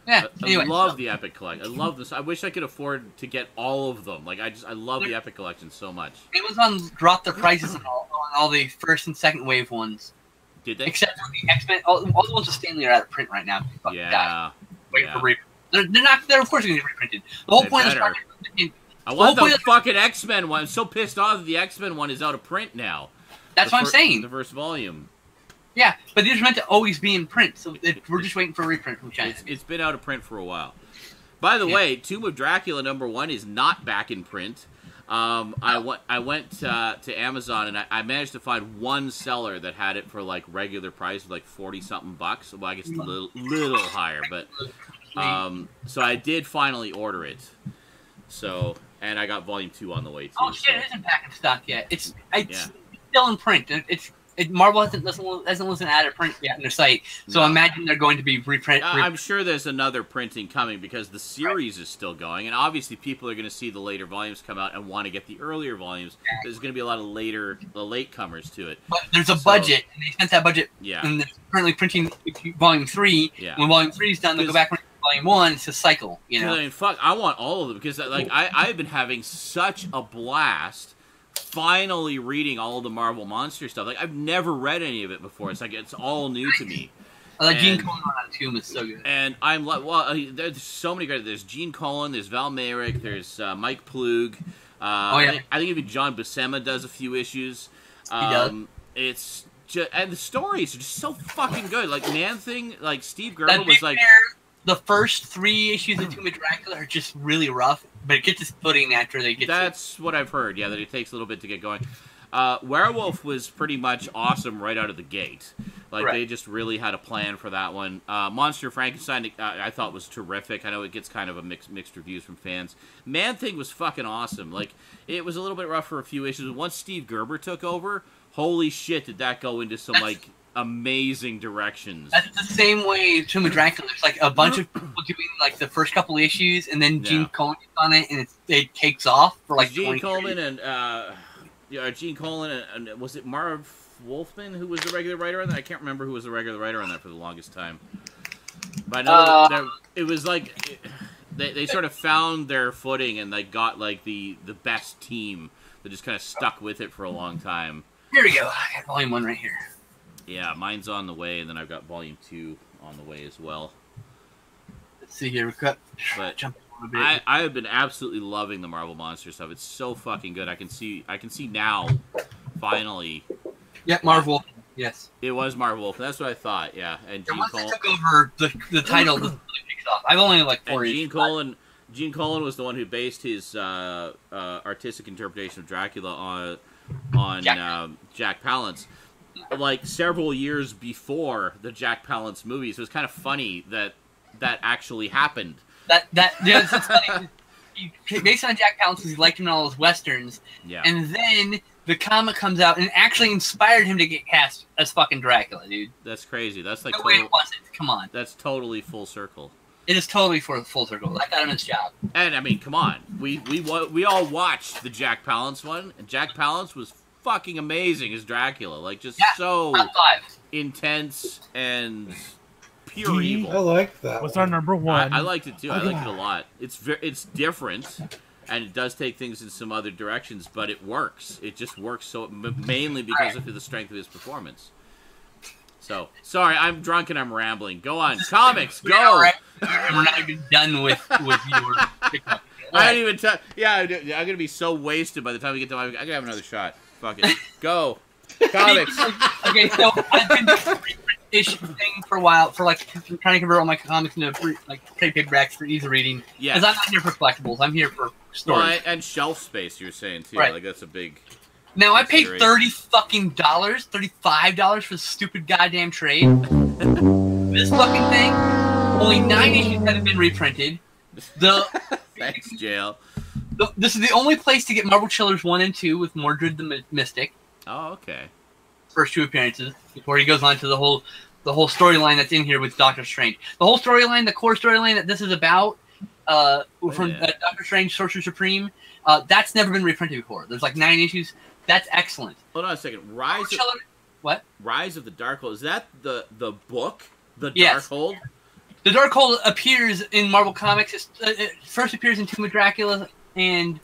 Yeah. I love the Epic Collection. I love this. I wish I could afford to get all of them. Like I love the Epic Collection so much. Amazon dropped their prices on all the first and second wave ones. Did they? Except for the X-Men. All the ones with Stanley are out of print right now. Yeah. Wait for reprint. They're of course going to get reprinted. The whole point of this project is I want the fucking X-Men one. I'm so pissed off that the X-Men one is out of print now. That's what I'm saying. The first volume. Yeah, but these are meant to always be in print, so we're just waiting for a reprint from China. It's been out of print for a while. By the way, Tomb of Dracula #1 is not back in print. I went to Amazon and I managed to find one seller that had it for like regular price, like $40-something bucks. Well, I guess a little higher, but so I did finally order it. So, and I got volume 2 on the way too. Oh shit! It isn't back in stock yet. It's still in print. Marvel hasn't listened out of print yet on their site, so imagine they're going to be reprint. I'm sure there's another printing coming because the series is still going, and obviously people are going to see the later volumes come out and want to get the earlier volumes. There's going to be a lot of latecomers to it. But there's a budget, and they spent that budget. Yeah. And they're currently printing volume 3. Yeah. When volume 3 is done, they'll go back and print volume 1. It's a cycle. You know. I mean, fuck, I want all of them because like I've been having such a blast. Finally reading all of the Marvel Monster stuff. Like, I've never read any of it before. It's like, it's all new to me. Gene Colan on Tomb is so good. And I'm like, well, there's so many great. There's Gene Colan, there's Val Mayrick, there's Mike Plug. I think even John Buscema does a few issues. He does. It's just, and the stories are just so fucking good. Like, Man-Thing, like, Steve Gerber was like... The first 3 issues of Tomb of Dracula are just really rough, but it gets its footing after they get That's what I've heard, yeah, that it takes a little bit to get going. Werewolf was pretty much awesome right out of the gate. Like, they just really had a plan for that one. Monster Frankenstein, I thought was terrific. I know it gets kind of a mixed reviews from fans. Man-Thing was fucking awesome. Like, it was a little bit rough for a few issues. Once Steve Gerber took over, holy shit, did that go into some, like... amazing directions. That's the same way Tomb of Dracula. There's like a bunch of people doing like the first couple issues, and then Gene Colan gets on it, and it takes off for like Gene Colan and Gene Colan and was it Marv Wolfman who was the regular writer on that? I can't remember who was the regular writer on that for the longest time. But I know it was like they sort of found their footing and they got like the best team that just kind of stuck with it for a long time. Here we go. I got volume 1 right here. Yeah, mine's on the way, and then I've got volume 2 on the way as well. Let's see here. But I have been absolutely loving the Marvel Monster stuff. It's so fucking good. I can see now, finally. Yeah, Marvel. Yes. It was Marvel. That's what I thought. Yeah, and Gene Colan took over the title. This really kicks off. I've only like 4 issues. Gene Colan was the one who based his artistic interpretation of Dracula on Jack Palance. Like several years before the Jack Palance movie, so it's kind of funny that actually happened. It's funny. Based on Jack Palance, because he liked him in all his westerns, and then the comic comes out and actually inspired him to get cast as fucking Dracula, dude. That's crazy. That's like no way it wasn't. Come on, that's totally full circle. It is totally full circle. I got him his job. And I mean, come on, we all watched the Jack Palance one, and Jack Palance was fucking amazing as Dracula, like just so intense and pure evil. I like that. What's our number 1? I liked it too. I liked it a lot. It's different, and it does take things in some other directions, but it works. It just works so mainly because of the strength of his performance. So sorry, I'm drunk and I'm rambling. Go on, comics, go. We're not even done with your pickup. I didn't even I'm gonna be so wasted by the time we get to I gotta have another shot. Fuck it. Go. Comics. Okay, so I've been doing the issue thing for a while, for like trying to convert all my comics into trade paperbacks for ease of reading. Yeah. Because I'm not here for collectibles. I'm here for stories. Well, and shelf space, you're saying too. Right. Like that's a big. Now I paid $35 for this stupid goddamn trade. This fucking thing. Only 9 issues haven't been reprinted. Thanks, Jail. This is the only place to get Marvel Chillers 1 and 2 with Mordred the Mystic. Oh, okay. First 2 appearances before he goes on to the whole storyline that's in here with Doctor Strange. The whole storyline, the core storyline that this is about, from Doctor Strange, Sorcerer Supreme, that's never been reprinted before. There's like 9 issues. That's excellent. Hold on a second. Rise of the Darkhold. Is that the book? The Darkhold? The Darkhold appears in Marvel Comics. It first appears in Tomb of Dracula, and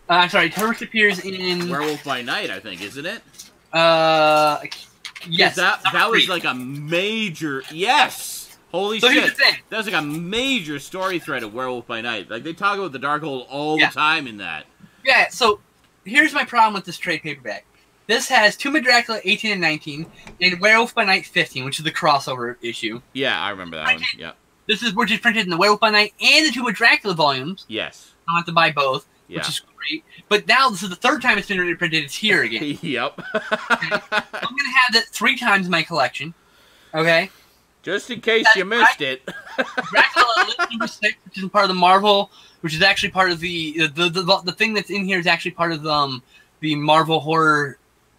first appears in Werewolf by Night, I think, isn't it? Yes. That was like a major. Yes. Holy So here's shit! the thing. That's like a major story thread of Werewolf by Night. Like they talk about the Darkhold all the time in that. Yeah. So here's my problem with this trade paperback. This has Tomb of Dracula 18 and 19, and Werewolf by Night 15, which is the crossover issue. Yeah, I remember that one. Yeah. This is which is printed in the Werewolf by Night and the Tomb of Dracula volumes. Yes. I don't have to buy both, Yeah. which is great. But now this is the third time it's been reprinted. It's here again. Yep. I'm gonna have that 3 times in my collection. Okay. Just in case you missed it. Dracula number 6, which is part of the Marvel, which is actually part of the thing that's in here is actually part of the Marvel Horror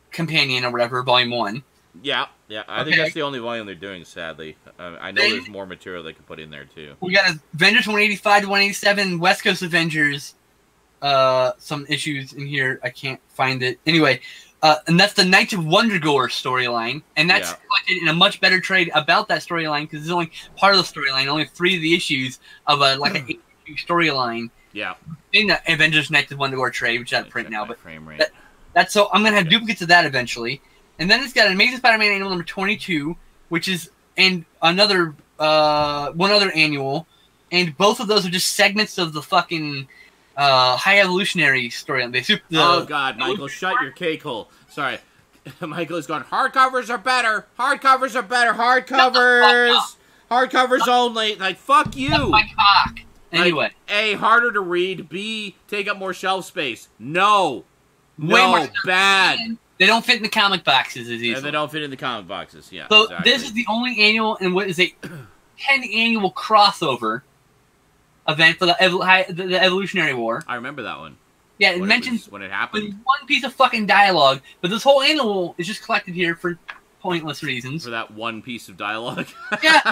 Companion or whatever, Volume 1. Yeah, yeah. I think that's the only volume they're doing, sadly. I know there's more material they can put in there, too. We got Avengers 185 to 187, West Coast Avengers. Some issues in here. I can't find it. Anyway, and that's the Knights of Wondergore storyline. And that's collected in a much better trade about that storyline because it's only part of the storyline. Only 3 of the issues of an 8-issue storyline. Yeah. In the Avengers Knights of Wondergore trade, which is out of print now. But frame rate. that's so I'm going to have duplicates of that eventually. And then it's got Amazing Spider-Man annual number 22, which is and another one other annual, and both of those are just segments of the fucking High Evolutionary storyline. Oh God, Michael, shut your cake hole. Sorry, Michael has gone. Hardcovers are better. Hardcovers are better. Hardcovers. Hardcovers only. Like fuck you. My cock. Anyway, like, A, harder to read. B, take up more shelf space. No, way more bad. They don't fit in the comic boxes as easily. And they don't fit in the comic boxes, yeah. So exactly. This is the only annual and what is a 10 annual crossover event for the Evolutionary War. I remember that one. Yeah, it mentions when it happened. One piece of fucking dialogue, but this whole annual is just collected here for pointless reasons. For that one piece of dialogue. Yeah.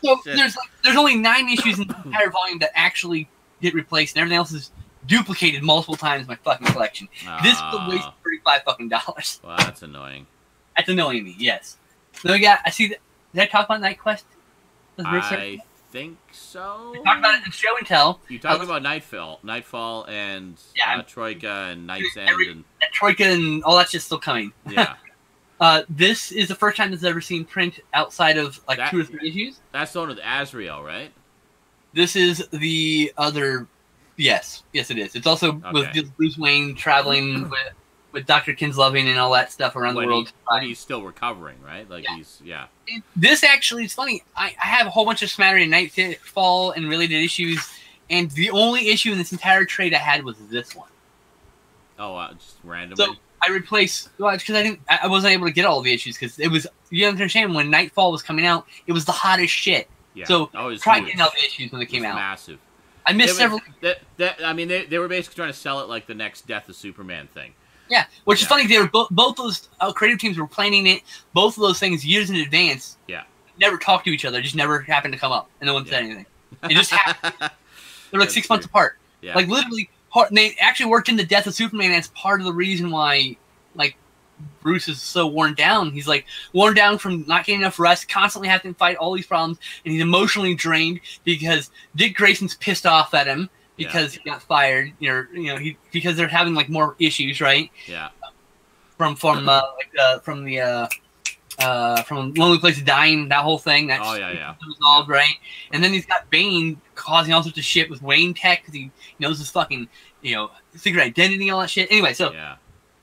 So there's only 9 issues in the entire volume that actually get replaced, and everything else is duplicated multiple times in my fucking collection. This is a waste of $35 fucking dollars. Well, that's annoying. That's annoying me, yes. Then we got, I see, did I talk about Night Quest? I think so. We talked about it in Show and Tell. You talked about Nightfall and Troika and Night's End. And Troika and all that shit's still coming. Yeah. This is the first time this has ever seen print outside of like 2 or 3 issues. That's the one with Azrael, right? This is the other. Yes, it is. It's also with Bruce Wayne traveling with Dr. Kinsloving and all that stuff around the world. When he's still recovering, right? Like This actually is funny. I have a whole bunch of smattering Nightfall and related issues, and the only issue in this entire trade I had was this one. Oh, just randomly. So I replaced because I wasn't able to get all the issues because it was, you understand, when Nightfall was coming out, it was the hottest shit. Yeah. So try getting all the issues when they came out. Massive. I missed several. I mean, they were basically trying to sell it like the next Death of Superman thing. Yeah, which is funny. They were both those creative teams were planning it. Both of those things years in advance. Yeah. Never talked to each other. Just never happened to come up, and no one said anything. It just happened. They're like 6 months apart. Yeah. Like literally, they actually worked in the Death of Superman as part of the reason why, like, Bruce is so worn down. He's like worn down from not getting enough rest, constantly having to fight all these problems, and he's emotionally drained because Dick Grayson's pissed off at him because he got fired. Because they're having like more issues, right? Yeah. From Lonely Place of Dying, that whole thing. That's resolved, right? And then he's got Bane causing all sorts of shit with Wayne Tech because he knows his fucking secret identity, all that shit. Anyway, so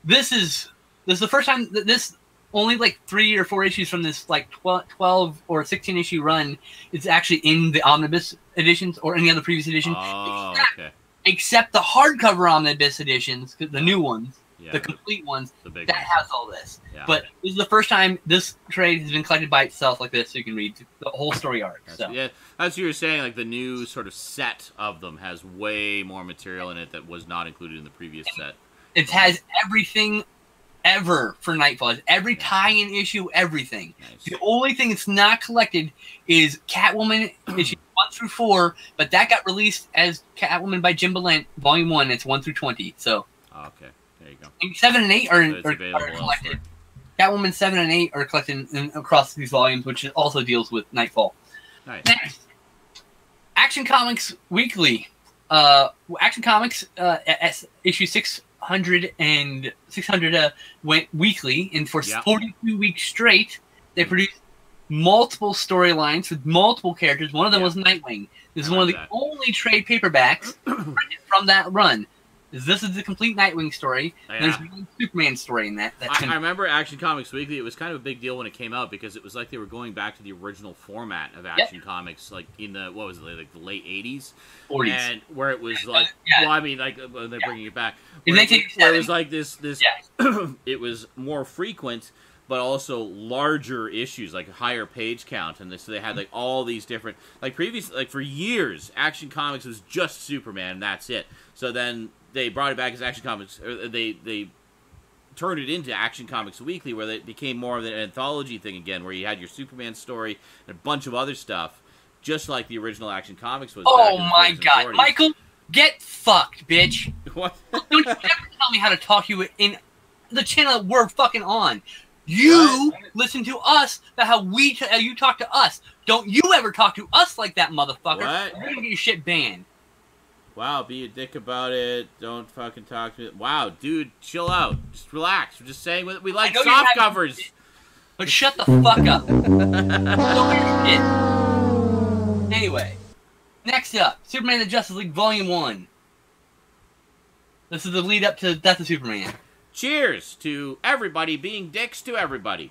this is the first time that this only like 3 or 4 issues from this like 12 or 16 issue run is actually in the omnibus editions or any other previous edition. Except the hardcover omnibus editions, the new ones, the complete ones, that has all this. Yeah. But this is the first time this trade has been collected by itself like this, so you can read the whole story arc. Yeah, that's what you were saying. Like the new sort of set of them has way more material in it that was not included in the previous set. It has everything ever for Nightfall. Every tie-in issue, everything. Nice. The only thing that's not collected is Catwoman issues 1 through 4, but that got released as Catwoman by Jim Balent, Volume 1. It's 1 through 20. So, okay, there you go. And 7 and 8 are collected. Catwoman 7 and 8 are collected across these volumes, which also deals with Nightfall. Nice. Next, Action Comics Weekly. Action Comics issue 600 went weekly, and for 42 weeks straight, they produced multiple storylines with multiple characters. One of them was Nightwing. This is one of the only trade paperbacks printed from that run. This is the complete Nightwing story. Yeah. There's one Superman story in that. I remember Action Comics Weekly. It was kind of a big deal when it came out because it was like they were going back to the original format of Action Comics, like in the like the late 80s, 40s, and where it was like, well, I mean, like they're bringing it back. Where it was like this. It was more frequent, but also larger issues, like higher page count, and so they had like all these different, like for years, Action Comics was just Superman, and that's it. So then they brought it back as Action Comics, or they turned it into Action Comics Weekly, where it became more of an anthology thing again, where you had your Superman story and a bunch of other stuff, just like the original Action Comics was. Oh my God, Michael, get fucked, bitch! What? Don't you ever tell me how to talk to you in the channel we're fucking on. You listen to us about how you talk to us. Don't you ever talk to us like that, motherfucker? What? You're gonna get your shit banned. Wow, be a dick about it. Don't fucking talk to me. Wow, dude, chill out. Just relax. We're just saying we like soft covers. But shut the fuck up. Don't hear shit. Anyway, next up, Superman the Justice League Volume 1. This is the lead up to Death of Superman. Cheers to everybody being dicks to everybody.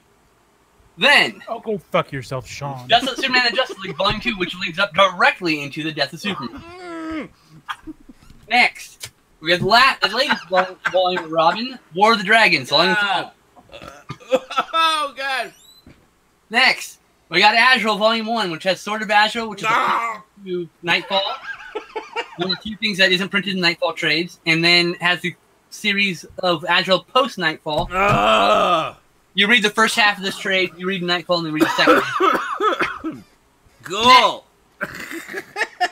Then, go fuck yourself, Sean. Death of Superman and Justice League Volume 2, which leads up directly into the Death of Superman. Next, we got the latest volume of Robin, War of the Dragons. Oh, God. Next, we got Azrael Volume 1, which has Sword of Azrael, which is to Nightfall. One of the few things that isn't printed in Nightfall trades, and then has the series of Azrael post Nightfall. You read the first half of this trade, you read Nightfall, and then read the second half. Cool.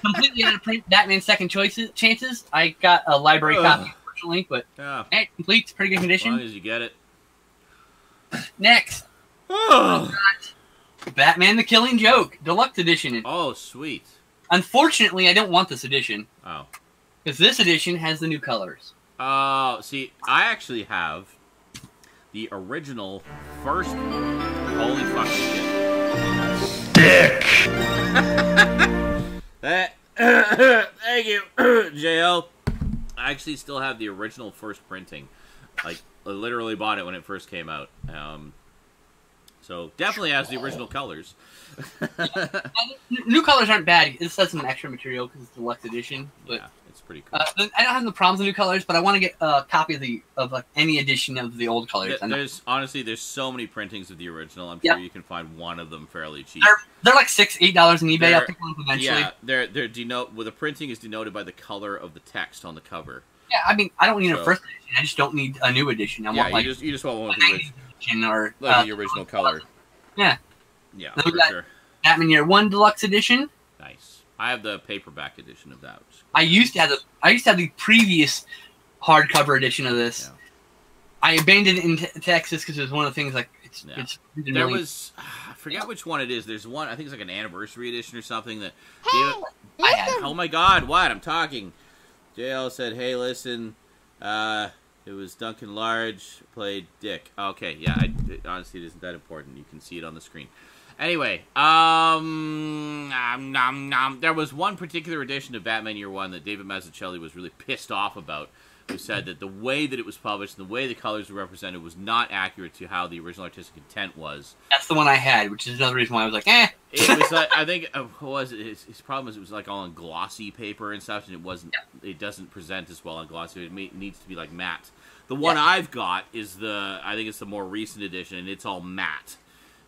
Completely out of print, Batman Second Chances. I got a library copy, unfortunately, but hey, complete, pretty good condition. As long as you get it. Next, we got Batman the Killing Joke, Deluxe Edition. Oh, sweet. Unfortunately, I don't want this edition. Oh. Because this edition has the new colors. See, I actually have the original first. Holy fucking shit. Dick! Thank you, JL. I actually still have the original first printing. Like, I literally bought it when it first came out. So, definitely has the original colors. New colors aren't bad. This has some extra material because it's the deluxe edition. But, yeah, it's pretty cool. I don't have the problems with new colors, but I want to get a copy of like any edition of the old colors. There's so many printings of the original. I'm sure you can find one of them fairly cheap. They're like $6-8 on eBay. I'll pick one up eventually. Yeah, the printing is denoted by the color of the text on the cover. Yeah, I mean, I don't need a first edition. I just don't need a new edition. I want you just want one with the edition or the original color. Yeah. Yeah, then for we got sure. Batman Year One Deluxe Edition. Nice. I have the paperback edition of that. I used to have the previous hardcover edition of this. Yeah. I abandoned it in Texas because it was one of the things like it's. There was I forget which one it is. There's one I think it's like an anniversary edition or something that. Oh my God! What I'm talking. JL said, "Hey, listen. It was Duncan Large played Dick." Okay, yeah. Honestly, it isn't that important. You can see it on the screen. Anyway, there was one particular edition of Batman Year One that David Mazzucchelli was really pissed off about, who said that the way that it was published and the way the colors were represented was not accurate to how the original artistic intent was. That's the one I had, which is another reason why I was like, eh. It was like, I think, what was it? His problem is it was like all on glossy paper and stuff, and it wasn't. Yeah. It doesn't present as well on glossy. It needs to be like matte. The one I've got is I think it's the more recent edition, and it's all matte,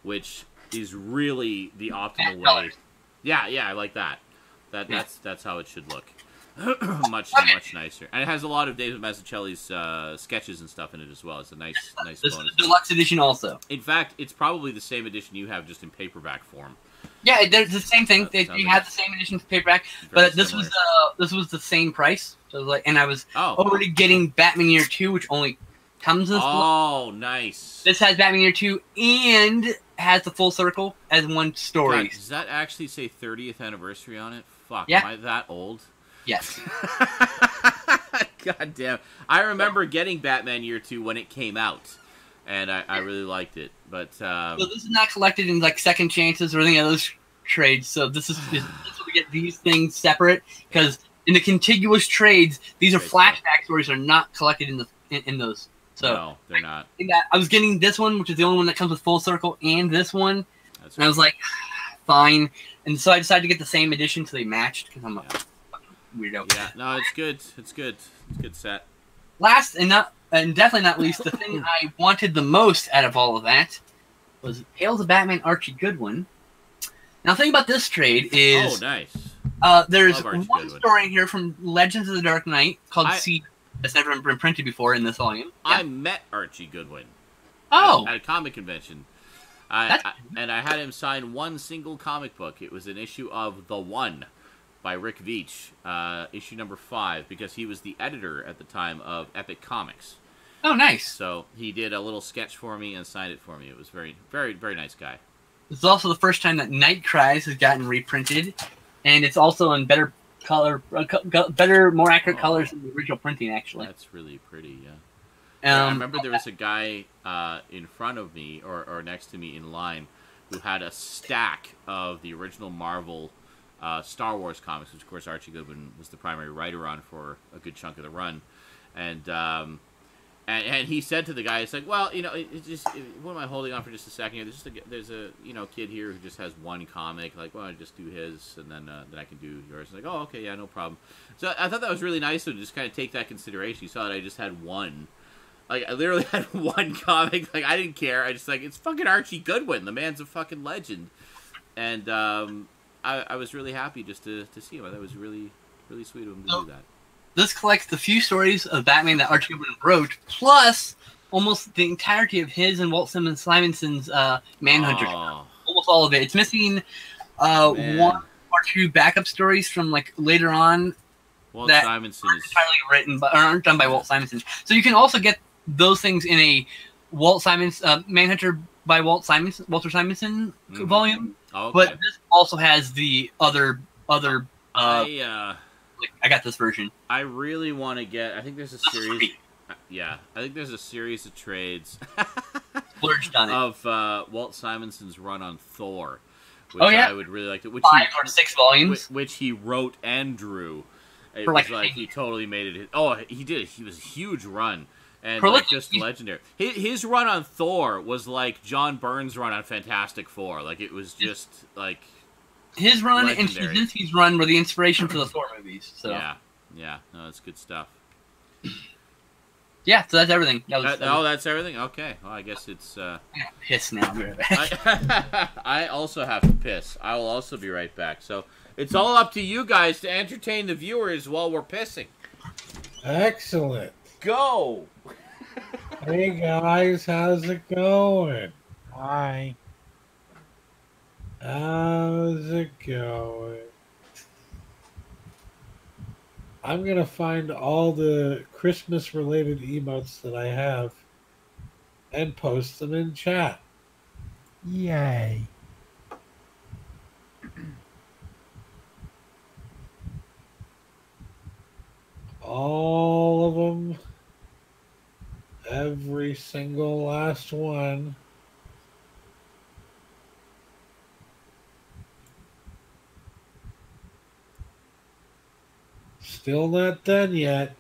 which is really the optimal way. Yeah, I like that. That's how it should look. much nicer, and it has a lot of David Mazzucchelli's sketches and stuff in it as well. It's a nice bonus. This is the deluxe edition also. In fact, it's probably the same edition you have, just in paperback form. Yeah, there's the same thing. They had the same edition for paperback, but this was the same price. So like, and I was already getting Batman Year 2, which only comes in. Oh, nice. This has Batman Year 2 and has the full circle as one story. God, does that actually say 30th anniversary on it? Fuck, yeah. Am I that old? Yes. God damn. I remember getting Batman Year 2 when it came out. and I really liked it. But so this is not collected in like second chances or any of those trades. So this is we get these things separate because in the contiguous trades, these are flashback stories are not collected in those. So no, they're not. I was getting this one, which is the only one that comes with full circle, and this one, and I was like, fine. And so I decided to get the same edition so they matched because I'm a fucking weirdo. Yeah, no, it's good. It's good. It's a good set. Last and definitely not least, the thing I wanted the most out of all of that was Tales of Batman Archie Goodwin. Now, the thing about this trade is... Oh, nice. There's one story in here from Legends of the Dark Knight called Seed that's never been printed before in this volume. I met Archie Goodwin. Oh! At a comic convention. And I had him sign one single comic book. It was an issue of The One by Rick Veitch, issue number 5, because he was the editor at the time of Epic Comics. Oh, nice. So he did a little sketch for me and signed it for me. It was very, very, very nice guy. This is also the first time that Night Cries has gotten reprinted, and it's also in better color, better, more accurate colors than the original printing, actually. That's really pretty, yeah. I remember there was a guy in front of me, or next to me in line, who had a stack of the original Marvel Star Wars comics, which, of course, Archie Goodwin was the primary writer on for a good chunk of the run. And he said to the guy, it's like, well, you know, what am I holding on for just a second here? There's a kid here who just has one comic. Like, well, I just do his, and then I can do yours. Like, oh, okay, yeah, no problem. So I thought that was really nice to just kind of take that consideration. You saw that I just had one. Like, I literally had one comic. Like, I didn't care. I just, like, it's fucking Archie Goodwin. The man's a fucking legend. And I was really happy just to see him. That was really, really sweet of him to do that. This collects the few stories of Batman that Archie Goodwin wrote, plus almost the entirety of his and Walt Simonson's Manhunter. Almost all of it. It's missing one or two backup stories from like later on Walt that Simonson aren't entirely written, but aren't done by Walt Simonson. So you can also get those things in a Manhunter by Walter Simonson volume. Oh, okay. But this also has the other. I got this version. I really want to get. I think there's a series. Yeah, I think there's a series of trades splurged on it of Walt Simonson's run on Thor, which I would really like to. 5 or 6 volumes, which he wrote and drew. It was like he totally made it. Oh, he did. He was a huge run and like just legendary. His run on Thor was like John Byrne's run on Fantastic Four. Like it was just like. His run and Straczynski's run were the inspiration for the Thor movies. So yeah, no, that's good stuff. Yeah, so that's everything. That's everything. Okay, well, I guess it's. I gotta piss now. I also have to piss. I will also be right back. So it's all up to you guys to entertain the viewers while we're pissing. Excellent. Go. Hey guys, how's it going? Hi. How's it going? I'm going to find all the Christmas-related emotes that I have and post them in chat. Yay. All of them. Every single last one. Still not done yet.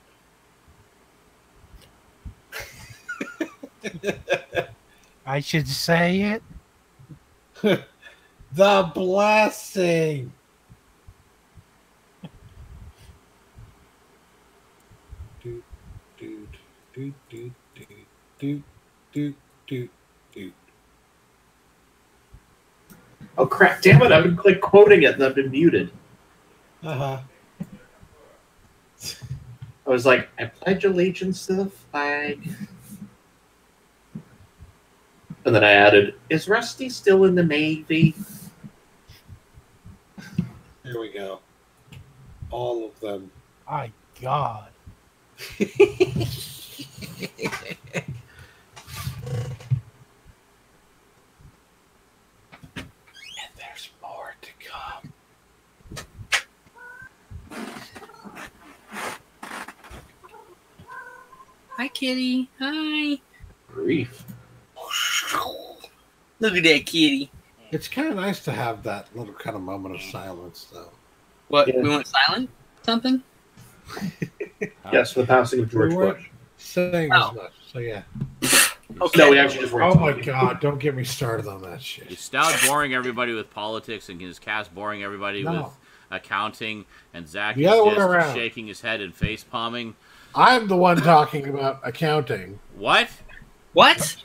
I should say it. The blessing. Doot, doot, doot, doot, doot, doot, doot, doot. Oh crap! Damn it! I've been quoting it and I've been muted. I was like, I pledge allegiance to the flag. And then I added, is Rusty still in the Navy? Here we go. All of them. My God. And there's more to come. Hi, kitty. Hi. Grief. Look at that kitty. It's kind of nice to have that little kind of moment of silence, though. What? Yeah. We went silent? Something? Yes, the passing of George We weren't Bush. saying as much, so yeah. Okay. No, we actually just weren't. Oh my god, don't get me started on that shit. Is Stout boring everybody with politics, and is Cass boring everybody with accounting, and Zach The other is way just around. shaking his head and face palming? I'm the one talking about accounting. What? What?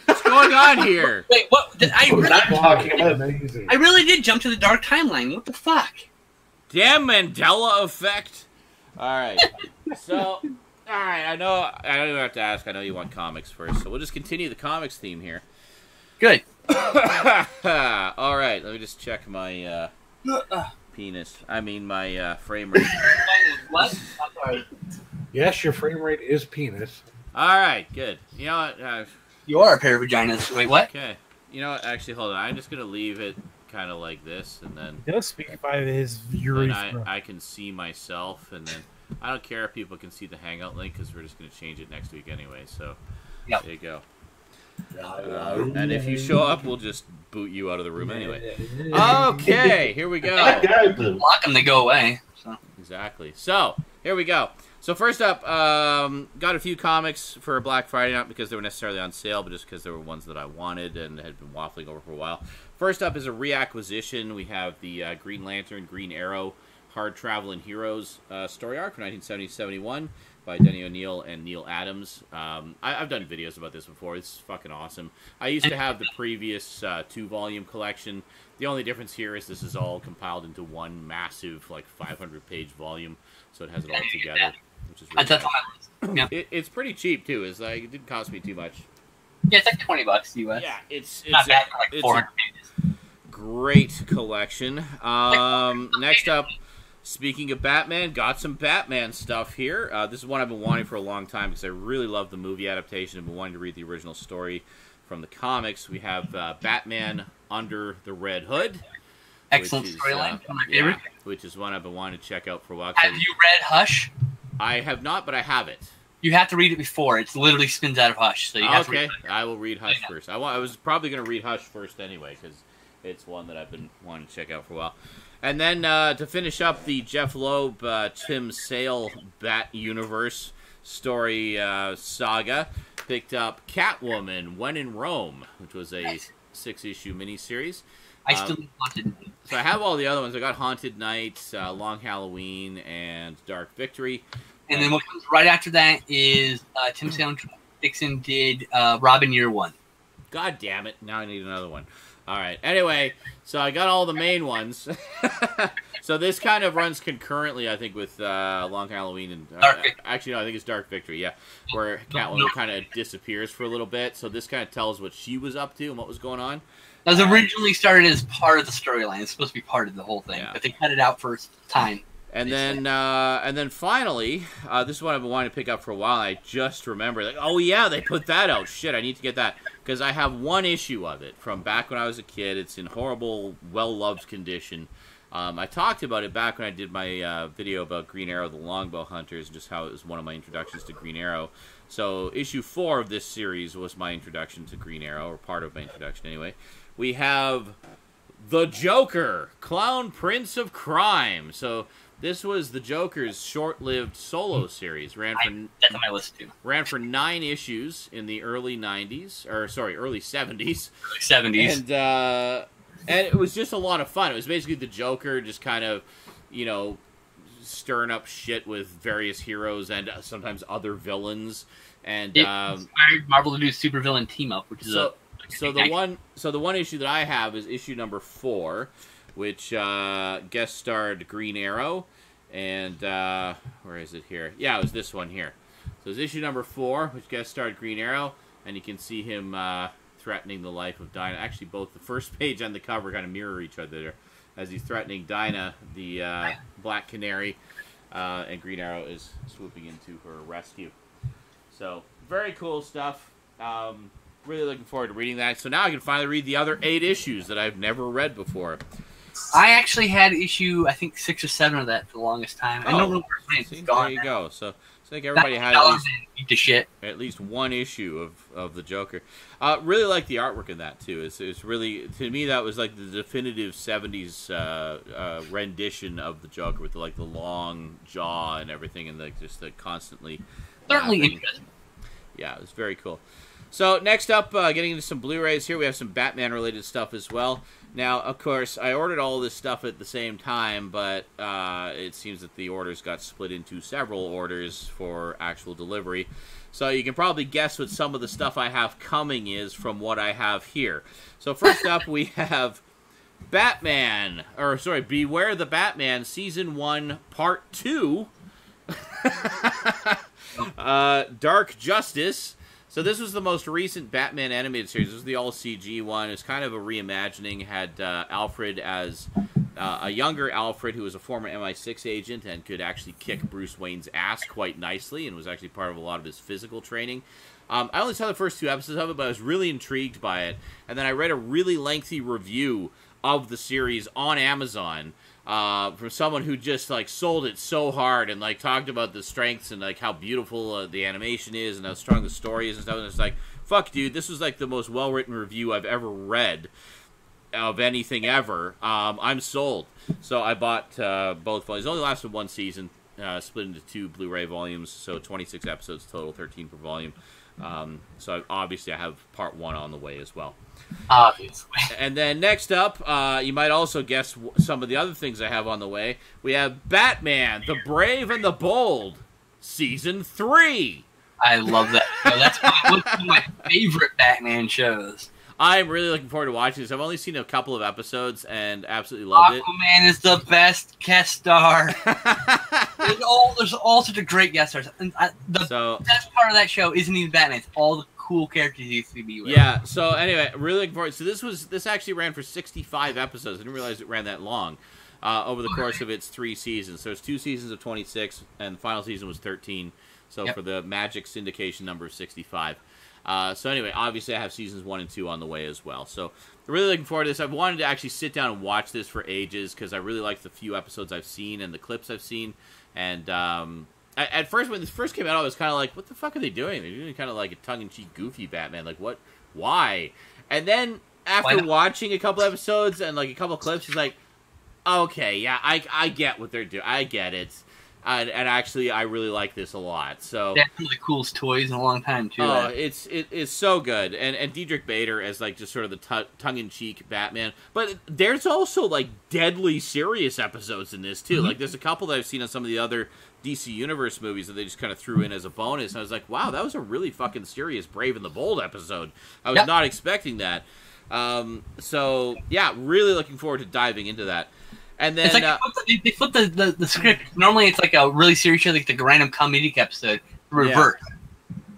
What's going on here? Wait, what? We're not talking about Amazing. I really did jump to the dark timeline. What the fuck? Damn Mandela effect. All right. So, all right. I know you have to ask. I know you want comics first, so we'll just continue the comics theme here. Good. All right. Let me just check my penis. I mean my frame rate. What? I'm sorry. Yes, your frame rate is penis. All right. Good. You know what? You are a pair of vaginas. Wait, what? Okay. You know what? Actually, hold on. I'm just gonna leave it kind of like this, and then He'll speak by his urethra. I can see myself, and then I don't care if people can see the Hangout link because we're just gonna change it next week anyway. So Yep. there you go. And if you show up, we'll just boot you out of the room anyway. Okay, here we go. Lock them, they go away. So. Exactly. So here we go. So first up, got a few comics for Black Friday, not because they were necessarily on sale, but just because they were ones that I wanted and had been waffling over for a while. First up is a reacquisition. We have the Green Lantern, Green Arrow, Hard Traveling Heroes story arc from 1970-71 by Denny O'Neil and Neil Adams. I've done videos about this before. It's fucking awesome. I used to have the previous 2-volume collection. The only difference here is this is all compiled into one massive, like, 500-page volume, so it has it all together. Which is really That's on nice. my list. Yeah. It's pretty cheap too. It's like it didn't cost me too much. Yeah, it's like $20 US. Yeah, it's not bad for like it's 400 pages. great collection. Next up, speaking of Batman, got some Batman stuff here. This is one I've been wanting for a long time because I really love the movie adaptation. I've been wanting to read the original story from the comics. We have Batman Under the Red Hood. Excellent storyline. One of my favorite. Yeah, which is one I've been wanting to check out for a while. Have you read Hush? I have not, but I have it. You have to read it before. It literally spins out of Hush. So you have to read it. I will read Hush first. I was probably going to read Hush first anyway, because it's one that I've been wanting to check out for a while. And then to finish up the Jeff Loeb, Tim Sale Bat Universe story saga, picked up Catwoman, When in Rome, which was a 6-issue miniseries. I still need Haunted. So I have all the other ones. I got Haunted Night, Long Halloween, and Dark Victory. And then what comes right after that is Tim Sale and Dixon did Robin Year One. God damn it. Now I need another one. All right. Anyway, so I got all the main ones. So this kind of runs concurrently, I think, with Long Halloween. And actually, no, I think it's Dark Victory, yeah, where Catwoman kind of disappears for a little bit. So this kind of tells what she was up to and what was going on. It was originally started as part of the storyline. It's supposed to be part of the whole thing, but they cut it out for a time. And then finally, this is one I've been wanting to pick up for a while. And I just remembered, like, oh yeah, they put that out. Shit, I need to get that because I have one issue of it from back when I was a kid. It's in horrible, well-loved condition. I talked about it back when I did my video about Green Arrow, the Longbow Hunters, and just how it was one of my introductions to Green Arrow. So issue 4 of this series was my introduction to Green Arrow, or part of my introduction anyway. We have The Joker, Clown Prince of Crime. So this was the Joker's short-lived solo series. That's on my list too. Ran for 9 issues in the early 70s. Early 70s. And it was just a lot of fun. It was basically the Joker just kind of, stirring up shit with various heroes and sometimes other villains. And it inspired Marvel to do supervillain team up, which is the one issue that I have is issue number 4, which guest starred Green Arrow, and where is it here? Yeah, it was this one here. So it's issue number 4, which guest starred Green Arrow, and you can see him threatening the life of Dinah. Actually, both the first page and the cover kind of mirror each other there, as he's threatening Dinah, the Black Canary, and Green Arrow is swooping into her rescue. So very cool stuff. Really looking forward to reading that. So now I can finally read the other 8 issues that I've never read before. I actually had issue, I think 6 or 7 of that for the longest time. I don't know where it's gone. There you go. So I think everybody had at least one issue of the Joker. Really like the artwork in that too. It's really, to me, that was like the definitive 70s rendition of the Joker with the long jaw and everything, and just the constantly. Certainly interesting. Yeah, it was very cool. So next up, getting into some Blu-rays here, we have some Batman-related stuff as well. Now, of course, I ordered all this stuff at the same time, but it seems that the orders got split into several orders for actual delivery. So you can probably guess what some of the stuff I have coming is from what I have here. So first up, we have Beware the Batman, Season 1, Part 2. Dark Justice. So this was the most recent Batman animated series. This was the all-CG one. It was kind of a reimagining. It had Alfred as a younger Alfred who was a former MI6 agent and could actually kick Bruce Wayne's ass quite nicely and was actually part of a lot of his physical training. I only saw the first 2 episodes of it, but I was really intrigued by it. And then I read a really lengthy review of the series on Amazon from someone who just sold it so hard and talked about the strengths and how beautiful the animation is and how strong the story is and stuff. And it's fuck, dude, this was the most well-written review I've ever read of anything ever. I'm sold. So I bought both volumes. It only lasted 1 season, split into 2 Blu-ray volumes, so 26 episodes total, 13 per volume. So obviously I have part 1 on the way as well. Obviously. And then next up, you might also guess some of the other things I have on the way. We have Batman, the Brave and the Bold, Season 3. I love that show. That's one of my favorite Batman shows. I'm really looking forward to watching this. I've only seen a couple of episodes and absolutely loved it. Aquaman is the best guest star. There's all sorts of great guest stars. And the best part of that show isn't even Batman. It's all the cool characters you used to be with. Yeah, so anyway, really looking forward. So this actually ran for 65 episodes. I didn't realize it ran that long over the course of its 3 seasons. So it's 2 seasons of 26, and the final season was 13. So for the magic syndication number of 65. So anyway, obviously I have seasons 1 and 2 on the way as well. So really looking forward to this. I've wanted to actually sit down and watch this for ages because I really like the few episodes I've seen and the clips I've seen. And at first, when this first came out, I was kind of like, what the fuck are they doing? They're doing kind of like a tongue-in-cheek, goofy Batman. What? Why? And then after watching a couple episodes and a couple clips, it's like, okay, yeah, I get what they're doing. I get it. And actually, I really like this a lot. So that's one of the coolest toys in a long time, too. Oh, it's so good. And Diedrich Bader as just sort of the tongue-in-cheek Batman. But there's also deadly serious episodes in this too. Mm-hmm. There's a couple that I've seen on some of the other DC Universe movies that they just kind of threw in as a bonus. And I was like, wow, that was a really fucking serious Brave and the Bold episode. I was not expecting that. So yeah, really looking forward to diving into that. And then they flip the script. Normally, it's a really serious show, the random comedic episode. Reverse.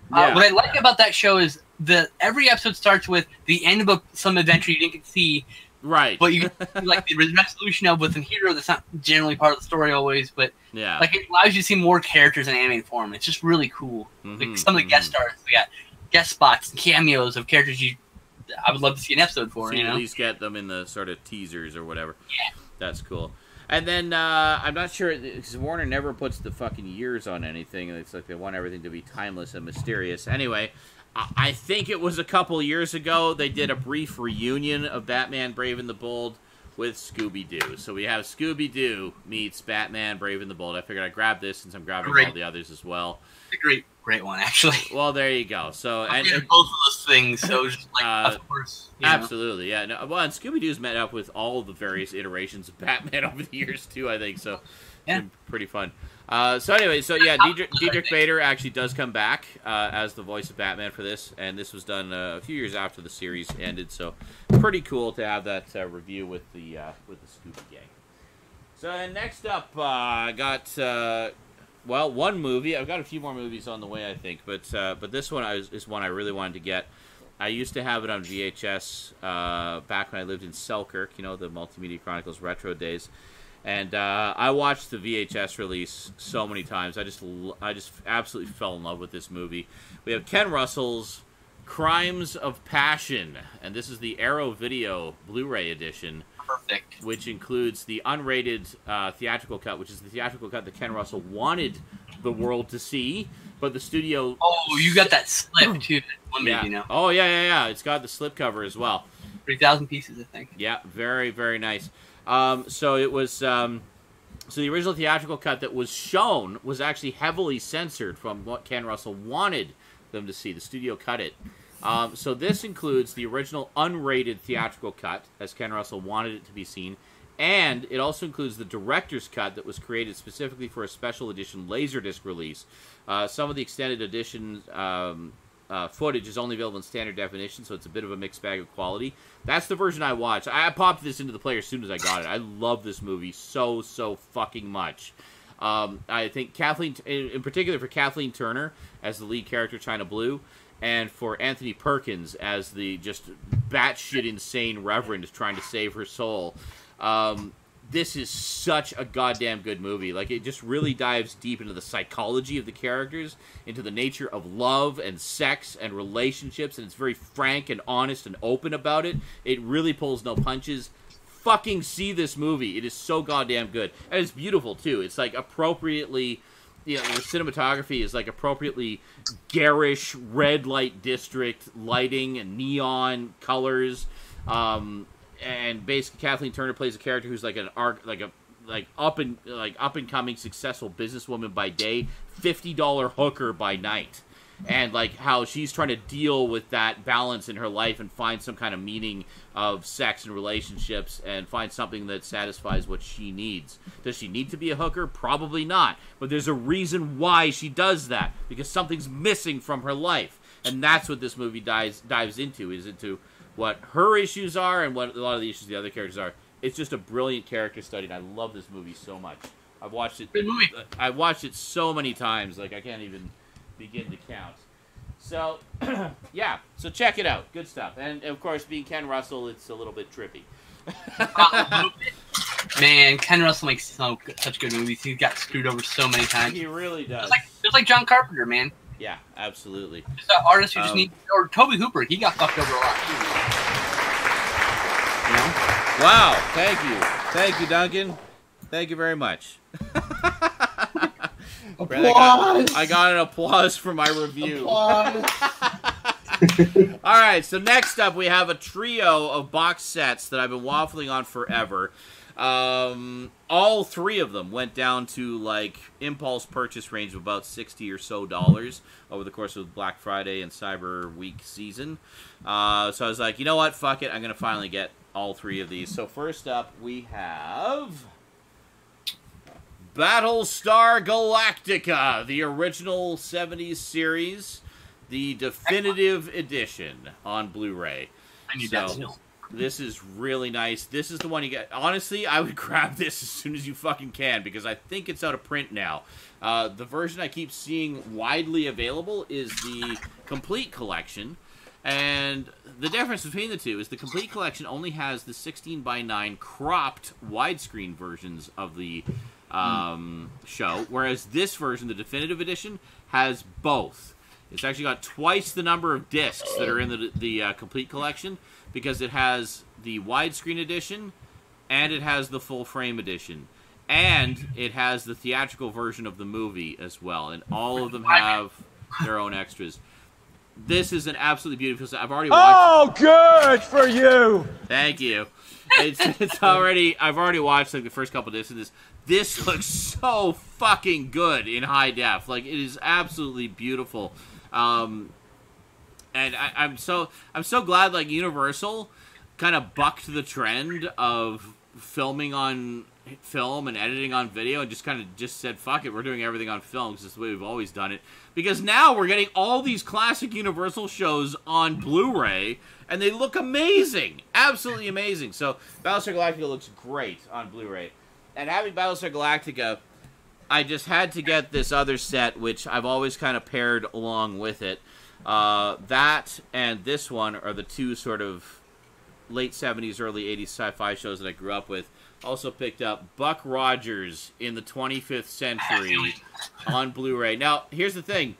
Yeah. What I like about that show is that every episode starts with the end of some adventure you didn't get to see. Right. But you get to see, the resolution of with a hero that's not generally part of the story always. But it allows you to see more characters in animated form. It's just really cool. Mm-hmm, some of the guest stars, we got guest spots and cameos of characters I would love to see an episode for. So you at least get them in the sort of teasers or whatever. Yeah. That's cool. And then, I'm not sure, because Warner never puts the fucking years on anything. It's they want everything to be timeless and mysterious. Anyway, I think it was a couple years ago, they did a brief reunion of Batman Brave and the Bold with Scooby-Doo. So we have Scooby-Doo meets Batman Brave and the Bold. I figured I'd grab this since I'm grabbing all the others as well. Great one, actually. Well, there you go. So and both of those things, so just of course. Absolutely, yeah. No, well, and Scooby-Doo's met up with all the various iterations of Batman over the years, too, I think. So it's been pretty fun. So anyway, Diedrich Bader actually does come back as the voice of Batman for this, and this was done a few years after the series ended, so pretty cool to have that review with the Scooby gang. So next up, I got one movie. I've got a few more movies on the way, I think, but this one is one I really wanted to get. I used to have it on VHS back when I lived in Selkirk, the Multimedia Chronicles retro days. And I watched the VHS release so many times. I just absolutely fell in love with this movie. We have Ken Russell's Crimes of Passion, and this is the Arrow Video Blu-ray edition. Perfect. Which includes the unrated theatrical cut, which is the theatrical cut that Ken Russell wanted the world to see. But the studio... Oh, you got that slip, too. One yeah. you know. Oh, yeah. It's got the slip cover as well. 3,000 pieces, I think. Yeah, very, very nice. So it was... so the original theatrical cut that was shown was actually heavily censored from what Ken Russell wanted them to see. The studio cut it. So this includes the original unrated theatrical cut, as Ken Russell wanted it to be seen, and it also includes the director's cut that was created specifically for a special edition Laserdisc release. Some of the extended edition footage is only available in standard definition, so it's a bit of a mixed bag of quality. That's the version I watched. I popped this into the player as soon as I got it. I love this movie so fucking much. I think Kathleen, in particular for Kathleen Turner as the lead character, China Blue, and for Anthony Perkins as the just batshit insane reverend trying to save her soul. This is such a goddamn good movie. Like, it just really dives deep into the psychology of the characters, into the nature of love and sex and relationships, and it's very frank and honest and open about it. It really pulls no punches. Fucking see this movie. It is so goddamn good. And it's beautiful, too. It's, like, appropriately... You know, the cinematography is, like, appropriately garish red light district lighting and neon colors. And basically, Kathleen Turner plays a character who's like an up and coming successful businesswoman by day, $50 hooker by night, and like how she's trying to deal with that balance in her life and find some kind of meaning of sex and relationships and find something that satisfies what she needs. Does she need to be a hooker? Probably not, but there's a reason why she does that, because something's missing from her life, and that's what this movie dives into what her issues are and what a lot of the issues the other characters are. It's just a brilliant character study, and I love this movie so much. I've watched it. Good movie. I've watched it so many times, like I can't even begin to count. So, yeah. So check it out. Good stuff. And of course, being Ken Russell, it's a little bit trippy. Man, Ken Russell makes such good movies. He's got screwed over so many times. He really does. Just like John Carpenter, man. Yeah, absolutely. Just an artist who just needs, or Toby Hooper, he got fucked over a lot too. You know? Wow, thank you, Duncan. Thank you very much. Applause! I got an applause for my review. Applause! All right, so next up we have a trio of box sets that I've been waffling on forever. All three of them went down to like impulse purchase range of about $60 or so over the course of Black Friday and Cyber Week season. So I was like, you know what, fuck it, I'm gonna finally get all three of these. So first up we have Battlestar Galactica, the original 70s series, the definitive edition on Blu-ray. I need that still. This is really nice. This is the one you get. Honestly, I would grab this as soon as you fucking can, because I think it's out of print now. The version I keep seeing widely available is the complete collection. And the difference between the two is the complete collection only has the 16:9 cropped widescreen versions of the show, whereas this version, the definitive edition, has both. It's actually got twice the number of discs that are in the complete collection, because it has the widescreen edition, and it has the full frame edition, and it has the theatrical version of the movie as well, and all of them have their own extras. This is an absolutely beautiful. I've already watched. Oh, good for you! Thank you. It's already. I've already watched like the first couple discs of this. This looks so fucking good in high def. Like, it is absolutely beautiful. And I'm so glad like Universal kind of bucked the trend of filming on film and editing on video and just said, fuck it, we're doing everything on film because it's the way we've always done it. Because now we're getting all these classic Universal shows on Blu-ray, and they look amazing. Absolutely amazing. So Battlestar Galactica looks great on Blu-ray. And having Battlestar Galactica, I just had to get this other set, which I've always kind of paired along with it. That and this one are the two sort of late 70s, early 80s sci-fi shows that I grew up with. Also picked up Buck Rogers in the 25th Century on Blu-ray. Now, here's the thing.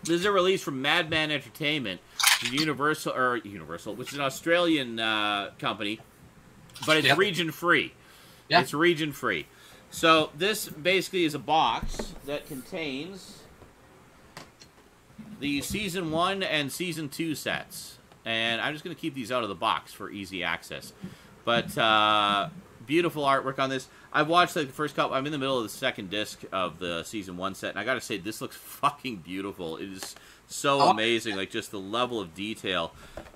This is a release from Madman Entertainment, Universal, which is an Australian company, but it's region-free. Yeah. It's region-free. So this basically is a box that contains the Season 1 and Season 2 sets. And I'm just going to keep these out of the box for easy access. But beautiful artwork on this. I've watched like the first couple. I'm in the middle of the second disc of the Season 1 set. And I got to say, this looks fucking beautiful. It is so amazing. Like, just the level of detail.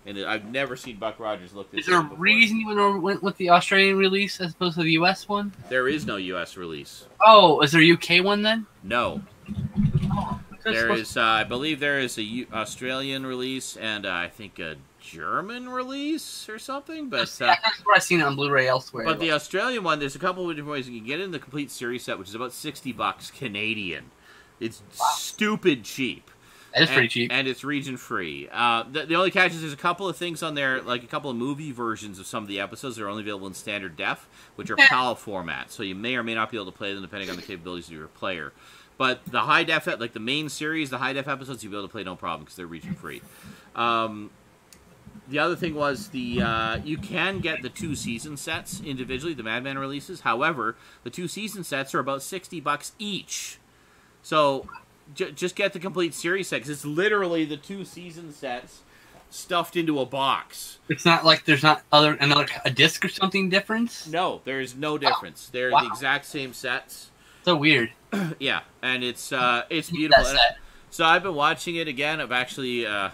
And I've never seen Buck Rogers look this good before. Is there a reason you went with the Australian release as opposed to the US one? There is no US release. Oh, is there a UK one then? No. There is, I believe there is a Australian release and I think a German release or something. But that's what I've seen on Blu-ray elsewhere. But the Australian one, there's a couple of different ways you can get it in the complete series set, which is about $60 Canadian. It's stupid cheap. That is pretty cheap. And it's region-free. The only catch is there's a couple of things on there, like a couple of movie versions of some of the episodes that are only available in standard def, which are PAL format. So you may or may not be able to play them depending on the capabilities of your player. But the high def, like the main series, the high def episodes, you'll be able to play no problem because they're region-free. The other thing was you can get the 2 season sets individually, the Madman releases. However, the 2 season sets are about $60 each. So just get the complete series set, because it's literally the 2 season sets stuffed into a box. It's not like there's not a disc or something difference? No, there is no difference. They're the exact same sets. So weird. Yeah, and it's beautiful. So I've been watching it again. I've actually, if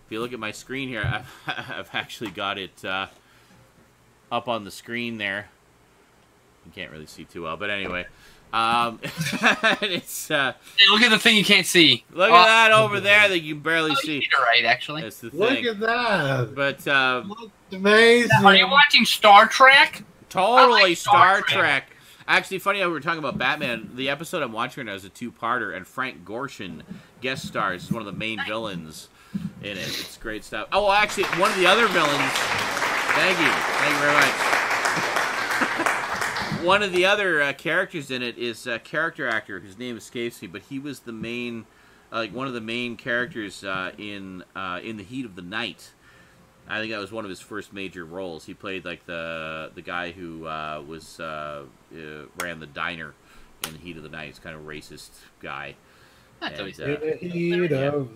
you look at my screen here, I've actually got it up on the screen there. You can't really see too well, but anyway. It's hey, look at the thing you can't see. Look at that over there that you can barely see. You're right, actually. That's the thing. Look at that. But looks amazing. Are you watching Star Trek? Totally like Star Trek. Actually, funny how we were talking about Batman. The episode I'm watching right now is a 2-parter, and Frank Gorshin guest stars as one of the main villains in it. It's great stuff. Oh, actually, one of the other villains. Thank you very much. One of the other characters in it is a character actor whose name escapes me, but he was the main, one of the main characters in The Heat of the Night. I think that was one of his first major roles. He played like the guy who ran the diner in The Heat of the Night. He's kind of racist guy. In the heat of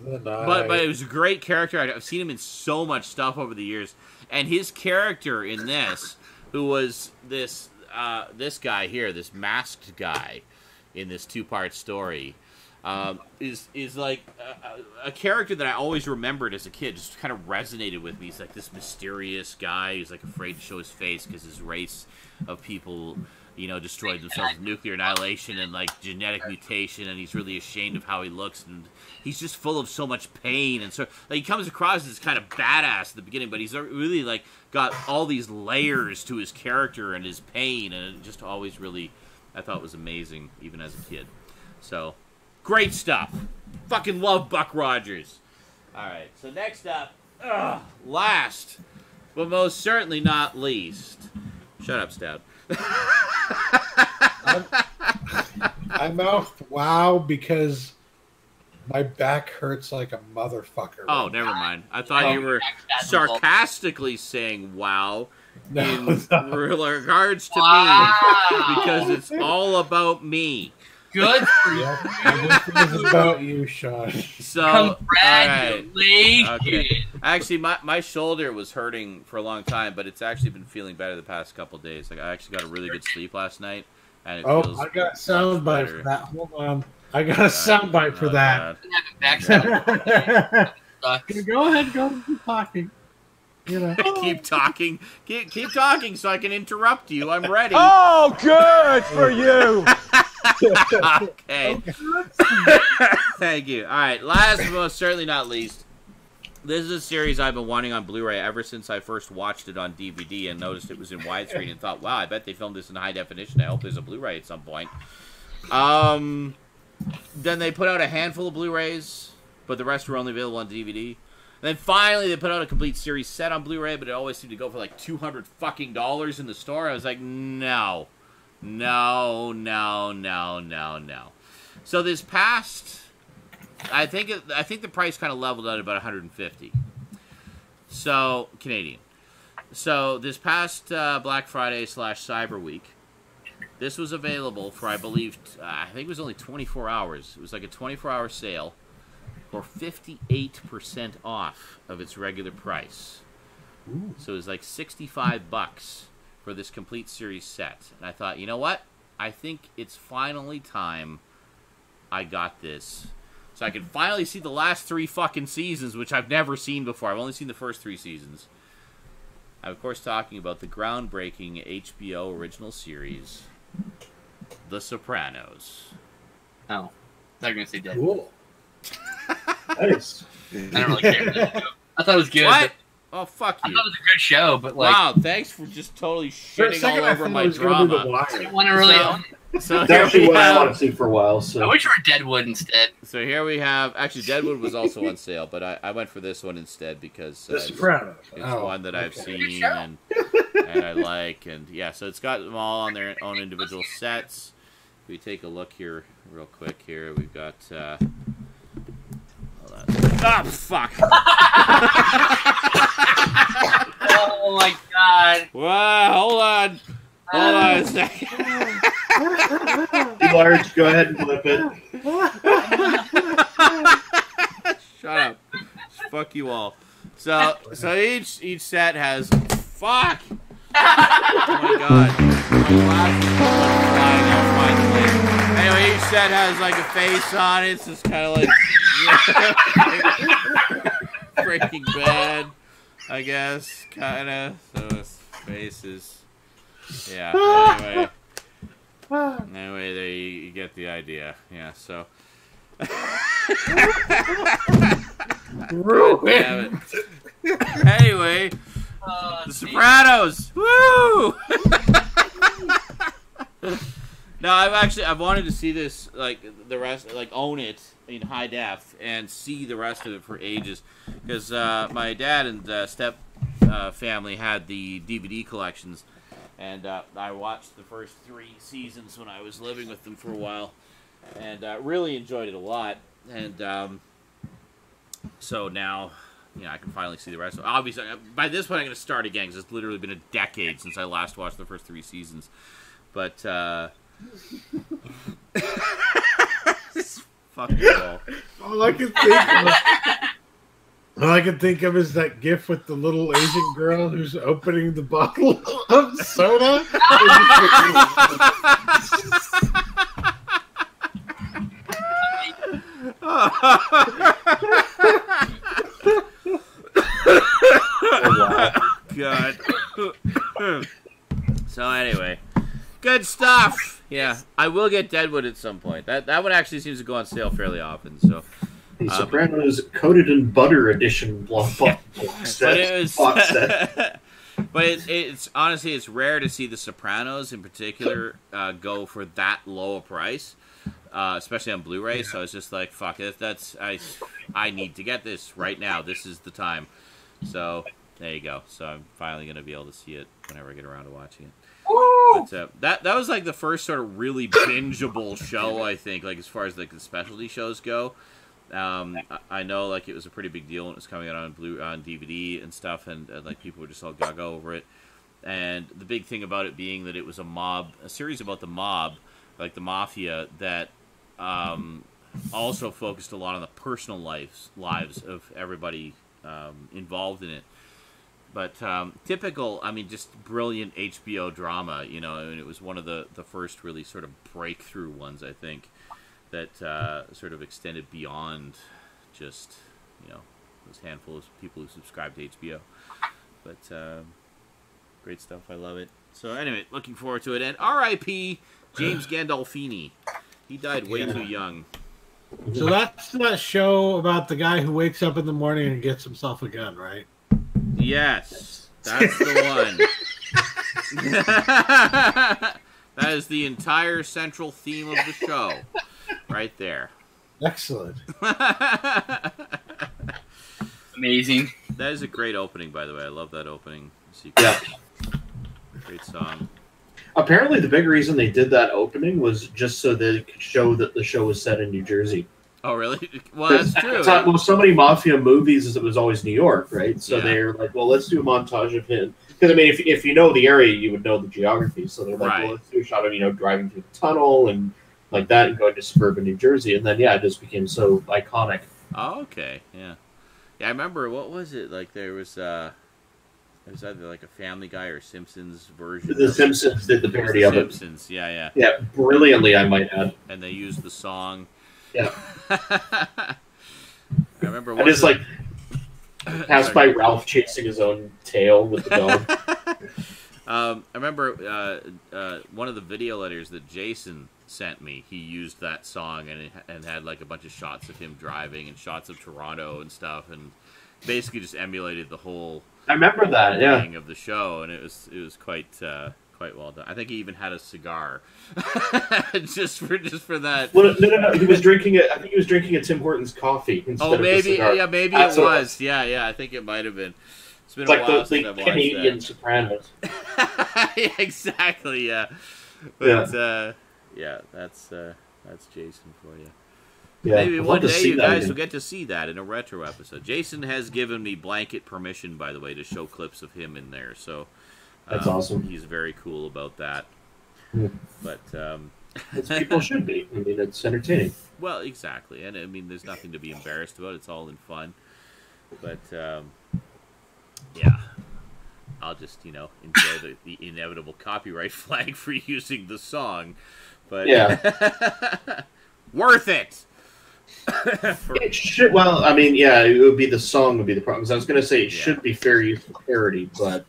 the night. But it was a great character. I've seen him in so much stuff over the years, and his character in this, who was this guy here, this masked guy in this 2-part story, is like a character that I always remembered as a kid. Just kind of resonated with me. He's like this mysterious guy who's like afraid to show his face because his race of people, destroyed themselves with nuclear annihilation and like genetic mutation, and he's really ashamed of how he looks, and he's just full of so much pain, and so like, he comes across as kind of badass at the beginning, but he's really like got all these layers to his character and his pain, and it just always really, I thought was amazing even as a kid. So great stuff. Fucking love Buck Rogers. Alright, so next up, last but most certainly not least. Shut up, Stout. I mouthed wow because my back hurts like a motherfucker. Oh, never mind. I thought you were sarcastically saying wow in regards to me because it's all about me. Good for you. This is about you, Sean. So, congratulations. Okay. Actually, my shoulder was hurting for a long time, but it's actually been feeling better the past couple of days. Like, I actually got a really good sleep last night, and it feels I got a soundbite for that. Hold on. I got a soundbite for that. Go ahead, keep talking. Keep talking. Keep talking so I can interrupt you. I'm ready. Oh, good for you. Okay. Thank you. All right. Last but most certainly not least, this is a series I've been wanting on Blu-ray ever since I first watched it on DVD and noticed it was in widescreen and thought, wow, I bet they filmed this in high definition. I hope there's a Blu-ray at some point. Then they put out a handful of Blu-rays, but the rest were only available on DVD. And then finally they put out a complete series set on Blu-ray, but it always seemed to go for like $200 fucking in the store. I was like, no. So this past, I think the price kind of leveled out at about $150. So Canadian. So this past Black Friday / Cyber Week, This was available for, I believe, I think it was only 24 hours. It was like a 24-hour sale for 58% off of its regular price. Ooh. So it was like $65 for this complete series set. And I thought, you know what? I think it's finally time I got this. So I can finally see the last 3 fucking seasons, which I've never seen before. I've only seen the first 3 seasons. I'm, of course, talking about the groundbreaking HBO original series, The Sopranos. Oh. They're going to say dead. Cool. Nice. I don't really care. I thought it was good. What? Oh, fuck you. I thought it was a good show, but like... Wow, thanks for just totally shitting all over my drama. I didn't want to really own it. So That's actually what I want to see for a while. So I wish it were Deadwood instead. So here we have... Actually, Deadwood was also on sale, but I went for this one instead because... The Sopranos. It's one that I've seen and I like. And yeah, so it's got them all on their own individual sets. If we take a look here real quick here, we've got... Oh, fuck. Oh, my God. Wow, hold on. Hold on a second. Large, go ahead and flip it. Shut up. Fuck you all. So each set has... Fuck! Oh, my God. My glasses are flying out finally. Anyway, each set has, like, a face on it, so it's kind of like... Breaking Bad, I guess, kind of. So his face is, yeah. Anyway, there you get the idea. Yeah. So. Damn it. Anyway, The Sopranos. Woo! No, I've wanted to see this, like, the rest, like, own it in high def and see the rest of it for ages, because my dad and step family had the DVD collections, and I watched the first 3 seasons when I was living with them for a while, and really enjoyed it a lot, and so now, you know, I can finally see the rest of it. Obviously, by this point I'm going to start again, because it's literally been a decade since I last watched the first 3 seasons, but... Fucking ball. All I can think of is that GIF with the little Asian girl who's opening the bottle of soda. God. So anyway. Good stuff. Yeah, I will get Deadwood at some point. That one actually seems to go on sale fairly often. So, the Sopranos coated in butter edition box set. But it's honestly, it's rare to see the Sopranos in particular go for that low a price, especially on Blu-ray. Yeah. So it's just like, fuck it. I need to get this right now. This is the time. So there you go. So I'm finally going to be able to see it whenever I get around to watching it. But, that was like the first sort of really bingeable show, I think, like as far as like the specialty shows go. I know like it was a pretty big deal when it was coming out on DVD and stuff, and like people were just all gaga over it. And the big thing about it being that it was a series about the mob, like the mafia, that also focused a lot on the personal lives of everybody involved in it. But typical, I mean, just brilliant HBO drama, you know, and it was one of the first really sort of breakthrough ones, I think, that sort of extended beyond just, you know, those handful of people who subscribe to HBO. But great stuff, I love it. So anyway, looking forward to it. And R.I.P. James Gandolfini. He died way too young. So that's that show about the guy who wakes up in the morning and gets himself a gun, right? Yes, that's the one. That is the entire central theme of the show, right there. Excellent. Amazing. That is a great opening, by the way. I love that opening sequence. Yeah. Great song. Apparently, the big reason they did that opening was just so they could show that the show was set in New Jersey. Oh, really? Well, that's true. Well, so many mafia movies, it was always New York, right? So they're like, well, let's do a montage of him Because I mean, if you know the area, you would know the geography. So they're like, Right. well, let's do a shot of driving through the tunnel and like that, and going to suburban New Jersey, and then it just became so iconic. Oh, okay, yeah. I remember, what was it? Like, there was either like a Family Guy or Simpsons version. The Simpsons did the parody of it. Simpsons, yeah. Yeah, brilliantly, I might add. And they used the song. Yeah. I remember. I just passed by Ralph chasing his own tail with the dog. I remember one of the video letters that Jason sent me. He used that song and had like a bunch of shots of him driving and shots of Toronto and stuff, and basically just emulated the whole. I remember that, thing of the show, and it was quite well done. I think he even had a cigar just for that. Well, no. He was drinking it. I think he was drinking a Tim Hortons coffee instead of a cigar. Yeah, maybe it was. Yeah. I think it might have been. It's been a while since I've watched Canadian Sopranos. Yeah, exactly. Yeah. But that's Jason for you. Yeah, maybe one day you guys will get to see that in a retro episode. Jason has given me blanket permission, by the way, to show clips of him in there. So that's awesome. He's very cool about that. But people should be. I mean, it's entertaining. Well, exactly, and I mean, there's nothing to be embarrassed about. It's all in fun. But yeah, I'll just enjoy the inevitable copyright flag for using the song. But worth it. It should. Well, I mean, it would be the song would be the problem. Because I was going to say it should be fair use for parody, but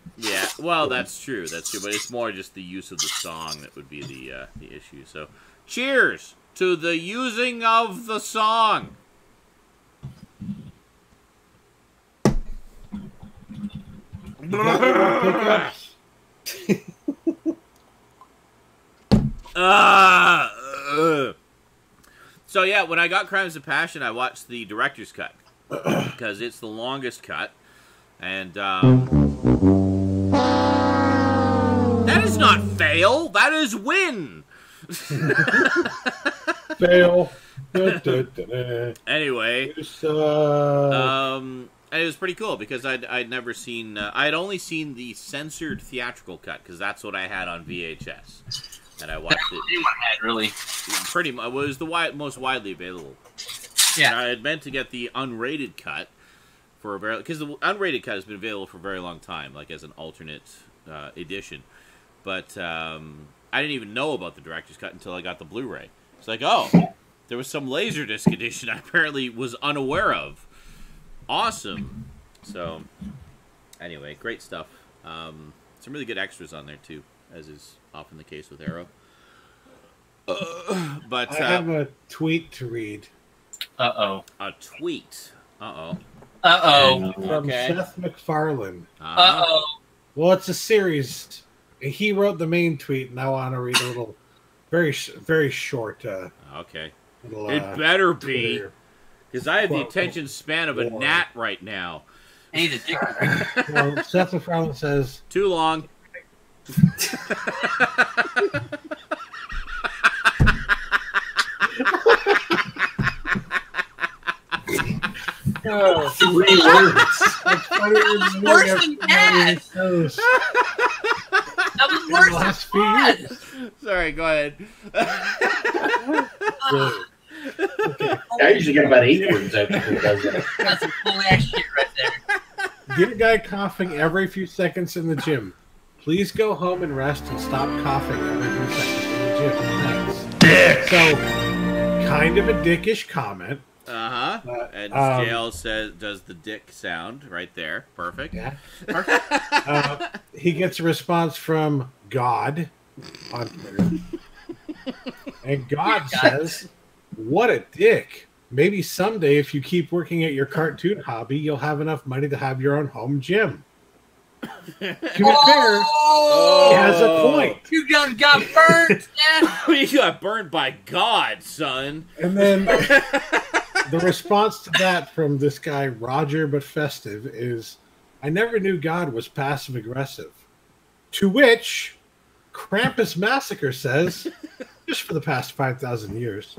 well, that's true. But it's more just the use of the song that would be the issue. So, cheers to the using of the song. So yeah, when I got Crimes of Passion, I watched the director's cut because it's the longest cut, and that is not fail. That is win. Fail. Anyway, and it was pretty cool because I'd never seen. I'd only seen the censored theatrical cut because that's what I had on VHS. And I watched it. Anyone had, really. Pretty much. It was the most widely available. Yeah. And I had meant to get the unrated cut for because the unrated cut has been available for a very long time, like as an alternate edition. But I didn't even know about the director's cut until I got the Blu-ray. It's like, oh, there was some Laserdisc edition I apparently was unaware of. Awesome. So, anyway, great stuff. Some really good extras on there, too, as is often the case with Arrow. But I have a tweet to read. Uh-oh. A tweet. Uh-oh. Uh-oh. From Seth MacFarlane. Uh-oh. Well, it's a series. He wrote the main tweet, and I want to read a little, very short. Okay. Little, it better be, Twitter. because I have the attention span of a gnat right now. I need a dick. Well, Seth MacFarlane says... Too long. Oh, 3 words. That's worse than that. That was worse than that. Sorry, go ahead. Okay. I usually get about 8 words after he does that. That's some cool ass shit right there. Get a guy coughing every few seconds in the gym. Please go home and rest and stop coughing every few seconds in the gym. Thanks. Dick. So, kind of a dickish comment. Uh-huh. And JL says, does the dick sound right there. Perfect. Yeah. Perfect. He gets a response from God on Twitter. And God says, what a dick. Maybe someday if you keep working at your cartoon hobby, you'll have enough money to have your own home gym. To be fair, he has a point. You got burned. Yeah. You got burned by God, son. And then the response to that from this guy, Roger but Festive, is, I never knew God was passive-aggressive. To which Krampus Massacre says, just for the past 5,000 years.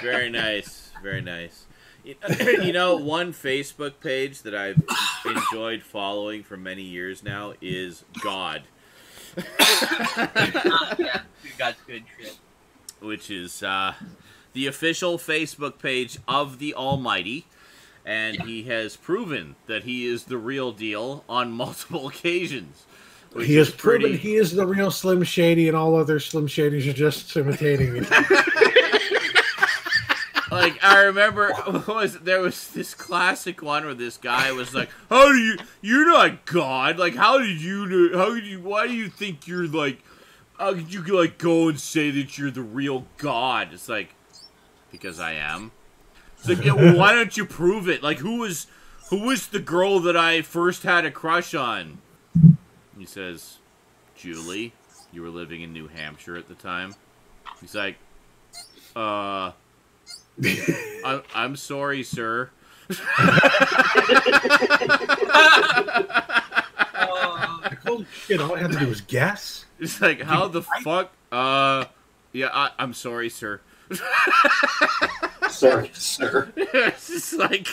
Very nice. Very nice. You know, one Facebook page that I've enjoyed following for many years now is God. Yeah, God's good shit. Which is the official Facebook page of the Almighty, and he has proven that he is the real deal on multiple occasions. He has proven he is the real Slim Shady, and all other Slim Shadys are just imitating him. Like, I remember there was this classic one where this guy was like, "How do you're not God? Like, why do you think you're like, how could you like go and say that you're the real God?" It's like, because I am. It's like, yeah, well, why don't you prove it? Like, who was the girl that I first had a crush on? He says, Julie. You were living in New Hampshire at the time. He's like, I'm sorry, sir. Holy shit, all I had to do was guess? It's like, how the fuck? Yeah, I'm sorry, sir. Sorry, sir. It's just like...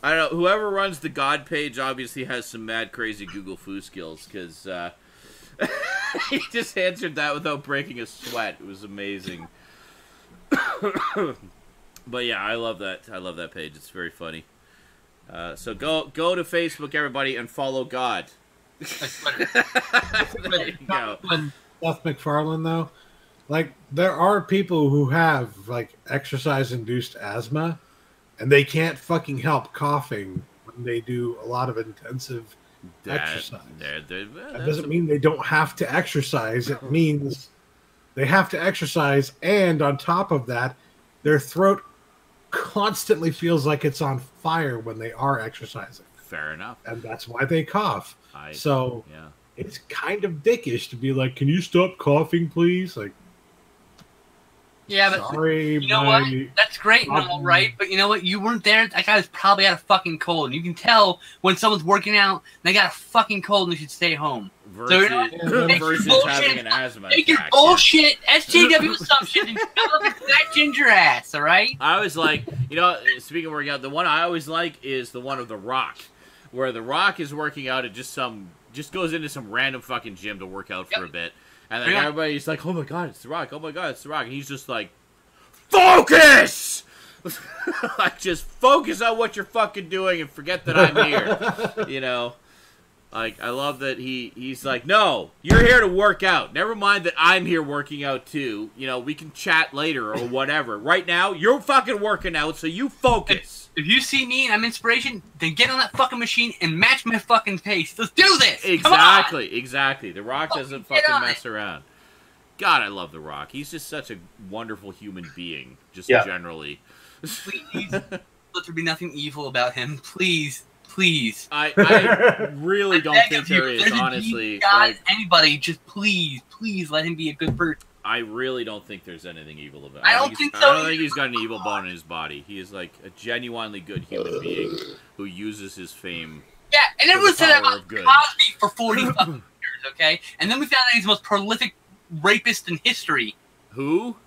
I don't know, whoever runs the God page obviously has some mad crazy Google foo skills, because he just answered that without breaking a sweat. It was amazing. But yeah, I love that page. It's very funny. So go to Facebook, everybody, and follow God. There you go. Seth MacFarlane, though, like, there are people who have like exercise-induced asthma, and they can't fucking help coughing when they do a lot of intensive exercise. That doesn't mean they don't have to exercise. It means they have to exercise, and on top of that, their throat constantly feels like it's on fire when they are exercising. Fair enough. And that's why they cough. Yeah. It's kind of dickish to be like, can you stop coughing, please? Like, yeah, but sorry, you know what? That's great and all, right? But you know what? You weren't there. That guy was probably had a fucking cold. And you can tell when someone's working out and they got a fucking cold and they should stay home. Versus having an asthma attack. Take your bullshit SJW assumption and fill up that ginger ass, all right? I always like, you know, speaking of working out, the one I always like is the one of The Rock, where The Rock is working out at just goes into some random fucking gym to work out for a bit. And then everybody's like, oh my god, it's The Rock. Oh my god, it's The Rock. And he's just like, focus! Like, just focus on what you're fucking doing and forget that I'm here. You know? Like, I love that he's like, no, you're here to work out. Never mind that I'm here working out too. You know, we can chat later or whatever. Right now, you're fucking working out, so you focus. If you see me and I'm inspiration, then get on that fucking machine and match my fucking pace. Let's do this! Exactly. The Rock doesn't fucking mess around. God, I love The Rock. He's just such a wonderful human being, just generally. Please, let there be nothing evil about him. Please. I really don't think there is, honestly. God, anybody, just please let him be a good person. I really don't think there's anything evil about him. I don't think so. I don't think he's got an evil bone in his body. He is like a genuinely good human being who uses his fame. Yeah, and everyone said that about Cosby for 40 fucking years, okay? And then we found out he's the most prolific rapist in history. Who?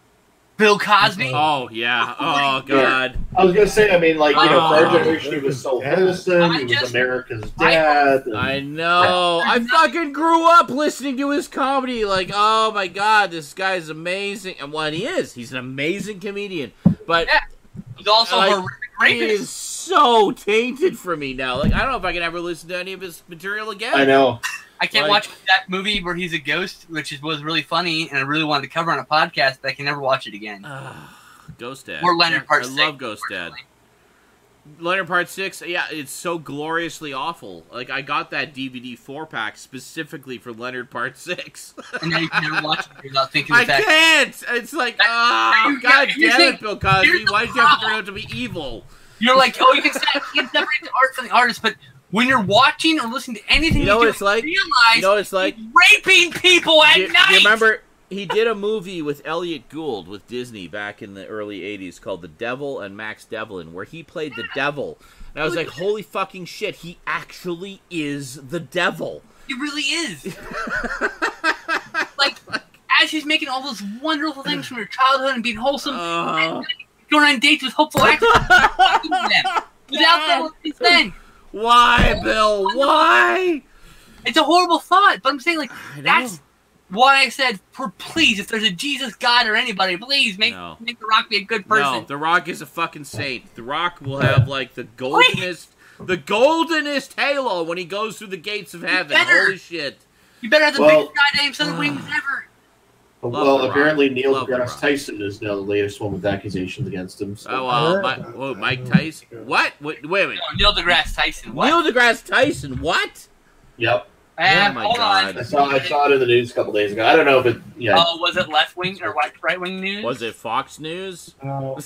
Bill Cosby. Oh, yeah. Oh, God. I was going to say, I mean, like, you know, for our generation, he was so wholesome. He was America's dad. I know. I fucking grew up listening to his comedy. Like, oh, my God, this guy's amazing. And what he is, he's an amazing comedian. But he's also a horrific rapist. He is so tainted for me now. Like, I don't know if I can ever listen to any of his material again. I know. I can't watch that movie where he's a ghost, which was really funny, and I really wanted to cover on a podcast, but I can never watch it again. Ghost Dad. Or Leonard Part 6. I love Ghost Dad. Leonard Part 6, yeah, it's so gloriously awful. Like, I got that DVD 4-pack specifically for Leonard Part 6. And now you can never watch it without thinking I can't! It's like, God damn it, Bill Cosby, why did you have to turn out to be evil? You're like, you can separate the art from the artist, but when you're watching or listening to anything you know, it's like, realize he's raping people at night! You remember, he did a movie with Elliot Gould with Disney back in the early 80s called The Devil and Max Devlin, where he played the devil. And I was like, holy fucking shit, he actually is the devil. He really is. Like, as he's making all those wonderful things from your childhood and being wholesome, and going going on dates with hopeful actors without their consent. Why, Bill? Why? It's a horrible thought, but I'm saying, like, that's why I said, please, if there's a Jesus God or anybody, please make The Rock be a good person. No, The Rock is a fucking saint. The Rock will have, like, the goldenest halo when he goes through the gates of heaven. Holy shit. You better have the biggest goddamn son of wings ever. Well, apparently Neil deGrasse Tyson is now the latest one with accusations against him. So. Mike Tyson? What? Wait. No, Neil deGrasse Tyson. What? Neil deGrasse Tyson? What? Yep. Hold on. I saw it in the news a couple days ago. I don't know if it. Yeah. Oh, was it left wing or right wing news? Was it Fox News? No.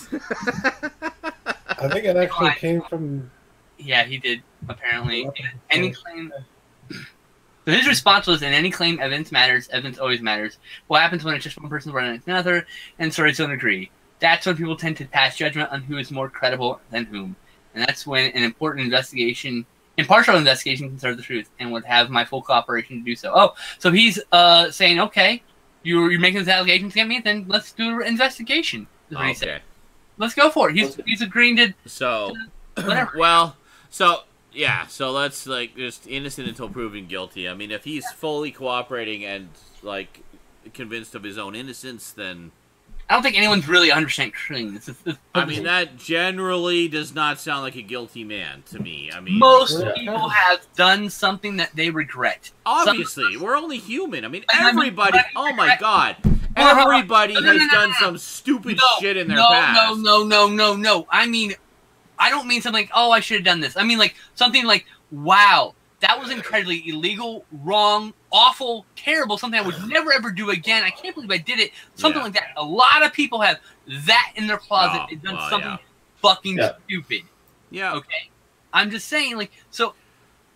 I think it actually came from. Yeah, he did. Apparently, any claim. So his response was, in any claim, evidence matters. Evidence always matters. What happens when it's just one person running another, and stories don't agree? That's when people tend to pass judgment on who is more credible than whom, and that's when an impartial investigation can serve the truth, and would have my full cooperation to do so. Oh, so he's saying, okay, you're making these allegations against me, then let's do an investigation. Is what he said. Let's go for it. He's agreeing to. So, whatever. Well, so. Yeah, so let's, like, just innocent until proven guilty. I mean, if he's fully cooperating and, like, convinced of his own innocence, then... I don't think anyone's really 100% clean. I mean, that generally does not sound like a guilty man to me. I mean... Most people have done something that they regret. Obviously, we're only human. I mean, everybody... Oh, my God. Everybody has done some stupid shit in their past. No. I mean... I don't mean something like, oh, I should have done this. I mean, like, something like, wow, that was incredibly illegal, wrong, awful, terrible, something I would never, ever do again. I can't believe I did it. Something like that. A lot of people have that in their closet. They've done something fucking stupid. Yeah. Okay? I'm just saying, like, so,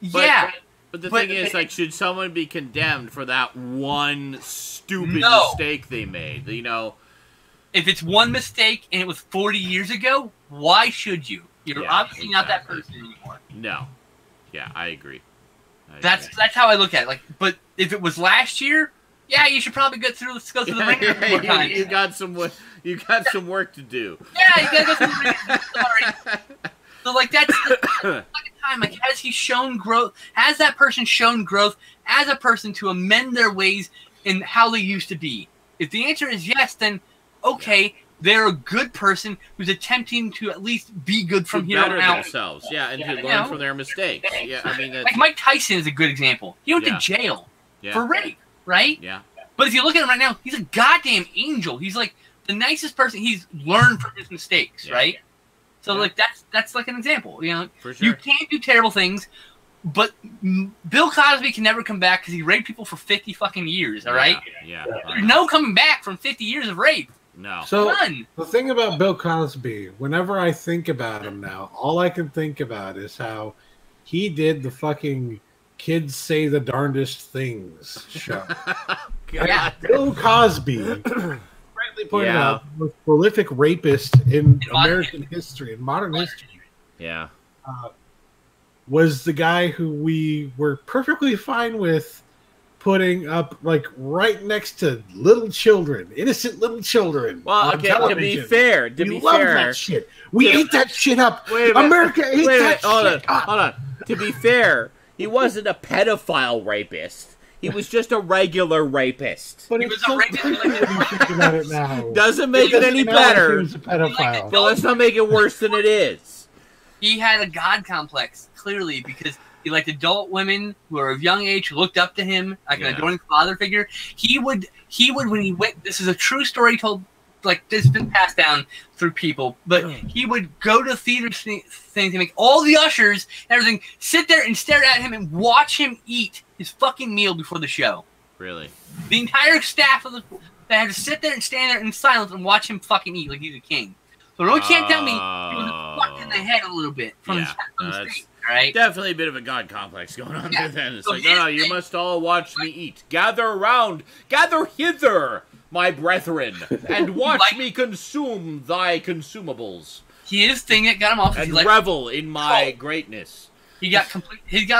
But the thing is, like, should someone be condemned for that one stupid mistake they made? You know? If it's one mistake and it was 40 years ago, why should you? You're obviously not that person anymore. No. Yeah, I agree. That's how I look at it. Like, but if it was last year, you should probably go through the ringer more times. You got some work to do. Yeah, you gotta go through the ringer. Sorry. So, like, that's the second time. Like, has he shown growth? Has that person shown growth as a person to amend their ways in how they used to be? If the answer is yes, then okay, they're a good person who's attempting to at least be good from here on out. Themselves, and to learn from their mistakes. Yeah, I mean, like Mike Tyson is a good example. He went to jail for rape, right? Yeah. But if you look at him right now, he's a goddamn angel. He's like the nicest person. He's learned from his mistakes, right? So like that's like an example. You know, for sure. You can't do terrible things, but Bill Cosby can never come back because he raped people for 50 fucking years. All right. Yeah. There's no coming back from 50 years of rape. No. So the thing about Bill Cosby, whenever I think about him now, all I can think about is how he did the fucking Kids Say the Darndest Things show. Bill Cosby, rightly pointed out, was a prolific rapist in American history, in modern history. Yeah. Was the guy who we were perfectly fine with putting up, like, right next to little children, innocent little children. Well, okay, to be fair, we love that shit. We ate that shit up. America ate that shit up. Hold on. To be fair, he wasn't a pedophile rapist. He was just a regular rapist. But it's so creepy when you think about it now. Doesn't make it any better. He was a pedophile. But let's not make it worse than it is. He had a god complex, clearly, because he liked adult women who are of young age, who looked up to him, like an adoring father figure. He would when he went, this is a true story told, like, this has been passed down through people, but he would go to theater things and make all the ushers and everything sit there and stare at him and watch him eat his fucking meal before the show. Really? The entire staff they had to sit there and stand there in silence and watch him fucking eat like he's a king. So no one can't tell me he was fucked in the head a little bit from the street. Right? Definitely a bit of a god complex going on there then. It's like, no, you must all watch me eat. Gather around, gather hither, my brethren, and watch me consume thy consumables. His thing that got him off, and revel in my greatness. He got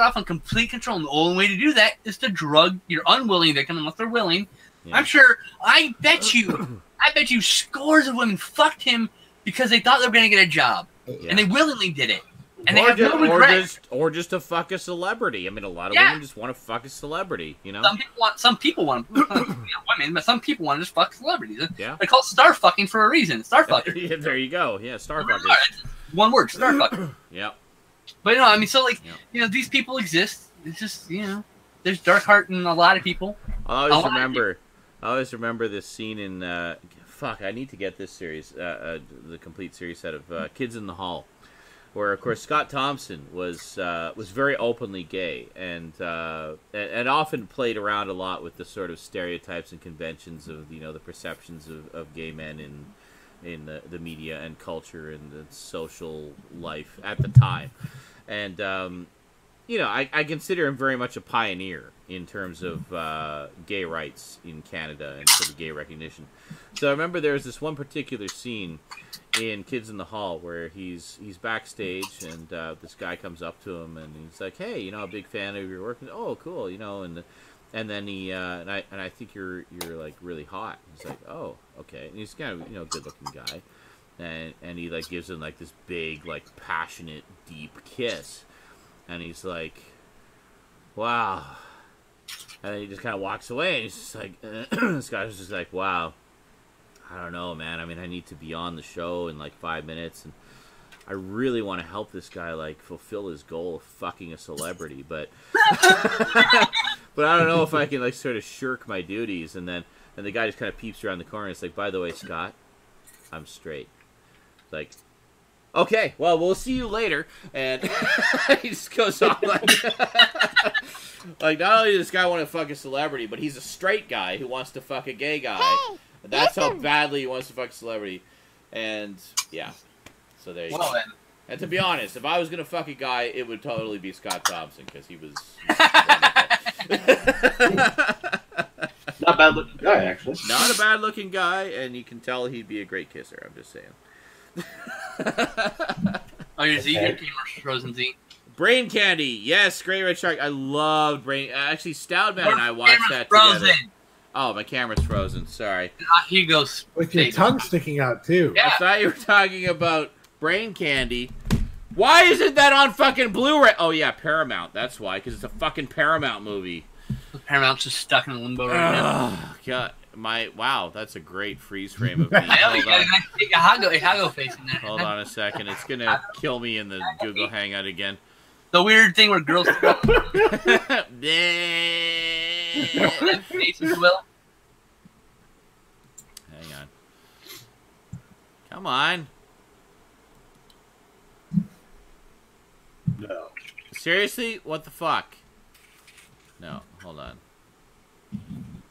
off on complete control, and the only way to do that is to drug your unwilling victim, unless they're willing. Yeah. I'm sure. I bet you scores of women fucked him because they thought they were going to get a job, and they willingly did it. And they have no regret. Or just to fuck a celebrity. I mean, a lot of women just want to fuck a celebrity, you know? Some people want women, but some people want to just fuck celebrities. Yeah. They call it star fucking for a reason. Star fucker. Yeah, there you go. Yeah, star fucker. One word, star fucker. Yep. But, I mean, so, like, these people exist. It's just, there's dark heart in a lot of people. I always remember this scene in, I need to get this series, the complete series set of Kids in the Hall. Where, of course, Scott Thompson was very openly gay and often played around a lot with the sort of stereotypes and conventions of the perceptions of gay men in the media and culture and the social life at the time, and I consider him very much a pioneer in terms of gay rights in Canada and sort of gay recognition. So I remember there was this one particular scene in Kids in the Hall where he's backstage and this guy comes up to him and he's like, "Hey, a big fan of your work." And, "Oh, cool," and then he and I think you're like really hot. He's like, "Oh, okay." And he's kind of good looking guy, and he like gives him like this big like passionate deep kiss, and he's like, "Wow." And then he just kind of walks away, and he's just like, this guy's just like, "Wow, I don't know, man. I mean, I need to be on the show in like 5 minutes, and I really want to help this guy like fulfill his goal of fucking a celebrity, but but I don't know if I can like sort of shirk my duties." And the guy just kind of peeps around the corner. And it's like, "By the way, Scott, I'm straight." It's like, "Okay, well, we'll see you later." And he just goes on like, like not only does this guy want to fuck a celebrity, but he's a straight guy who wants to fuck a gay guy. Hey, that's how badly he wants to fuck a celebrity. And yeah, so there you go. Then. And to be honest, if I was gonna fuck a guy, it would totally be Scott Thompson because he was not a bad looking guy, actually. Not a bad looking guy, and you can tell he'd be a great kisser. I'm just saying. Oh, your Z, your camera's frozen, Z. Brain Candy, yes, Great Red Shark. I loved Brain. Actually, Stoudman and I watched that frozen. Together. Oh, my camera's frozen. Sorry. Here you go. With your tongue sticking out too. Yeah. I thought you were talking about Brain Candy. Why isn't that on fucking Blu-ray? Oh yeah, Paramount. That's why, because it's a fucking Paramount movie. Paramount's just stuck in limbo right now. God, wow, that's a great freeze frame of me. I know, you gotta take a Hago face in there. Hold on a second. It's gonna kill me in the Google Hangout again. The weird thing where girls Hang on. Come on. No. Seriously? What the fuck? No, hold on.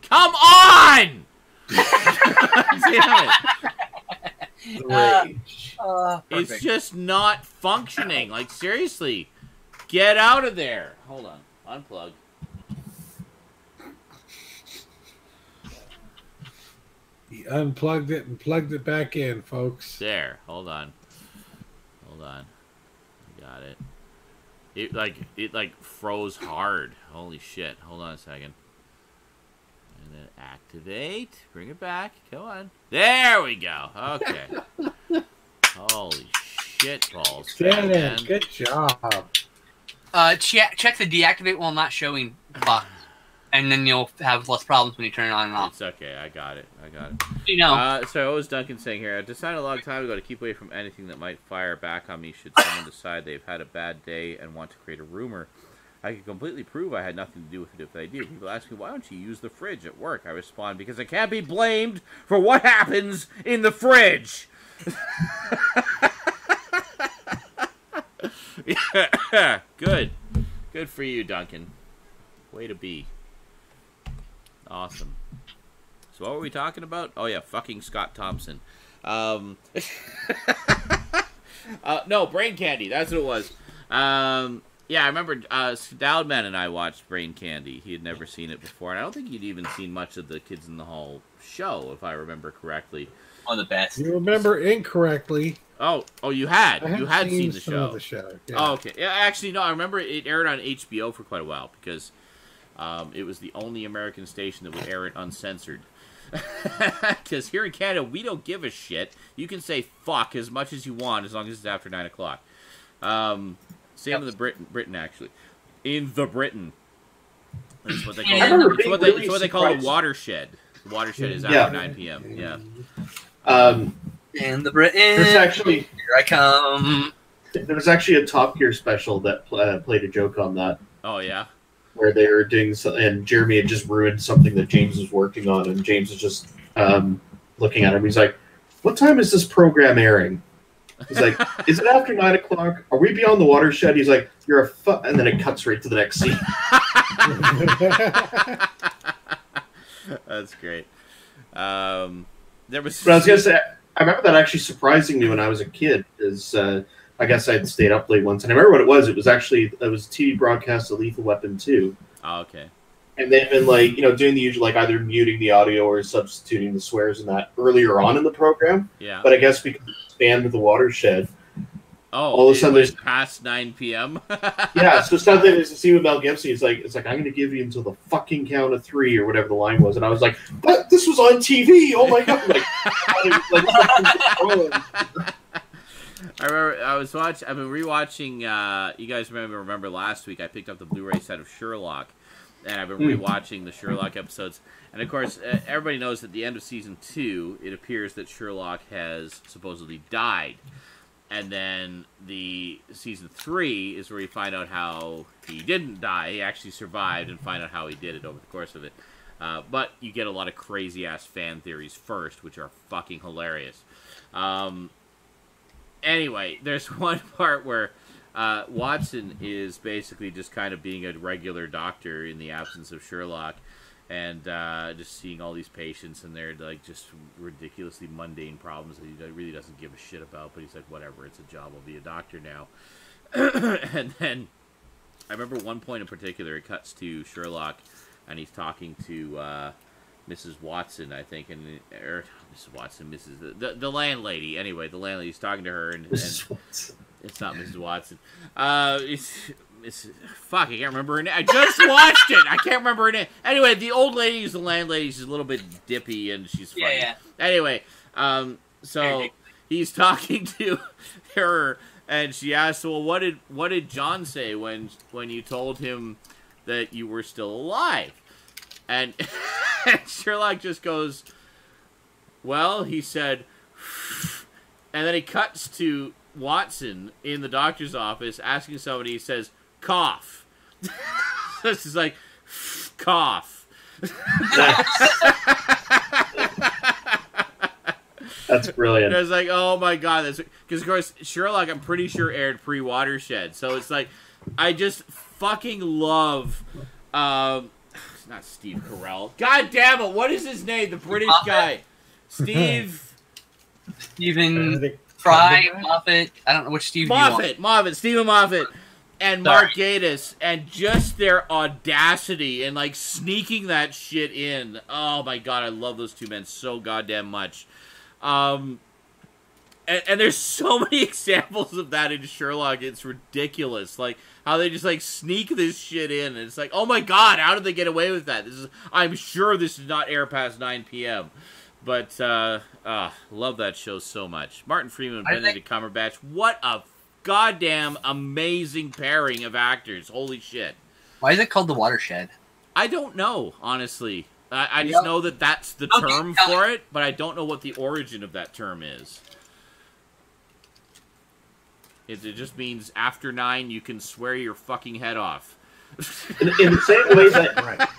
Come on! Damn it. Rage. It's just not functioning. Like, seriously. Get out of there. Hold on. Unplug. He unplugged it and plugged it back in, folks. There. Hold on. Hold on. Got it. It like froze hard. Holy shit. Hold on a second. And then activate. Bring it back. Come on. There we go. Okay. Holy shit balls. Man. Good job. Check the deactivate while not showing box, and then you'll have less problems when you turn it on and off. It's okay. I got it. You know. So what was Duncan saying here? I decided a long time ago to keep away from anything that might fire back on me should someone decide they've had a bad day and want to create a rumor. I could completely prove I had nothing to do with it if I do. People ask me, why don't you use the fridge at work? I respond, because I can't be blamed for what happens in the fridge. Yeah, good for you, Duncan. Way to be. Awesome. So what were we talking about? Oh yeah, fucking Scott Thompson. No, Brain Candy. That's what it was. Yeah, I remember Stoudman and I watched Brain Candy. He had never seen it before, and I don't think he'd even seen much of the Kids in the Hall show, if I remember correctly. One of the best. You remember incorrectly. Oh, you had. You had seen the some show. of the show. Yeah. Oh, okay. Yeah, actually, no. I remember it aired on HBO for quite a while because it was the only American station that would air it uncensored. Because here in Canada, we don't give a shit. You can say fuck as much as you want as long as it's after 9 o'clock. Same in the Britain, actually. In the Britain. That's what they call it. It's what they call a watershed. The watershed is after 9 p.m. Yeah. In the Britain, here I come. There was actually a Top Gear special that played a joke on that. Oh, yeah? Where they were doing and Jeremy had just ruined something that James was working on, and James was just looking at him. He's like, "What time is this program airing?" He's like, "Is it after 9 o'clock? Are we beyond the watershed?" He's like, "You're a and then it cuts right to the next scene. That's great. There was. But I was gonna say, I remember that actually surprising me when I was a kid. Is I guess I'd stayed up late once, and I remember what it was. It was a TV broadcast of Lethal Weapon 2. Oh, okay. And they've been doing the usual, either muting the audio or substituting the swears and that earlier on in the program. Yeah. But I guess because it's banned with the watershed. Oh, all of a sudden there's past 9 p.m. Yeah, so something is to see with Mel Gibson. It's like I'm going to give you until the fucking count of 3 or whatever the line was, and I was like, "But this was on TV! Oh my god!" I remember I've been rewatching. You guys remember last week I picked up the Blu-ray set of Sherlock, and I've been rewatching the Sherlock episodes. And of course, everybody knows at the end of season 2, it appears that Sherlock has supposedly died. And then the season 3 is where you find out how he didn't die. He actually survived, and find out how he did it over the course of it. But you get a lot of crazy-ass fan theories first, which are fucking hilarious. Anyway, there's one part where Watson is basically just kind of being a regular doctor in the absence of Sherlock, and just seeing all these patients, and they're like just ridiculously mundane problems that he really doesn't give a shit about, but he's like, whatever, it's a job, I'll be a doctor now. And then I remember one point in particular, it cuts to Sherlock, and he's talking to Mrs. Watson, I think, or Mrs. Watson, the landlady. Anyway, the landlady's talking to her, and it's not Mrs. Watson. Fuck, I can't remember her name. I just watched it. I can't remember her name. Anyway, the old lady is the landlady. She's a little bit dippy, and she's funny. Yeah. Anyway, so he's talking to her, and she asks, "Well, what did John say when you told him that you were still alive?" And Sherlock just goes, "Well," he said, and then he cuts to Watson in the doctor's office asking somebody. He says, "Cough." This is like, cough. That's brilliant. I was like, oh my god, that's because of course Sherlock, I'm pretty sure, aired pre-Watershed, so it's like I just fucking love. It's not Steve Carell. God damn it! What is his name? The British guy, Stephen Fry, Moffat. I don't know which Steve. Moffat, Stephen Moffat, and Mark Gatiss, and just their audacity and like sneaking that shit in. Oh my god, I love those two men so goddamn much. And there's so many examples of that in Sherlock. It's ridiculous. Like how they just like sneak this shit in, and it's like, oh my god, how did they get away with that? I'm sure this did not air past 9 p.m. But love that show so much. Martin Freeman, Benedict Cumberbatch. What a goddamn amazing pairing of actors. Holy shit. Why is it called The Watershed? I don't know, honestly. I just know that that's the term for it, but I don't know what the origin of that term is. It just means after 9 you can swear your fucking head off. In the same way that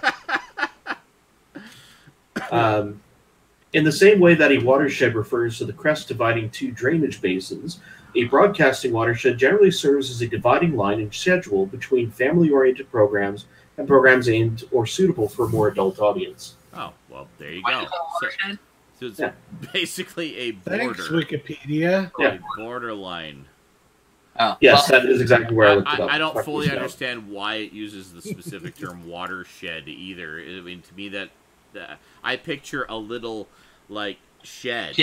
in the same way that a watershed refers to the crest dividing two drainage basins, a broadcasting watershed generally serves as a dividing line and schedule between family-oriented programs and programs aimed or suitable for a more adult audience. Oh, well, there you go. So it's basically a border. Thanks, Wikipedia. A borderline. Oh, yes, that is exactly where I looked it up. I don't fully understand why it uses the specific term watershed either. I mean, to me, that I picture a little, like, shed.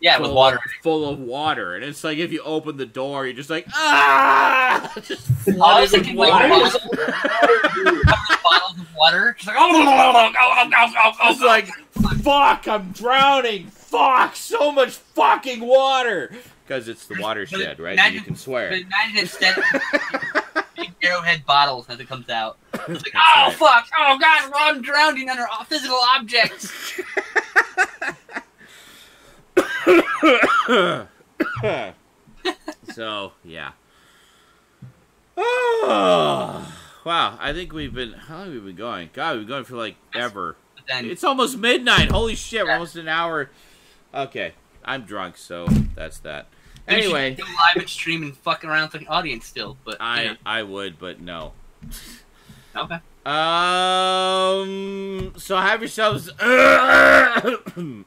Yeah, with water. Full of water. And it's like if you open the door, you're just like, ah! Just flooded with water. Bottles of water. It's like fuck, I'm drowning. Fuck, so much fucking water. Because it's the watershed, right? And you can swear. But imagine instead big arrowhead bottles as it comes out. It's like, That's oh, right. fuck. Oh, God, I'm drowning under physical objects. So, yeah. Oh, wow, I think we've been... How long have we been going? God, we've been going for, like, ever. Then, It's almost midnight. Holy shit, we're almost an hour. Okay, I'm drunk, so that's that. Anyway. You should go live and stream and fucking around with the audience still, but... I would, but no. Okay. So have yourselves... The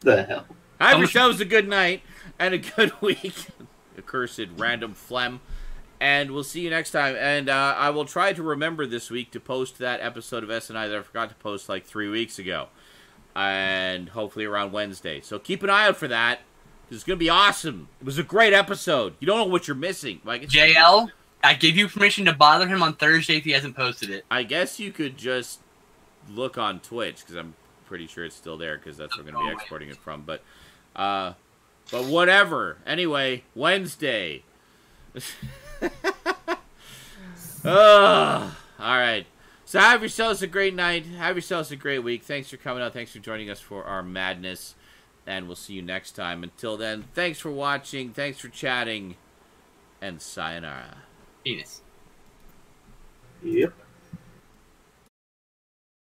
hell? Have yourselves a good night and a good week. Accursed random phlegm. And we'll see you next time. And I will try to remember this week to post that episode of InSaNiTy that I forgot to post like 3 weeks ago. And hopefully around Wednesday. So keep an eye out for that. It's going to be awesome. It was a great episode. You don't know what you're missing. Like, JL, I give you permission to bother him on Thursday if he hasn't posted it. I guess you could just look on Twitch, because I'm pretty sure it's still there, because that's where we're going to be exporting it from. But whatever. Anyway, Wednesday. All right. So have yourselves a great night. Have yourselves a great week. Thanks for coming out. Thanks for joining us for our madness. And we'll see you next time. Until then, thanks for watching. Thanks for chatting. And sayonara. Penis. Yep.